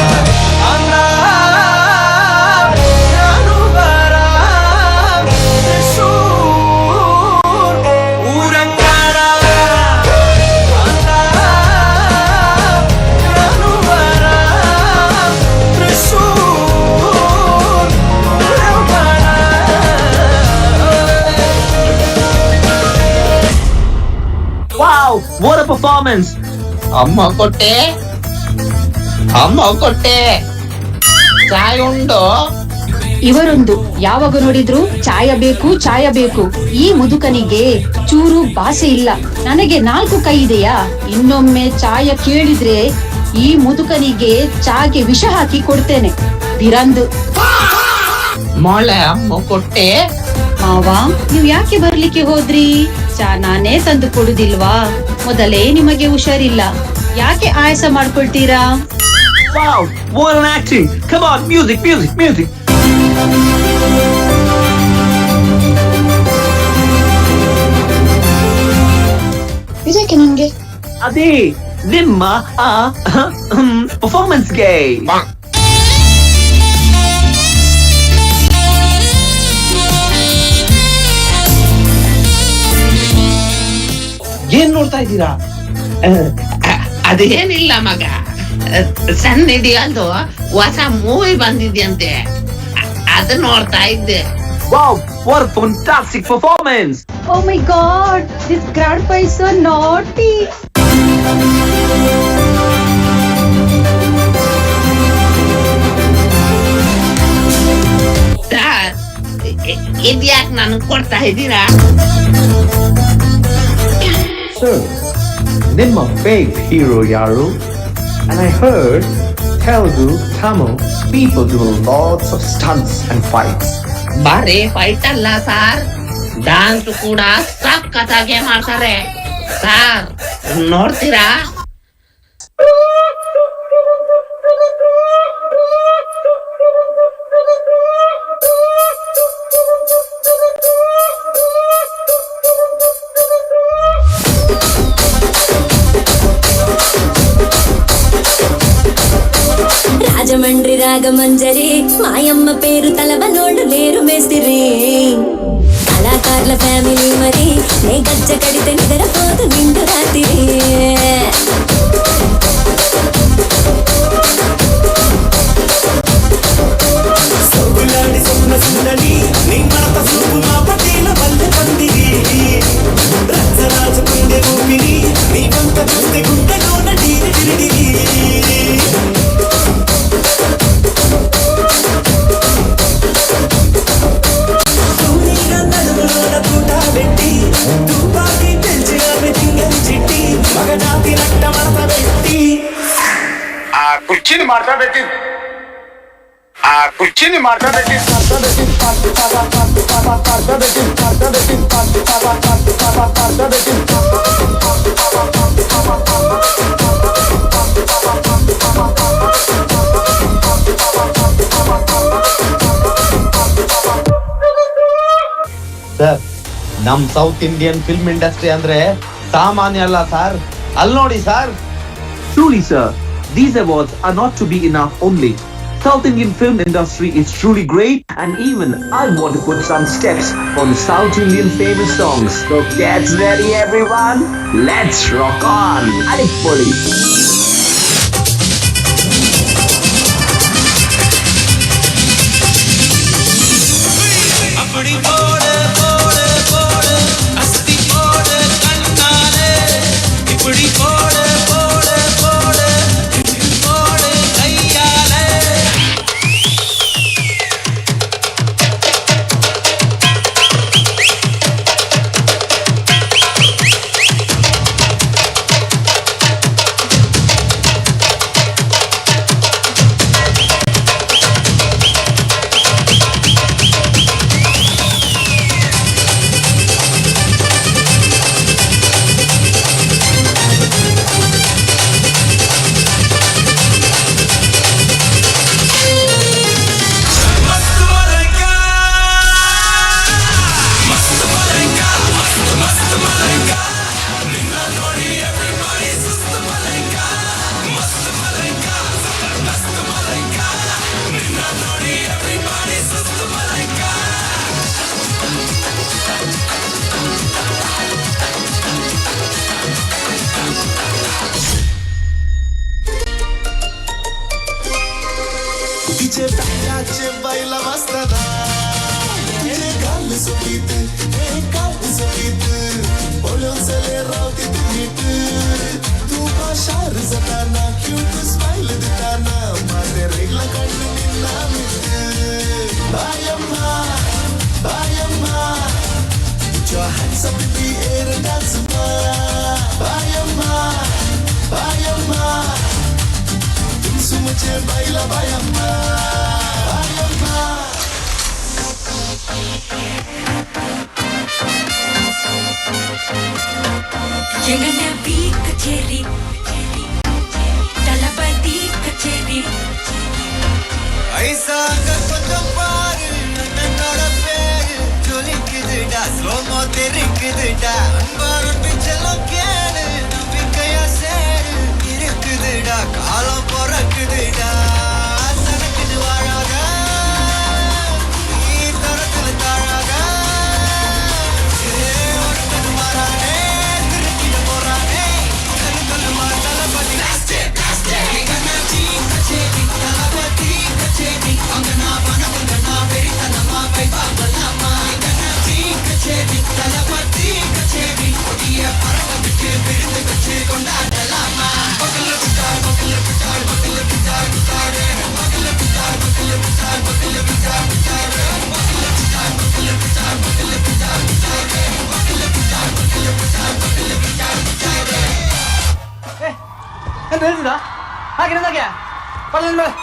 ഞാനും വരാം തൃശൂർ പൂരം കാണാൻ. ഞാനും വരാം Thrissur Pooram Wow, what a performance! ಅಮ್ಮ ಕೊಟ್ಟೆ, ಅಮ್ಮ ಕೊಟ್ಟೆ, ಚಾಯ್ ಉಂಡು? ಇವರೊಂದು ಯಾವಾಗ ನೋಡಿದ್ರು ಚಾಯ ಬೇಕು ಚಾಯ ಬೇಕು. ಈ ಮುದುಕನಿಗೆ ಚೂರು ಭಾಷೆ ಇಲ್ಲ. ನನಗೆ 4 ಕೈ ಇದೆಯಾ? ಇನ್ನೊಮ್ಮೆ ಚಾಯ ಕೇಳಿದ್ರೆ ಈ ಮುದುಕನಿಗೆ ಚಾಗೆ ವಿಷ ಹಾಕಿ ಕೊಡ್ತೇನೆ. ಬಿರಂದು ಮೊಳೆ ಅಮ್ಮ ಕೊಟ್ಟೆ. ಮಾವ, ನೀವ್ ಯಾಕೆ ಬರ್ಲಿಕ್ಕೆ ಹೋದ್ರಿ? ಚಾ ನಾನೇ ತಂದು ಕೊಡುದಿಲ್ವಾ? ಮೊದಲೇ ನಿಮಗೆ ಹುಷಾರಿಲ್ಲ, ಯಾಕೆ ಆಯಾಸ ಮಾಡ್ಕೊಳ್ತೀರಾ? Wow, what an acting! Come on, music, music, music! ಇದಕ್ಕೆ ನನ್ಗೆ ಅದೇ ನಿಮ್ಮ ಪರ್ಫಾರ್ಮೆನ್ಸ್ಗೆ ಏನ್ ನೋಡ್ತಾ ಇದ್ದೀರಾ? ಅದೇನಿಲ್ಲ ಮಗ, ಸನ್ನಿಧಿ ಅದು ಹೊಸ ಮೂವಿ ಬಂದಿದ್ಯಂತೆ, ಅದು ನೋಡ್ತಾ ಇದ್ದೆ. Wow, what a fantastic performance! Oh my god, this grandpa is so naughty. Sir, ಇದ್ಯಾಕ್ ನನಗ್ ಕೊಡ್ತಾ ಇದ್ದೀರಾ? Sir, ನಿಮ್ಮ fake hero ಯಾರು? And I heard Telugu, Tamil people do lots of stunts and fights. ಬರೀ ಫೈಟ್ ಅಲ್ಲ ಸರ್, ಡಾನ್ಸ್ ಕೂಡ ಸಖತ್ತಾಗೆ ಮಾಡ್ತಾರೆ ಸರ್, ನೋಡ್ತೀರಾ? రాజమండ్రి రాగమంజరి మాయమ్మ పేరు తలవనోళ్ళు లేరు మేస్తిరి. కళాకారుల ఫ్యామిలీ మరి నే గజ్జ కడితే నిద్రపోతు నిండు రాత్రి. సొగులాడి సొన్న సుందరి నీ మనత సూపు మా పటేల వల్లె పందిరి. రచ్చరాజు కుండె ఊపిరి నీ వంక చూస్తే గుండెలోన డీరి డిరిడిరి. సూనిగా నడుములోన పూట పెట్టి తుపాకి పెంచిన మెతింగని చిట్టి మగజాతి రక్త మడత పెట్టి ಆ ಕುರ್ಚಿని ಮಾಡ್ತಾ ಬೆಟ್ಟಿ, ಆ ಕುರ್ಚಿని ಮಾಡ್ತಾ ಬೆಟ್ಟಿ. ಸರ್, ನಮ್ ಸೌತ್ ಇಂಡಿಯನ್ ಫಿಲ್ಮ್ ಇಂಡಸ್ಟ್ರಿ ಅಂದ್ರೆ ಸಾಮಾನ್ಯ ಅಲ್ಲ ಸರ್. ಅಲ್ಲಿ ನೋಡಿ sir. Truly, sir, these awards are not to be enough only. South Indian film industry is truly great, and even I want to put some steps on the South Indian famous songs. So get ready, everyone. Let's rock on. Adipoli. तिचे टाकाचे बैला मस्तना हे गाल सुकीत हे गाल सुकीत बोलून चले Ravati NEET तू भाषार जाताना cute smile देताना माझे रेगला काढून निन्ना मिट बायम्मा बायम्मा तुझ्या hands up the air dance मा बायम्मा बायम्मा मुझे baila bayamma bayamma Yenga bhi kacheri talapati kacheri aisa kato par nara per joli kidda slow mo terikda anbar pichalo kyan nabikaya ser irikda kalam porakda sanakdu varaga ee taratil taraga ye orkan marane tirkida porane kalkal matala pati plastic gana ji kacheri talapati kacheri angana banagana veritana ma pai babalama gana ji kacheri talapati kacheri odiya paraga bitte virinde kache kondadalama bakal pitar bakal pitar bakal pitar pitar bakal pitar bakal pitar bakal pitar pitar bakal pitar bakal pitar bakal pitar pitar bakal pitar bakal pitar bakal pitar pitar ಎಂತ ಹೇಳ್ತಿದ್ದ ಹಾಗೆ ಹಾಗೆ ಪಳ್ಳ ಮೇಲೆ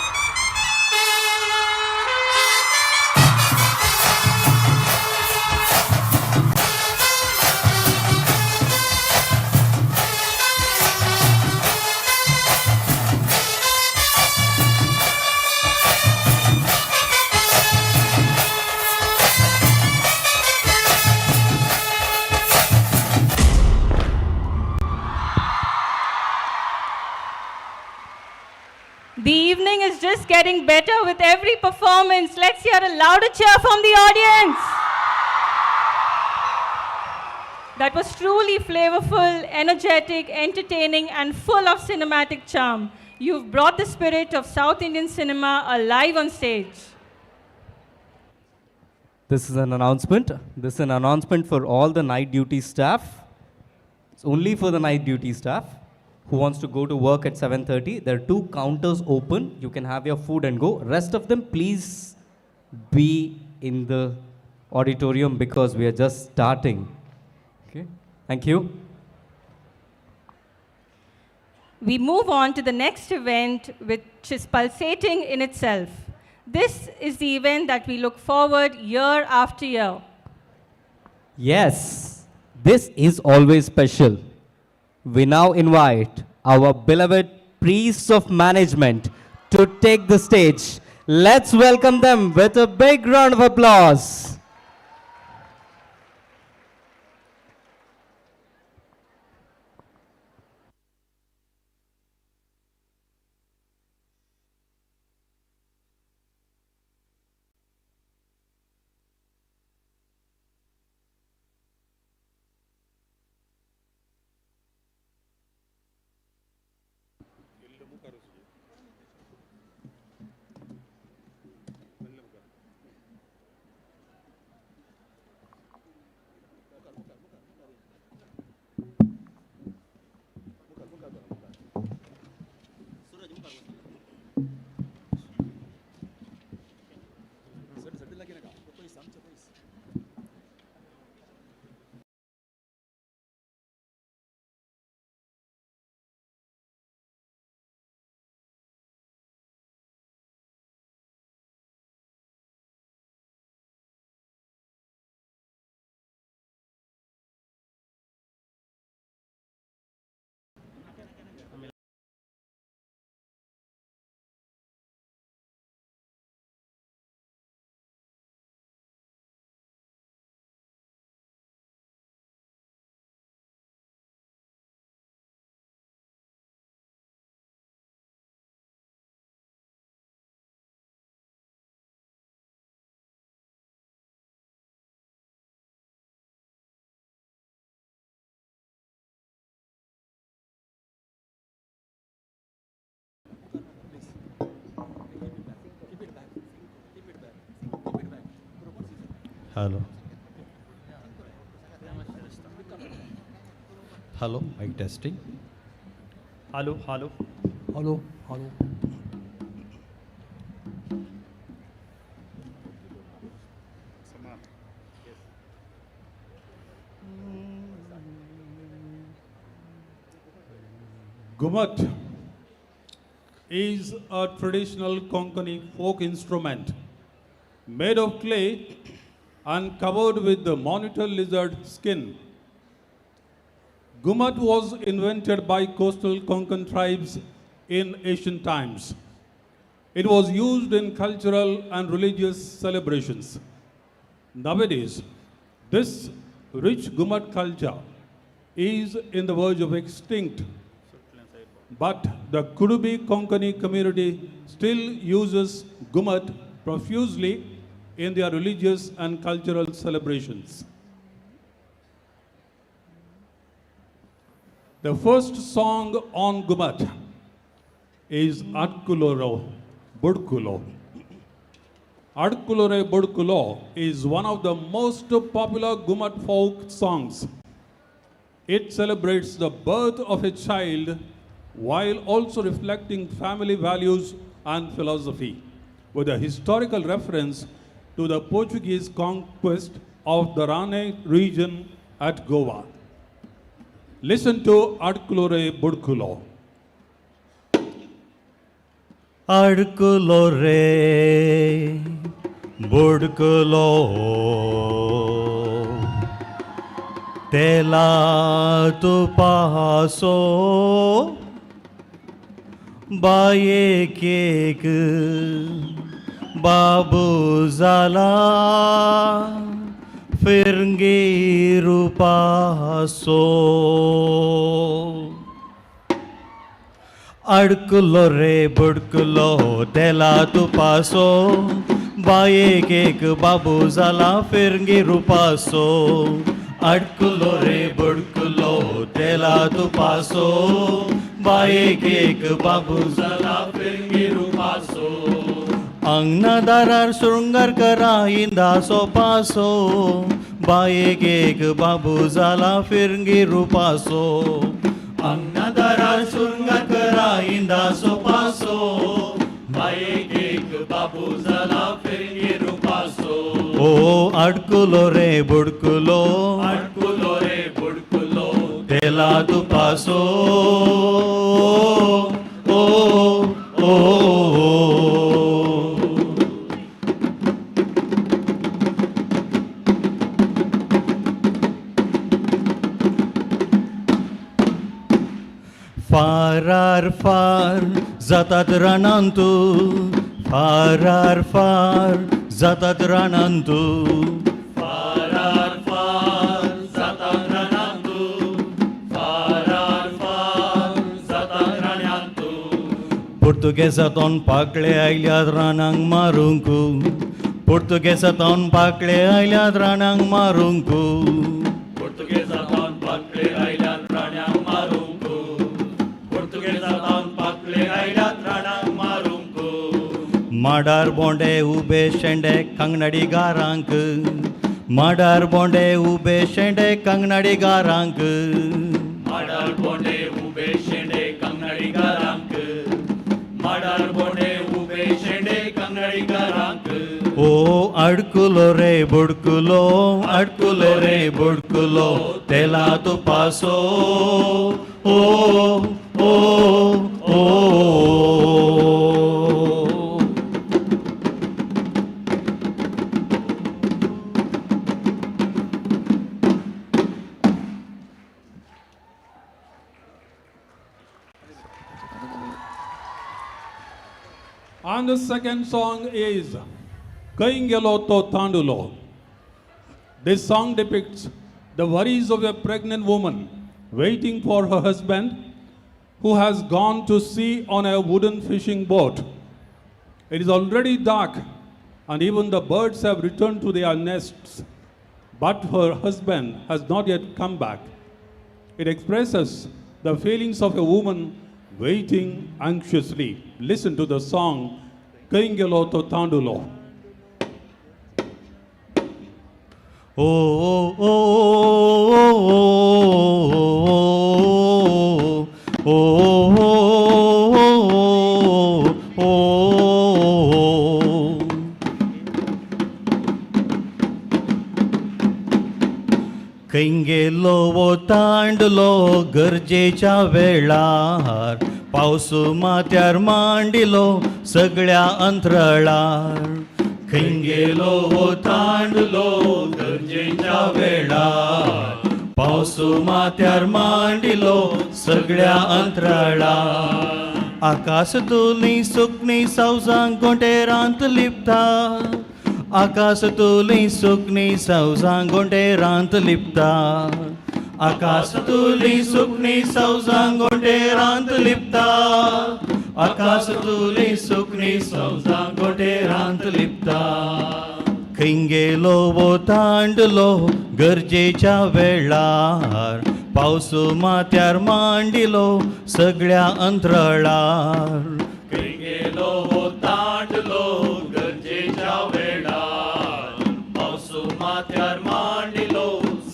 The evening is just getting better with every performance. Let's hear a louder cheer from the audience. That was truly flavorful, energetic, entertaining, and full of cinematic charm. You've brought the spirit of South Indian cinema alive on stage. This is an announcement. This is an announcement for all the night duty staff. It's only for the night duty staff who wants to go to work at 7:30. There are 2 counters open. You can have your food and go. Rest of them, please be in the auditorium because we are just starting. Okay. Thank you. We move on to the next event, which is pulsating in itself. This is the event that we look forward year after year. Yes, this is always special. We now invite our beloved priests of management to take the stage. Let's welcome them with a big round of applause. Hello. Hello, mic testing. Hello, hello. Hello, hello. Gumat is a traditional Konkani folk instrument made of clay and covered with the monitor lizard skin. Gumat was invented by coastal Konkan tribes in ancient times. It was used in cultural and religious celebrations. Nowadays, this rich Gumat culture is in the verge of extinct, but the Kudubi Konkani community still uses Gumat profusely in their religious and cultural celebrations. The first song on Gumat is Adkuloro Budkulo. Adkulore Budkulo is one of the most popular Gumat folk songs. It celebrates the birth of a child while also reflecting family values and philosophy, with a historical reference to the Portuguese conquest of the Rane region at Goa. Listen to Adkulore Budkulo. Adkulo re budkulo tela tu paso baye kek babu zala firngi rupaso Adkulo re budkulo tela tu paso baye kek babu zala firngi rupaso Adkulo re budkulo tela tu paso baye kek babu zala firngi rupaso Angna darar surungar kara inda so paso baye kek babu zala firngi rupaso Angna darar surungar kara inda so paso baye kek babu zala firngi rupaso O Adkulo re budkulo tela tu paso Far zatat ranantu far zatat ranantu far zatat ranantu far zatat ranantu Portuguesaton pakle ailiad ranang marunku Portuguesaton pakle ailiad ranang marunku Portuguesaton pakle ailiad ranang marunku Portuguesaton pakle ailiad ranang marunku Madar bonde ube shende kangnadi garank Madar bonde ube shende kangnadi garank Madar bonde ube shende kangnadi garank Madar bonde ube shende kangnadi garank O Adkulo re budkulo tela tu paso And the second song is Kaingelo to Tandulo. This song depicts the worries of a pregnant woman waiting for her husband who has gone to sea on a wooden fishing boat. It is already dark and even the birds have returned to their nests, but her husband has not yet come back. It expresses the feelings of a woman waiting anxiously. Listen to the song Kaingelo to Tandulo. ओ ओ ओ ओ ओ खंय गेलो ओतांडलो गरजेच्या वेळार पावस माथ्यार मांडिलो सगळ्या अंतराळार खंय गेलो ओतांडलो गरजेच्या वेळार पावस माथ्यार मांडिलो सगळ्या अंतराळार आकाश तुली सुकणी सावजांक गोंडेरांत लिपता आकाश तुली सुकणी सावजांक गोंडेरांत लिपता आकाश तुली सुकणी सावजांक गोंडेरांत लिपता आकाश तुली सुकणी सावजांक गोंडेरांत लिपता खंय गेलो ओतांडलो गरजेच्या वेळार पावस माथ्यार मांडिलो सगळ्या अंतराळार खंय गेलो ओतांडलो गरजेच्या वेळार पावस माथ्यार मांडिलो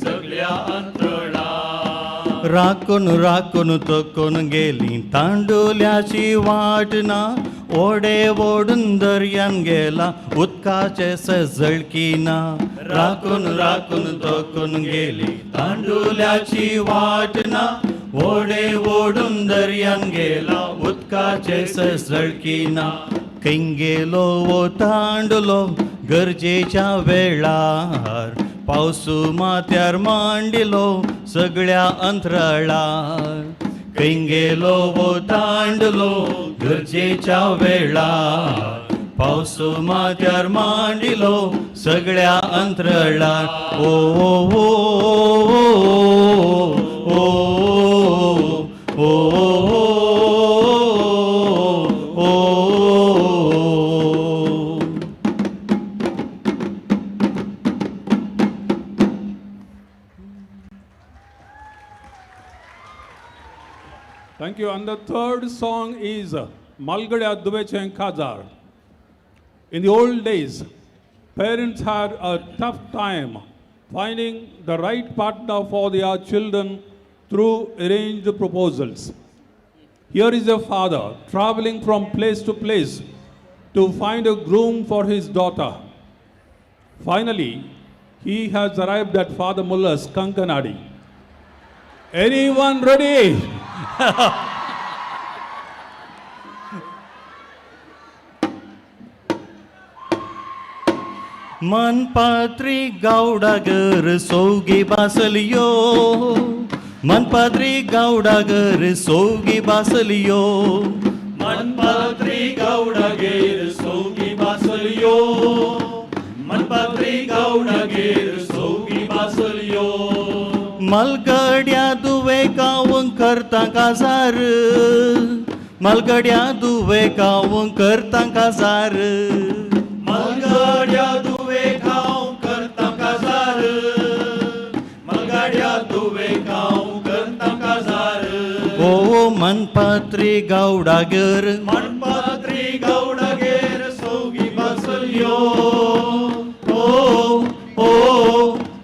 सगळ्या अंतराळार राखून राखून तकोन गेली तांडुल्याची वाटना ओडे ओडून दर्यान गेला उदकाचे सजळकीना राखून राखून तकोन गेली तांडुल्याची वाटना ओडे ओडून दर्यान गेला उदकाचे सजळकीना खंय गेलो ओतांडलो गरजेच्या वेळार पावस माथ्यार मांडिलो सगळ्या अंतराळार खंय गेलो ओतांडलो गरजेच्या वेळार पावस माथ्यार मांडिलो सगळ्या अंतराळार ओ ओ ओ ओ ओ Thank you. And the third song is Malgadya Duvechen Khazar. In the old days, parents had a tough time finding the right partner for their children through arranged proposals. Here is a father traveling from place to place to find a groom for his daughter. Finally, he has arrived at Father Muller's Kankanadi. Anyone ready? मनपात्री गावडागर सोगी बासलियो मनपात्री गावडागर सोगी बासलियो मनपात्री गावडागर सोगी बासलियो मनपात्री गावडागर सोगी बासलियो मलगड्या दुवे कावून करता काजार मलगड्या दुवे कावून करता काजार मलगड्या दुवे कावून करता काजार मलगड्या दुवे कावून करता काजार ओ मनपात्री गावडागर सोगी बसलियो ओ ओ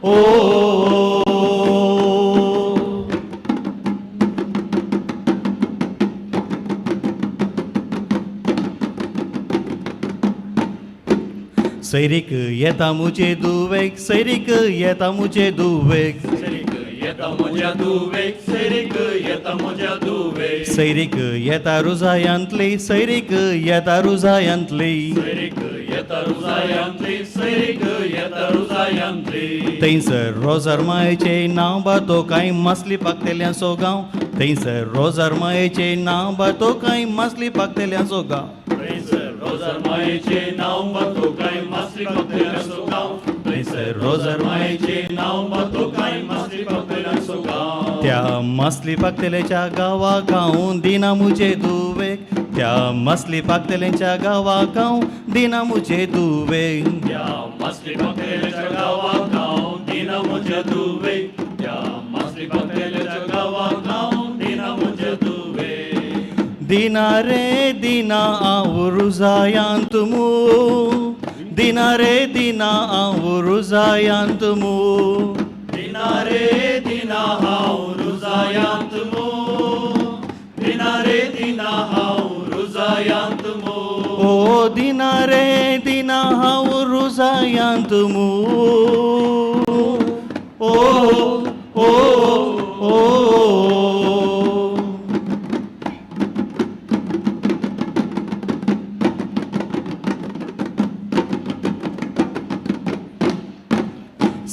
ओ सैरिक येता मुझे दुवेक सैरिक येता मुझे दुवेक सैरिक येता मुझे दुवेक सैरिक येता मुझे दुवेक सैरिक येता रुजायांतली सैरिक येता रुजायांतली सैरिक येता रुजायांतली सैरिक येता रुजायांतली थंयसर रोजार मायेचे नांव बातो कांय मसली पाकतेल्यांचो गांव थंयसर रोजार मायेचे नांव बातो कांय मसली पाकतेल्यांचो गांव रोजार मायेचे नांव बातो कांय मसली पाकतेल्यांचो गांव थंयसर रोजार मायेचे नांव बातो कांय मसली पाकतेल्यांचो गांव त्या मसली पाकतेल्याच्या गांवा गांव दिना मुझे दुवेक त्या मसली पाकतेल्याच्या गांवा गांव दिना मुझे दुवेक त्या मसली पाकतेल्याच्या गांवा गांव दिना मुझे दुवेक त्या मसली पाकतेल्याच्या गांवा गांव दिना मुझे दुवेक दिना रे दिना आवरुजायांत मू dinare dina auruzayantumu dinare dina auruzayantumu dinare dina auruzayantumu o dinare dina auruzayantumu o o o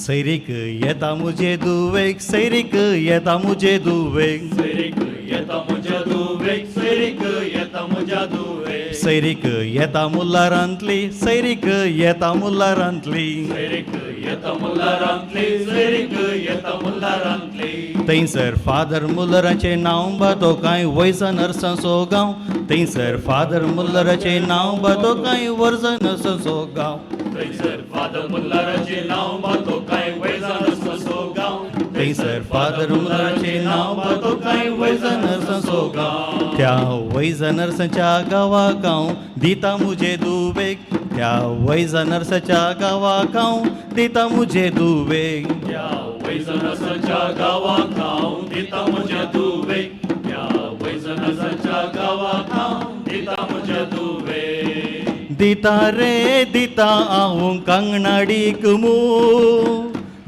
Seirik yeta mujhe duvek Seirik yeta mujhe duvek Seirik yeta mujhe duvek Seirik yeta mujhe duvek Seirik yeta mullarantli Seirik yeta mullarantli Seirik yeta mullarantli Seirik yeta mullarantli Teinser father mullarache naam bato kai waisa narsan so gaun Teinser father mullarache naam bato kai warsa narsan so gaun Teinser father mullarache naam bato kai waisa narsan so gaun Teinser father mullarache naam bato kai waisa narsan so gaun Kya waisa narsan cha gawa gaun dita mujhe dubek Kya waisa narsan cha gawa gaun dita mujhe dubek Kya waisa narsan cha gawa gaun dita mujhe dubek Kya waisa narsan cha gawa gaun dita mujhe dubek Dita re dita aun kangnadi kumu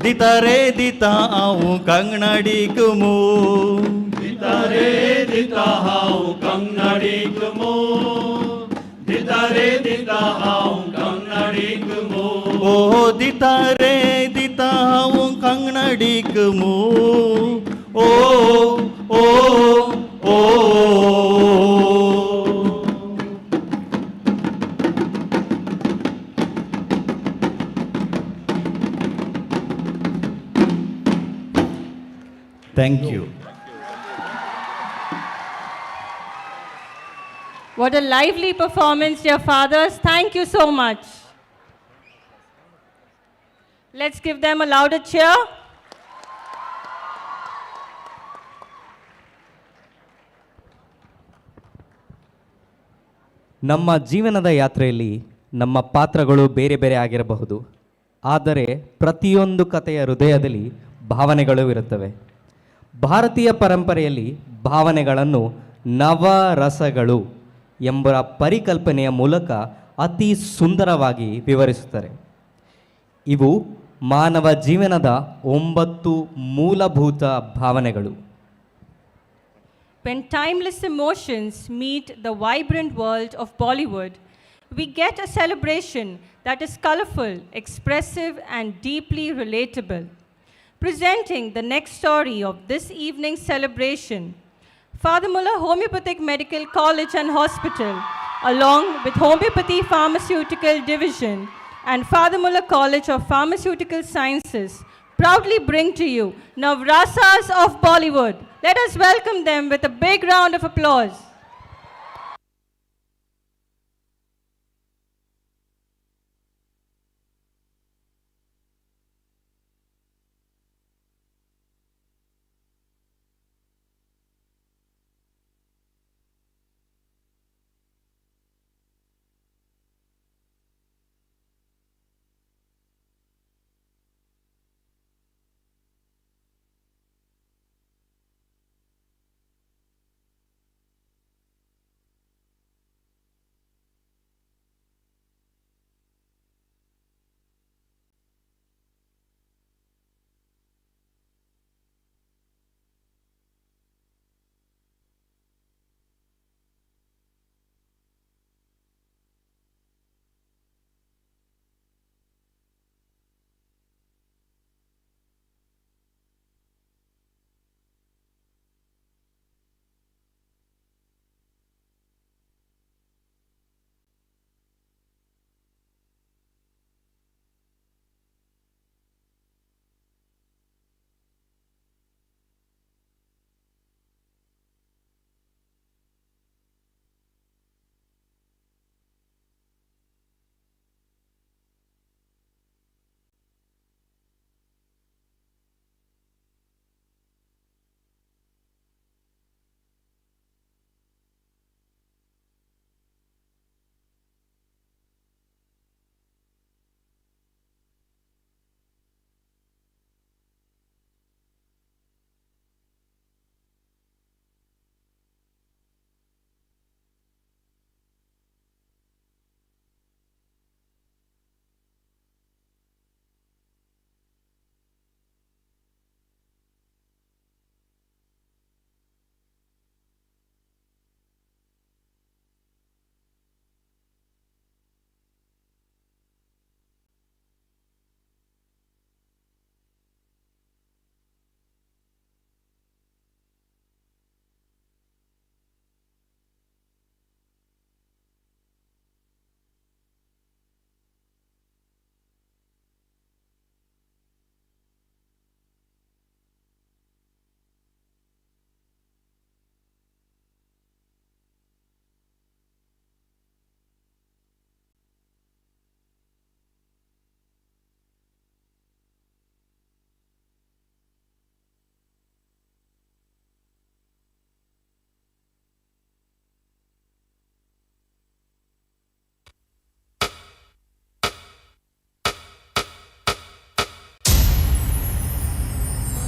Dita re dita aun kangnadi kumu Dita re dita aun kangnadi kumu Dita re dita aun kangnadi kumu Oh dita re dita aun kangnadi kumu Oh oh oh Thank you. What a lively performance, dear fathers. Thank you so much. Let's give them a louder cheer. ನಮ್ಮ ಜೀವನದ ಯಾತ್ರೆಯಲ್ಲಿ ನಮ್ಮ ಪಾತ್ರಗಳು ಬೇರೆ ಬೇರೆ ಆಗಿರಬಹುದು, ಆದರೆ ಪ್ರತಿಯೊಂದು ಕಥೆಯ ಹೃದಯದಲ್ಲಿ ಭಾವನೆಗಳು ಇರುತ್ತವೆ. ಭಾರತೀಯ ಪರಂಪರೆಯಲ್ಲಿ ಭಾವನೆಗಳನ್ನು ನವರಸಗಳು ಎಂಬ ಪರಿಕಲ್ಪನೆಯ ಮೂಲಕ ಅತಿ ಸುಂದರವಾಗಿ ವಿವರಿಸುತ್ತಾರೆ. ಇವು ಮಾನವ ಜೀವನದ 9 ಮೂಲಭೂತ ಭಾವನೆಗಳು. When timeless emotions meet the vibrant world of Bollywood, we get a celebration that is colorful, expressive, and deeply relatable. Presenting the next story of this evening's celebration, Father Muller Homeopathic Medical College and Hospital, along with Homeopathy Pharmaceutical Division and Father Muller College of Pharmaceutical Sciences, proudly bring to you Navrasas of Bollywood. Let us welcome them with a big round of applause.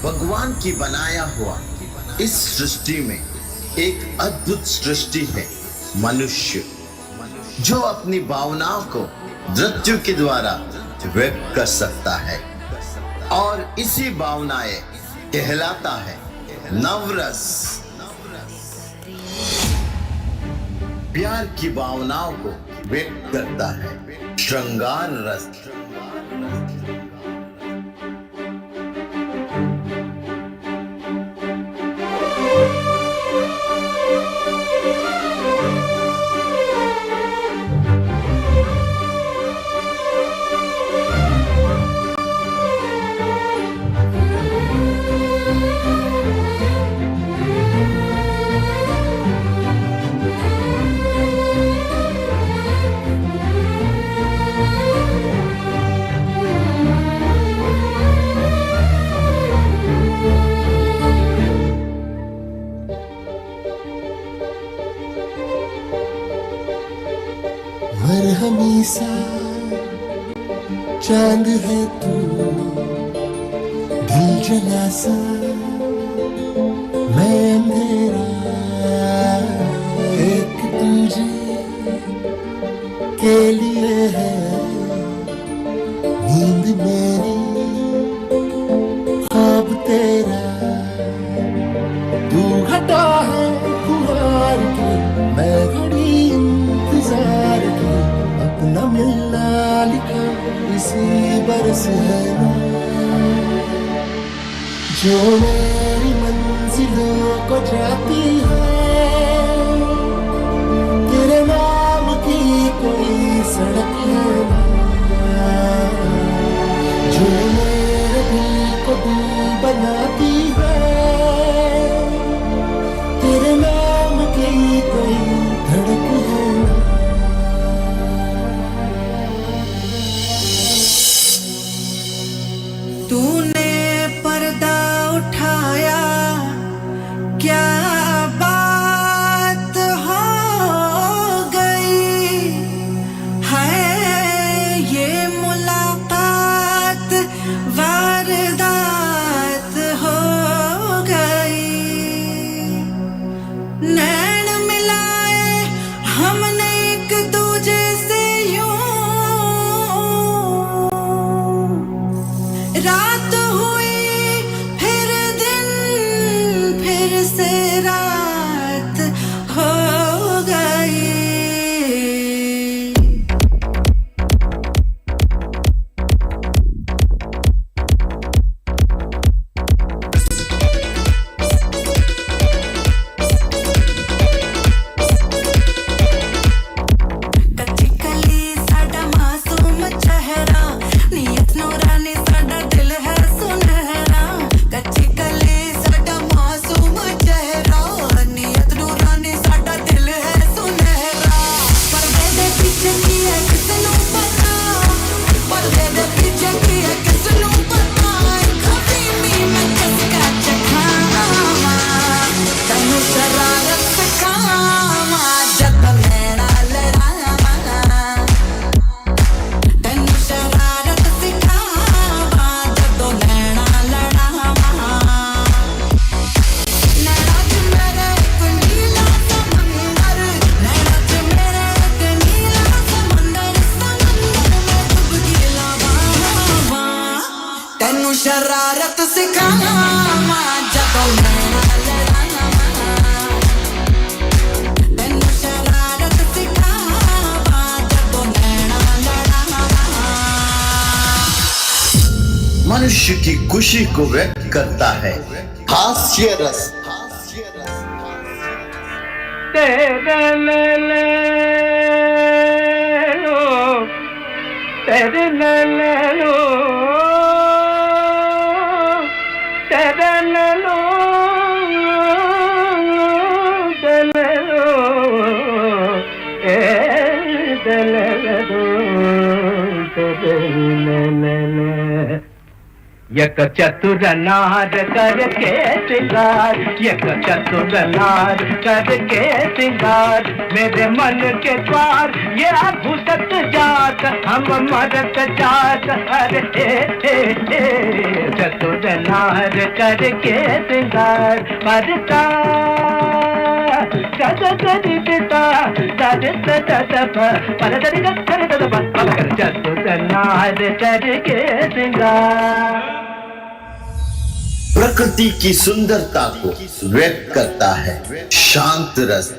भगवान की बनाया हुआ इस सृष्टि में एक अद्भुत सृष्टि है मनुष्य, जो अपनी भावनाओं को नृत्य के द्वारा व्यक्त कर सकता है और इसी भावनाएं कहलाता है नवरस। प्यार की भावनाओं को व्यक्त करता है श्रृंगार रस। मरहमी सा चांद है तू, दिल जला सा मैं अंधेरा, एक तुझे के लिए है नींद मेरी, ख्वाब तेरा तू हटा है खुमार के, मैं घड़ी इंतजार की, अपना मिलना लिखा इसी बरस है ना, जो मेरी मंजिलों को जाती है, तेरे नाम की कोई सड़क है ना, जो मेरे दिल को दिल बनाती है, तेरे नाम की कोई धड़क है ना। तूने पर्दा उठाया, क्या बात हो गई है, ये मुलाकात वारदात हो गई, नैन मिलाए हमने एक दूजे से यूं, रात हुई फिर दिन, फिर से रात हो गई। कच्ची कली साडा मासूम चेहरा, नियत नूरानी साडा दिल है सुनहरा, कच्ची कली साडा मासूम चेहरा, नियत नूरानी साडा दिल है सुनहरा, पर्दे दे पीछे की है किसनू पता, पर्दे दे पीछे की है किसनू पता, खबीमी मैं किसका चखावा, तैनू शरारत सिखावा, जद नैना लड़ावा, तैनू शरारत सिखावा, जदों नैना लड़ावा, नैना च मेरे एक नीला समंदर, नैना च मेरे एक नीला समंदर, समंदर में डुबकी लगावा, तैनू शरारत सिखावा, जदों नैना लड़ावा, तैनू शरारत सिखावा, जदों नैना लड़ावा। मनुष्य की खुशी को व्यक्त करता है हास्य रस। तेरे ले लो, तेरे ले लो, तेरे ले लो, तेरे लो, तेरे ले दो, तेरे ले ले। यक चतुर नार करके सिंगार, यक चतुर नार करके सिंगार, मेरे मन के द्वार ये घुसत जात, हम मरत जात, अरे चतुर नार करके सिंगार, मरता चतुर नार करके सिंगार। प्रकृति की सुंदरता को व्यक्त करता है शांत रस।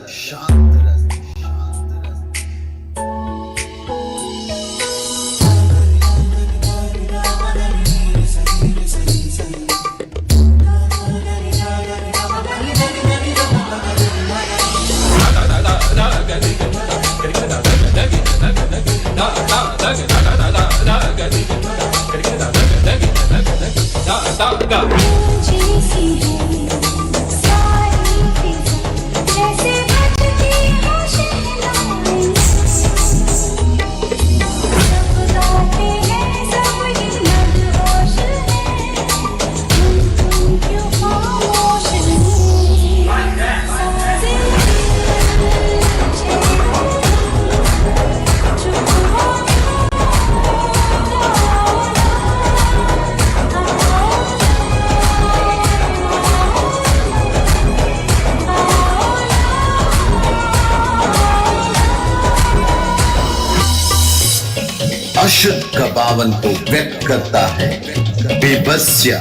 अशुद्ध का पावन को व्यक्त करता है बेबस्या।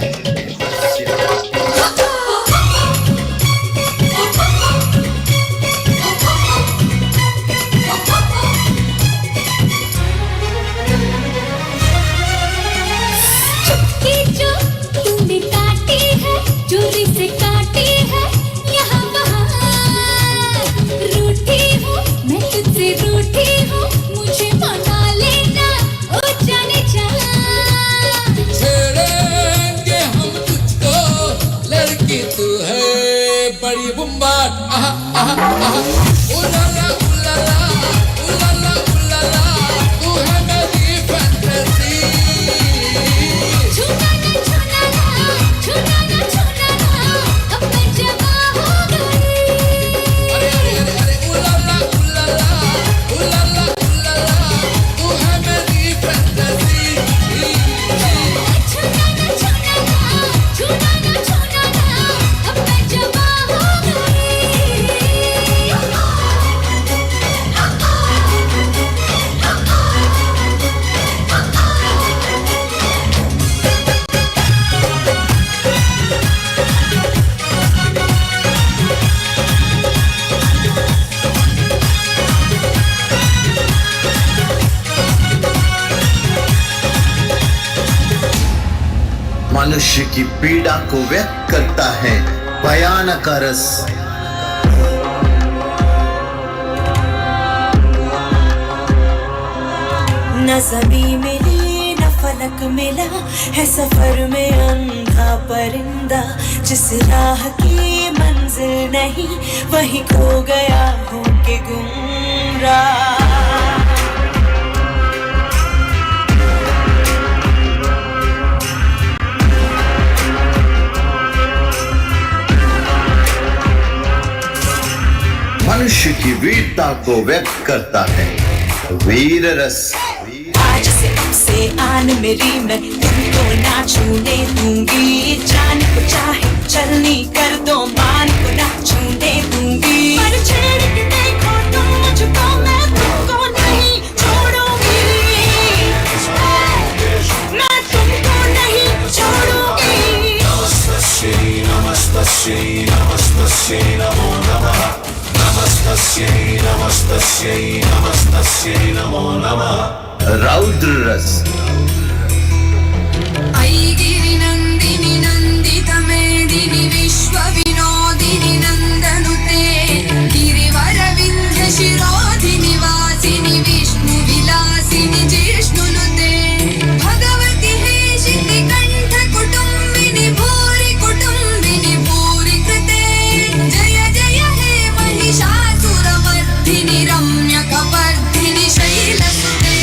मनुष्य की पीड़ा को व्यक्त करता है भयानक रस। न ज़मीं मिली न फलक मिला है सफर में अंधा परिंदा, जिस राह की मंजिल नहीं वहीं खो गया हूँ कि गुमराह। मनुष्य की वीरता को व्यक्त करता है वीर रस। आज से आन मेरी मैं तुमको ना छूने दूंगी, जान को चाहे चलनी कर दो मान को ना छूने दूंगी। पर छेड़ के देखो तुम मुझको मैं तुमको नहीं छोड़ूंगी, मैं तुमको नहीं छोड़ूंगी। नमस्तस्यै नमस्तस्यै नमो नमः, नमस्तस्यै नमस्तस्यै नमस्तस्यै नमो नमः। रौद्र रस। ऐगिरि नंदिनि नंदित मेदिनि विश्व विनोदिनि नंदनुते, गिरिवर विंध्य शिरोधिनि वासिनि विष्णु विलासिनि जिष्णुनुते, भगवति हेशिति कंठ कुटुंबिनि भूरि कुटुंबिनि भूरि कृते, जय जय हे महिषासुरमर्दिनि रम्यकपर्दिनि शैलसुते।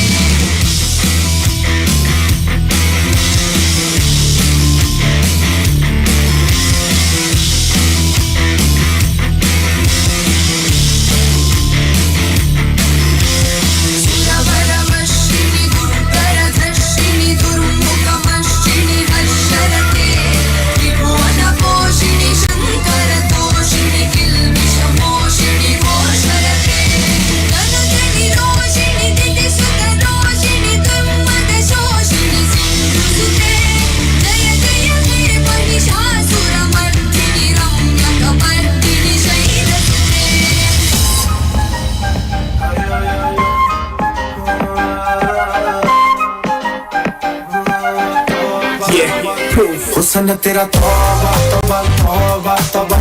हुस्न तेरा तौबा तौबा तौबा तौबा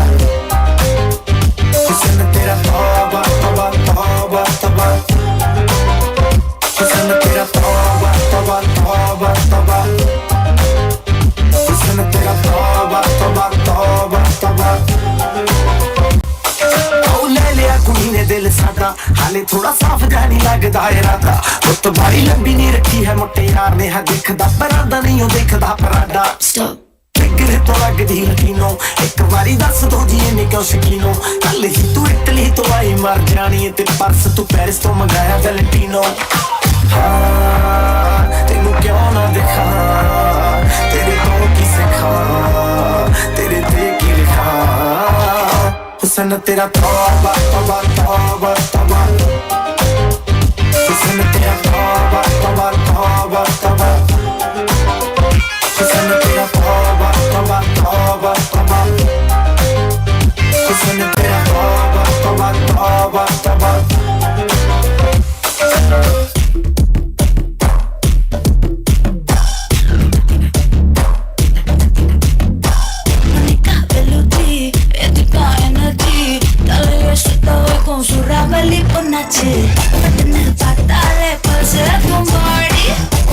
हुस्न तेरा तौबा तौबा तौबा तौबा हुस्न तेरा तौबा तौबा तौबा तौबा हुस्न तेरा तौबा तौबा तौबा तौबा ले लिया कुड़ी ने दिल सादा हाले थोड़ा साफ जानी लगदा इरादा वो तो भारी लंबी नहीं रखी है मोटे यार ने है दिखदा परादा नहीं हो देखदा परादा फिक्र तो लगदी लकीनो एक बारी दस दो जी ने क्यों शकीनो कल ही तू इटली तो आई मर जानी है ते पर्स तू पेरिस तो मंगाया वैलेंटिनो हाँ तेनू क्यों ना दिखा तेरे तो की सिखा तेरे ते की लिखा हुस्न तेरा तौबा तौबा तौबा तौबा हुस्न तेरा तौबा तौबा तौबा तौबा हुस्न तेरा तौबा तौबा तौबा तौबा हुस्न तेरा तौबा तौबा तौबा तौबा con su rabali ponache tener patale pase con body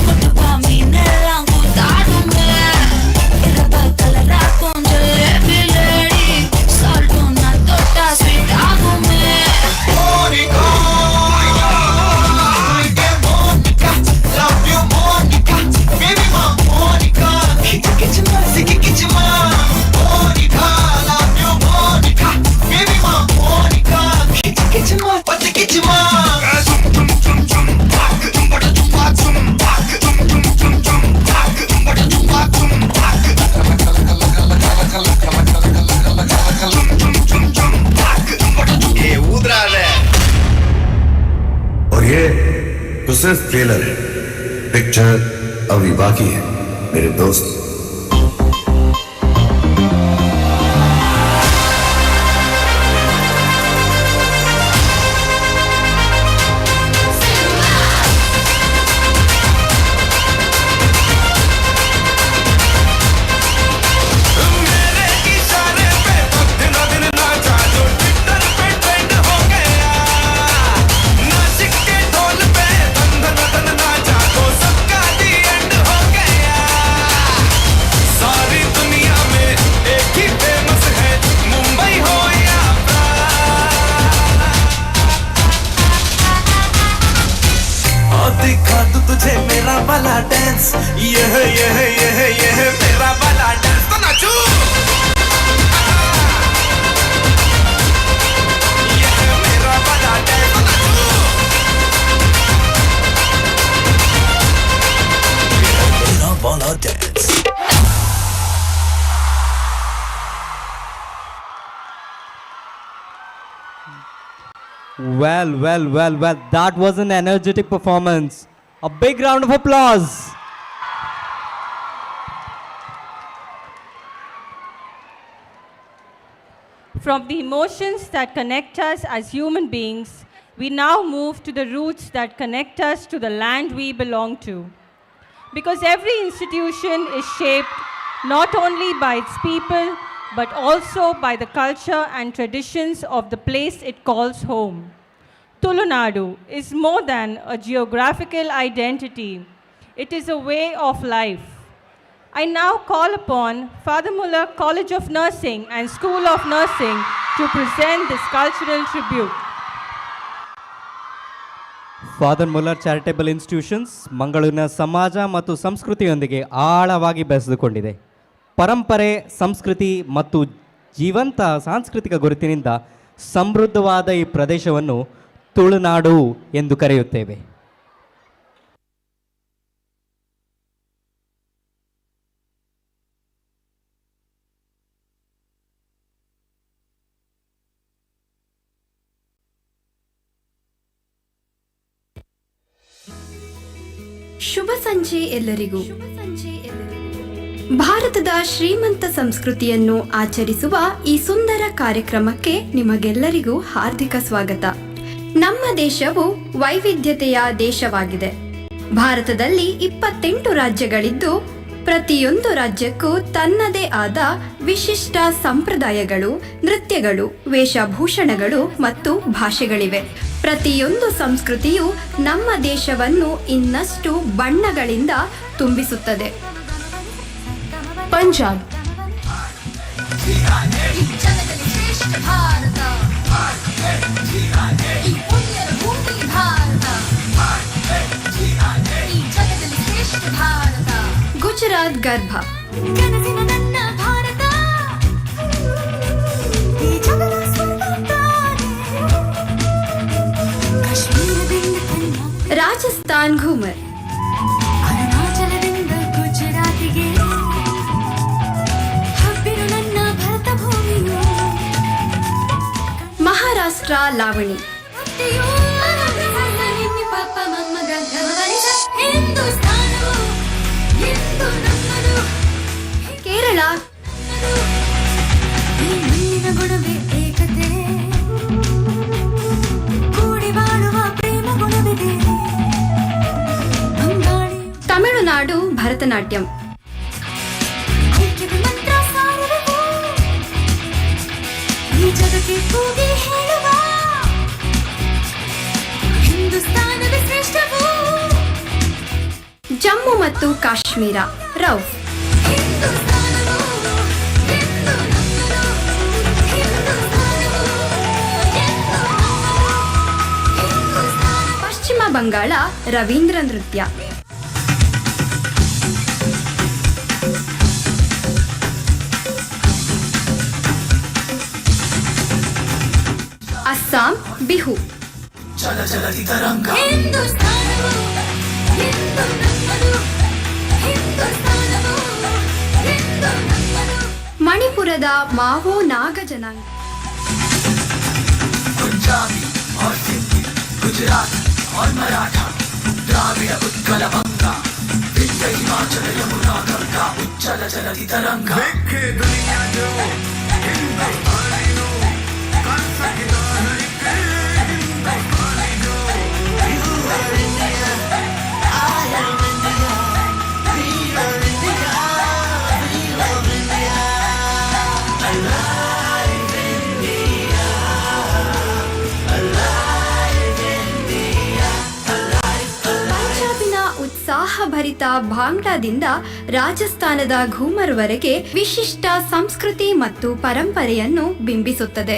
con tu camine lango darume era batala ra con jalebi lady salto na tota sweet agume Monica Monica love you Monica baby ma Monica kichima kichima Monica love you Monica baby ma Monica kichima what kichima ये उधरा है और ये तो सिर्फ trailer है picture अभी बाकी है मेरे दोस्त तुझे मेरा वाला डांस ये है मेरा वाला डांस तो नाचो ये है मेरा वाला डांस तो नाचो ये है मेरा वाला dance Well, that was an energetic performance. A big round of applause. From the emotions that connect us as human beings, we now move to the roots that connect us to the land we belong to. Because every institution is shaped not only by its people, but also by the culture and traditions of the place it calls home. Tulunadu is more than a geographical identity. It is a way of life. I now call upon Father Muller College of Nursing and School of Nursing to present this cultural tribute. Father Muller charitable institutions ಮಂಗಳೂರಿನ ಸಮಾಜ ಮತ್ತು ಸಂಸ್ಕೃತಿಯೊಂದಿಗೆ ಆಳವಾಗಿ ಬೆಸೆದುಕೊಂಡಿದೆ. ಪರಂಪರೆ, ಸಂಸ್ಕೃತಿ ಮತ್ತು ಜೀವಂತ ಸಾಂಸ್ಕೃತಿಕ ಗುರುತಿನಿಂದ ಸಮೃದ್ಧವಾದ ಈ ಪ್ರದೇಶವನ್ನು ತುಳುನಾಡು ಎಂದು ಕರೆಯುತ್ತೇವೆ. ಶುಭ ಸಂಜೆ ಎಲ್ಲರಿಗೂ. ಭಾರತದ ಶ್ರೀಮಂತ ಸಂಸ್ಕೃತಿಯನ್ನು ಆಚರಿಸುವ ಈ ಸುಂದರ ಕಾರ್ಯಕ್ರಮಕ್ಕೆ ನಿಮಗೆಲ್ಲರಿಗೂ ಹಾರ್ದಿಕ ಸ್ವಾಗತ. ನಮ್ಮ ದೇಶವು ವೈವಿಧ್ಯತೆಯ ದೇಶವಾಗಿದೆ. ಭಾರತದಲ್ಲಿ 28 ರಾಜ್ಯಗಳಿದ್ದು ಪ್ರತಿಯೊಂದು ರಾಜ್ಯಕ್ಕೂ ತನ್ನದೇ ಆದ ವಿಶಿಷ್ಟ ಸಂಪ್ರದಾಯಗಳು, ನೃತ್ಯಗಳು, ವೇಷಭೂಷಣಗಳು ಮತ್ತು ಭಾಷೆಗಳಿವೆ. ಪ್ರತಿಯೊಂದು ಸಂಸ್ಕೃತಿಯು ನಮ್ಮ ದೇಶವನ್ನು ಇನ್ನಷ್ಟು ಬಣ್ಣಗಳಿಂದ ತುಂಬಿಸುತ್ತದೆ. ಪಂಜಾಬ್ ಗುಜರಾತ್ ಗರ್ಭ, ರಾಜಸ್ಥಾನ್ ಘೂಮರ್, ಮಹಾರಾಷ್ಟ್ರ ಲಾವಣಿ, ಕೇರಳ ತಮಿಳುನಾಡು ಭರತನಾಟ್ಯಂ, ಜಮ್ಮು ಮತ್ತು ಕಾಶ್ಮೀರ ರೌಫ್, ಪಶ್ಚಿಮ ಬಂಗಾಳ ರವೀಂದ್ರ ನೃತ್ಯ, ಅಸ್ಸಾಂ ಬಿಹು, ಮಣಿಪುರದ ಮಾವೋ ನಾಗ ಜನಾಂಗ, पंजाबी और सिंधी, गुजराती और मराठा, द्राविड़ उत्कल बंगा, विंध्य हिमाचल यमुना गंगा, उच्चल जलधि तरंगा, देखे दुनिया जो हिंदुस्तानी नो, कर सकता है कि हिंदुस्तानी जो, You are India, I am India, we are India, we love India, alive India. ಪಂಜಾಬಿನ ಉತ್ಸಾಹಭರಿತ ಭಾಂಗ್ಡಾದಿಂದ ರಾಜಸ್ಥಾನದ ಘೂಮರ್ವರೆಗೆ ವಿಶಿಷ್ಟ ಸಂಸ್ಕೃತಿ ಮತ್ತು ಪರಂಪರೆಯನ್ನು ಬಿಂಬಿಸುತ್ತದೆ.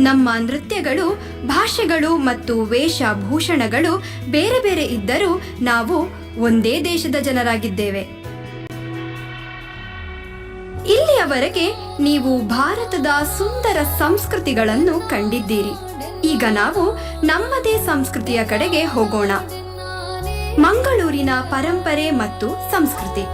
ನಮ್ಮ ನೃತ್ಯಗಳು, ಭಾಷೆಗಳು ಮತ್ತು ವೇಷಭೂಷಣಗಳು ಬೇರೆ ಬೇರೆ ಇದ್ದರೂ ನಾವು ಒಂದೇ ದೇಶದ ಜನರಾಗಿದ್ದೇವೆ. ಇಲ್ಲಿಯವರೆಗೆ ನೀವು ಭಾರತದ ಸುಂದರ ಸಂಸ್ಕೃತಿಗಳನ್ನು ಕಂಡಿದ್ದೀರಿ. ಈಗ ನಾವು ನಮ್ಮದೇ ಸಂಸ್ಕೃತಿಯ ಕಡೆಗೆ ಹೋಗೋಣ. ಮಂಗಳೂರಿನ ಪರಂಪರೆ ಮತ್ತು ಸಂಸ್ಕೃತಿ.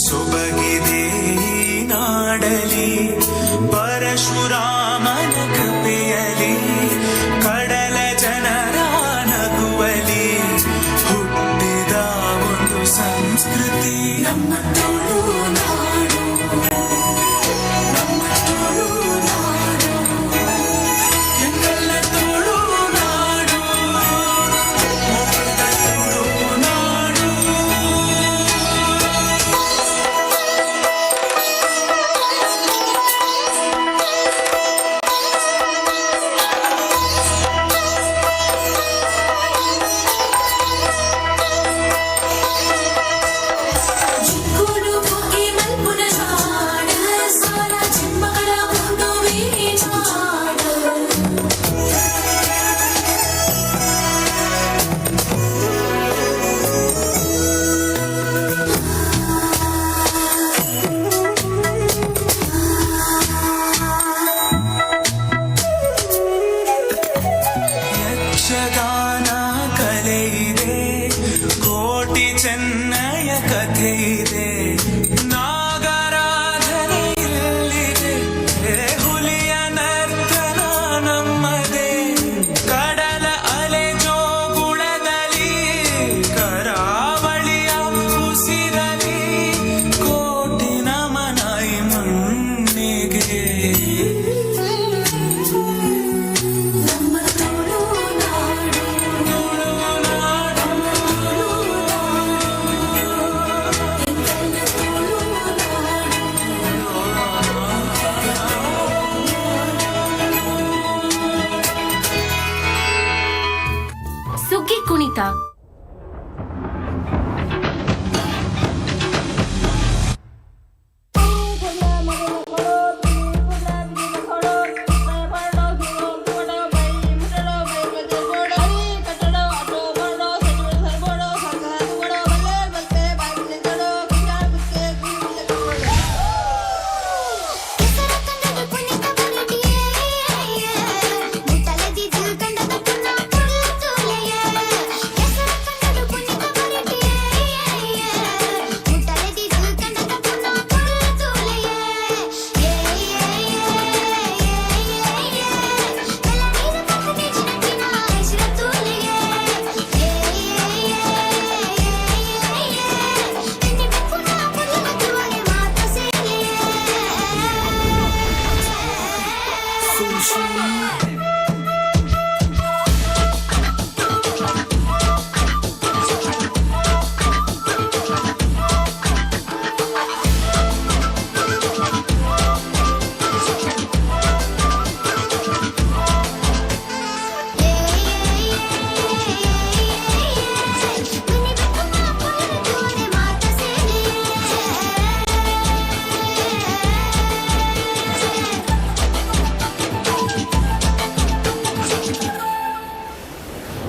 ಸೊಬಗಿದೆ ನಾಡಲಿ ಪರಶುರಾಮನ ಕೃಪೆಯಲಿ ಕಡಲ ಜನರ ನಗುವಲಿ ಹುಟ್ಟಿದ ಒಂದು ಸಂಸ್ಕೃತಿ ನಮ್ಮ ತುಳುನಾಡು, ನಮ್ಮ ತುಳುನಾಡು, ಎಂದೆಲ್ಲ ತುಳುನಾಡು, ಮೋದ ತುಳುನಾಡು. Gulu mugi malpuna ಕಥೆ ಇದೆ ನಾಗರಾಧನೆ ಇಲ್ಲಿದೆ ಹುಲಿಯ ನರ್ತನ ನಮ್ಮದೇ ಕಡಲ ಅಲೆ ಜೋಗುಳದಲ್ಲಿ ಕರಾವಳಿಯ ಉಸಿರಲಿ ಕೋಟಿ ನಮನ ಈ ಮಣ್ಣಿಗೆ ಸುಗ್ಗಿ ಕುಣಿತ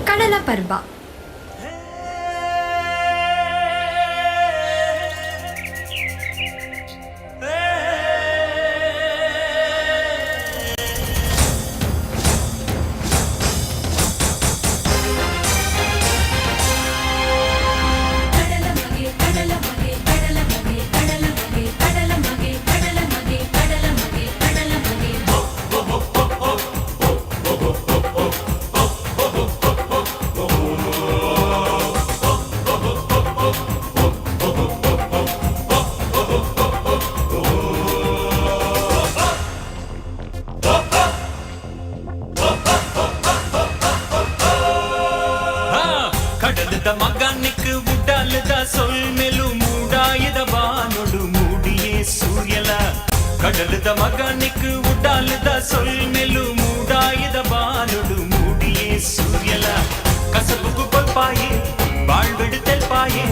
ಕಡಲ ಪರ್ವ. ಕಡಲದ ಮಗನಿಕ್ ಉಡಾಲದ ಸೊಲ್ಮೆಲು ಮೂಡಾಯದ ಬಾನೊಡು ಮೂಡಿಯೇ ಸೂರ್ಯಲ ಕಡಲದ ಮಗನಿಕ್ ಉಡಾಲದ ಸೊಲ್ಮೆಲು ಮೂಡಾಯದ ಬಾನೊಡು ಮೂಡಿಯೇ ಸೂರ್ಯಲ ಕಸಬುಗು ಕೊಲ್ಪಾಯೆ ಬಾಳ್ಬೆಡು ತೆಲ್ಪಾಯೆ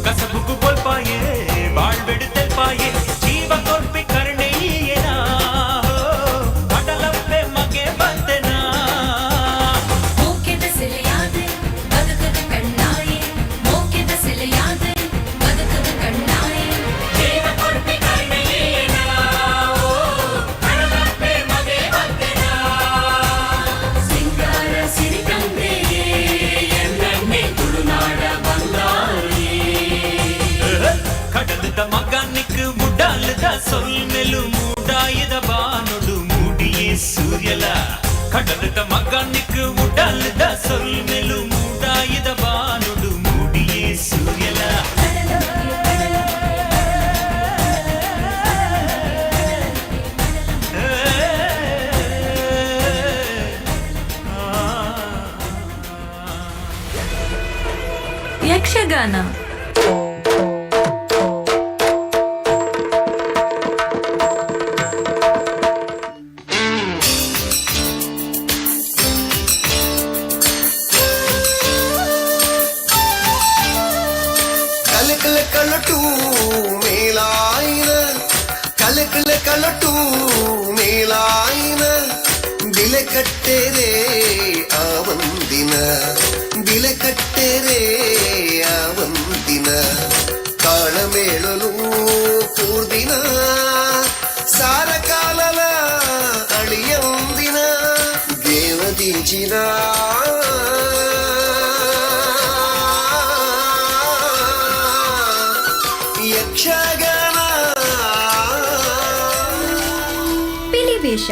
ಕಸಬುಗು ಕೊಲ್ಪಾಯೆ ಬಾಳ್ಬೆಡು ತೆಲ್ಪಾಯೆ ಜೀವ ಕೊಲ್ಪಿ ಕರ್ಣೆಯೇನಾ ಕಡಲಪ್ಪೆ ಮಗೆ ಬಂದೆನಾ ಮೋಕೆದ ಸೆಲೆಯಾದೆ ಬದುಕದ ಕಣ್ಣಾಯೆ ಮೋಕೆದ ಸೆಲೆಯಾದೆ ಬದುಕದ ಕಣ್ಣಾಯೆ ಜೀವ ಕೊಲ್ಪಿ ಕರ್ಣೆಯೇನಾ ಕಡಲಪ್ಪೆ ಮಗೆ ಬಂದೆನಾ ಸಿಂಗಾರ ಸಿರಿಗಂಧೆಯೇ ಎನ್ನನ್ನೇ ತುಳುನಾಡ ಬಂದಾರಿ ಕಡಲದ ಮಗನಿಕ್ ಉಡಾಲದ ಸೊಲ್ಮೆಲು ಮೂಡಾಯದ ಬಾನೊಡು ಮೂಡಿಯೇ ಸೂರ್ಯಲ ಕಡಲದ ಮಗನಿಕ್ ಉಡಾಲದ ಸೊಲ್ಮೆಲು ಮೂಡಾಯದ ಬಾನೊಡು ಮೂಡಿಯೇ ಸೂರ್ಯಲ ಯಕ್ಷಗಾನ. ಕಲಟು ಮೇಲಾಯಿನ ಕಲಟು ಮೇಲಾಯಿನ ಬಿಲೆ ಕಟ್ಟೆರೆ ಆ ಒಂದಿನ ಬಿಲೆ ಕಟ್ಟೆರೆ ಆ ಒಂದಿನ ಕಾಳಮೇಳಲು ಕೂರ್ದಿನ ಸಾರ ಕಾಲಲ ಅಳಿಯೊಂದಿನ ದೇವದೀಜಿನ ಯಕ್ಷಗಾನ ಪಿಲಿವೇಷ.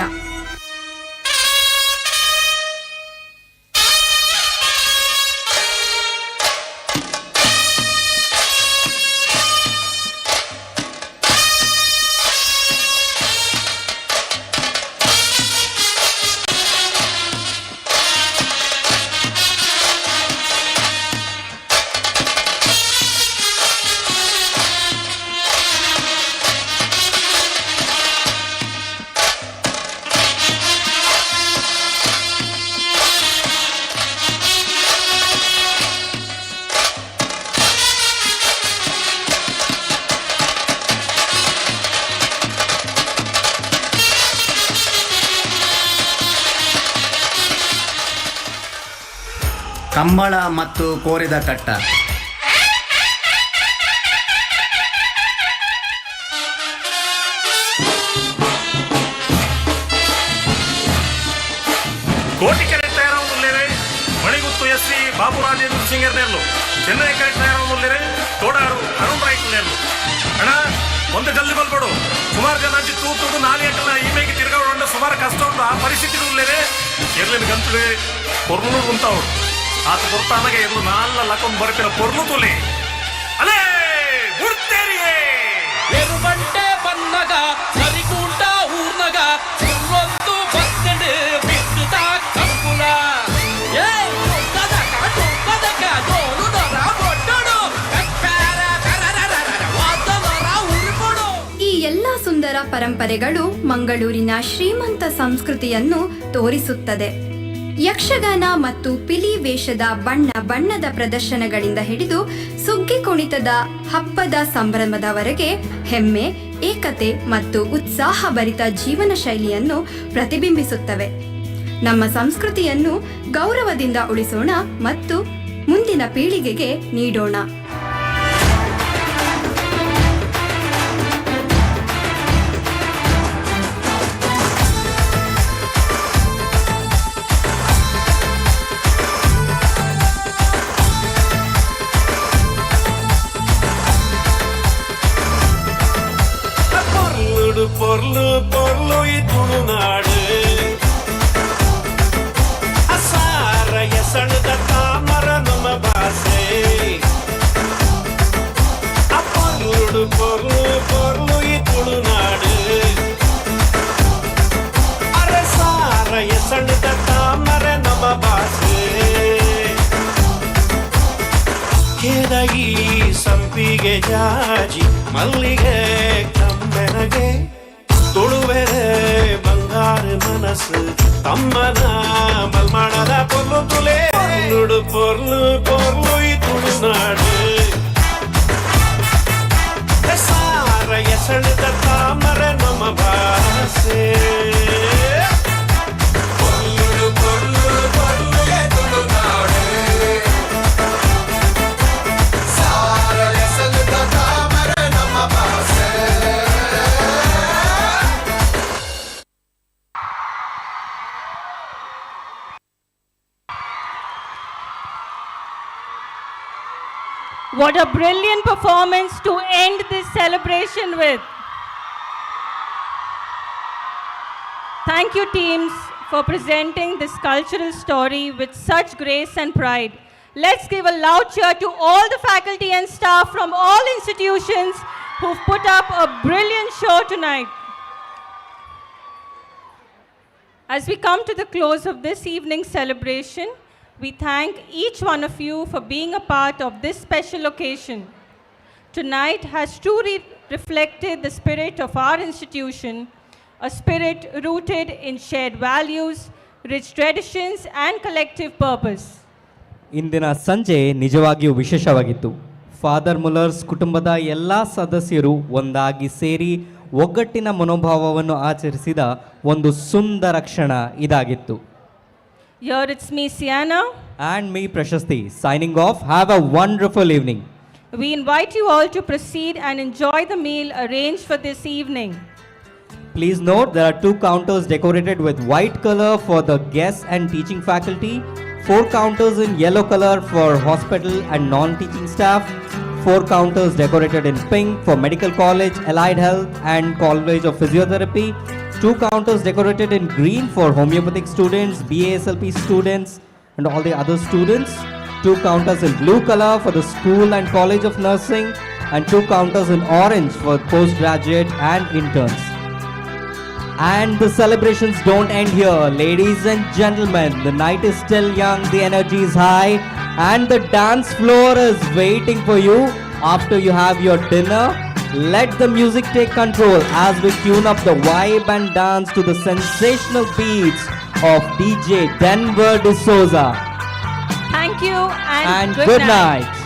ಕಂಬಳ ಮತ್ತು ಕೋರಿದ ಕಟ್ಟ. కోటికెరెట్ తయారవుతులేరే మణిగుత్తు SV Babu Rajendra singer నేర్లు Chennai ಕೆರೆಟ್ ತಯಾರవుతులేరే ತೋಡಾರು Arun right నేರ್ಲು ಅಣ್ಣ ಒಂದು ಜಲ್ದಿ ಬಲ್ಪಡು ಸುಮಾರು ಜನ ಅಂಚಿ ತೂತುದು 4 ಗಂಟೆల ఈమెకి తిరగడం సుమారు కష్టం ఉంది ఆ పరిస్థితి లేరే ఎర్లేని గంతులే పొర్లు ఉంటావు ಆತ ಬರ್ತಾನಾಗ ಎಂದು 4 ಲಕ್ಕಂ ಬರ್ತಿನ ಪೊರ್ಲು ತುಲೆ ಅಲೇ ಮುಡ್ತೇರಿಯೇ ಎರುಗಂಟೆ ಬನ್ನಗ ಸರಿಕೂಟ ಊರ್ನಗ ಸುರ್ವೊಂದು ಬತ್ತಡೆ ಬಿಟ್ಟುತ ಕಂಪುಲ ಏ ಕದಕ ಜೋಳು ದರ ಬೊಟ್ಟಡು ಕಕ್ಕಾರ ಕರರರರ ವಾದವರ ಉರುಪಡು. ಈ ಎಲ್ಲ ಸುಂದರ ಪರಂಪರೆಗಳು ಮಂಗಳೂರಿನ ಶ್ರೀಮಂತ ಸಂಸ್ಕೃತಿಯನ್ನು ತೋರಿಸುತ್ತದೆ. ಯಕ್ಷಗಾನ ಮತ್ತು ಪಿಲಿ ವೇಷದ ಬಣ್ಣ ಬಣ್ಣದ ಪ್ರದರ್ಶನಗಳಿಂದ ಹಿಡಿದು ಸುಗ್ಗಿ ಕುಣಿತದ ಹಬ್ಬದ ಸಂಭ್ರಮದವರೆಗೆ ಹೆಮ್ಮೆ, ಏಕತೆ ಮತ್ತು ಉತ್ಸಾಹಭರಿತ ಜೀವನ ಶೈಲಿಯನ್ನು ಪ್ರತಿಬಿಂಬಿಸುತ್ತವೆ. ನಮ್ಮ ಸಂಸ್ಕೃತಿಯನ್ನು ಗೌರವದಿಂದ ಉಳಿಸೋಣ ಮತ್ತು ಮುಂದಿನ ಪೀಳಿಗೆಗೆ ನೀಡೋಣ. பொர்லு பொர்லு ಈ ತುಳುನಾಡು ಅಸಾರ ಎಸಣದ ತಾಮರ ನಮ್ಮ ಭಾಷೆ ಪೊರ್ಲು பொர்ಲು பொர்ಲು ಈ ತುಳುನಾಡು ಅರಸಾರ ಎಸಣದ ತಾಮರ ನಮ್ಮ ಭಾಷೆ ಕೆದಗಿ ಸಂಪಿಗೆ ಜಾಜಿ ಮಲ್ಲಿಗೆ ಕಮ್ಮೆನಗೆ ತುಳುವೆರೆ ಬಂಗಾರ ಮನಸ್ಸು ತಮ್ಮನ ಮಲ್ಮಾಡದ ಪೊರ್ಲು ತುಲೆ ನುಡು ಪೊರ್ಲು ಪೊರ್ಲು ಈ ತುಳುನಾಡು ಸಾರ ಎಸಣದ ತಾಮರ ನಮ್ಮ ಭಾಷೆ ಪೊರ್ಲು ಪೊರ್ಲು ಪೊರ್ಲು ಈ ತುಳುನಾಡು ಸಾರ ಎಸಣದ ತಾಮರ ನಮ್ಮ ಭಾಷೆ. What a brilliant performance to end this celebration with. Thank you, teams, for presenting this cultural story with such grace and pride. Let's give a loud cheer to all the faculty and staff from all institutions who've put up a brilliant show tonight. As we come to the close of this evening's celebration, we thank each one of you for being a part of this special occasion. Tonight has truly reflected the spirit of our institution, a spirit rooted in shared values, rich traditions, and collective purpose. ಇಂದಿನ ಸಂಜೆ ನಿಜವಾಗಿಯೂ ವಿಶೇಷವಾಗಿತ್ತು. Father Muller's ಕುಟುಂಬದ ಎಲ್ಲ ಸದಸ್ಯರು ಒಂದಾಗಿ ಸೇರಿ ಒಗ್ಗಟ್ಟಿನ ಮನೋಭಾವವನ್ನು ಆಚರಿಸಿದ ಒಂದು ಸುಂದರ ಕ್ಷಣ ಇದಾಗಿತ್ತು. Here it's me, Sienna. And me, Prashasti, signing off. Have a wonderful evening. We invite you all to proceed and enjoy the meal arranged for this evening. Please note there are 2 counters decorated with white color for the guests and teaching faculty, 4 counters in yellow color for hospital and non-teaching staff, 4 counters decorated in pink for Medical College, Allied Health and College of Physiotherapy. 2 counters decorated in green for homeopathic students, BASLP students and all the other students. 2 counters in blue color for the School and College of Nursing and 2 counters in orange for postgraduate and interns. And the celebrations don't end here. Ladies and gentlemen, the night is still young, the energy is high and the dance floor is waiting for you after you have your dinner. Let the music take control as we tune up the vibe and dance to the sensational beats of DJ Denver D'Souza. Thank you and, Good night.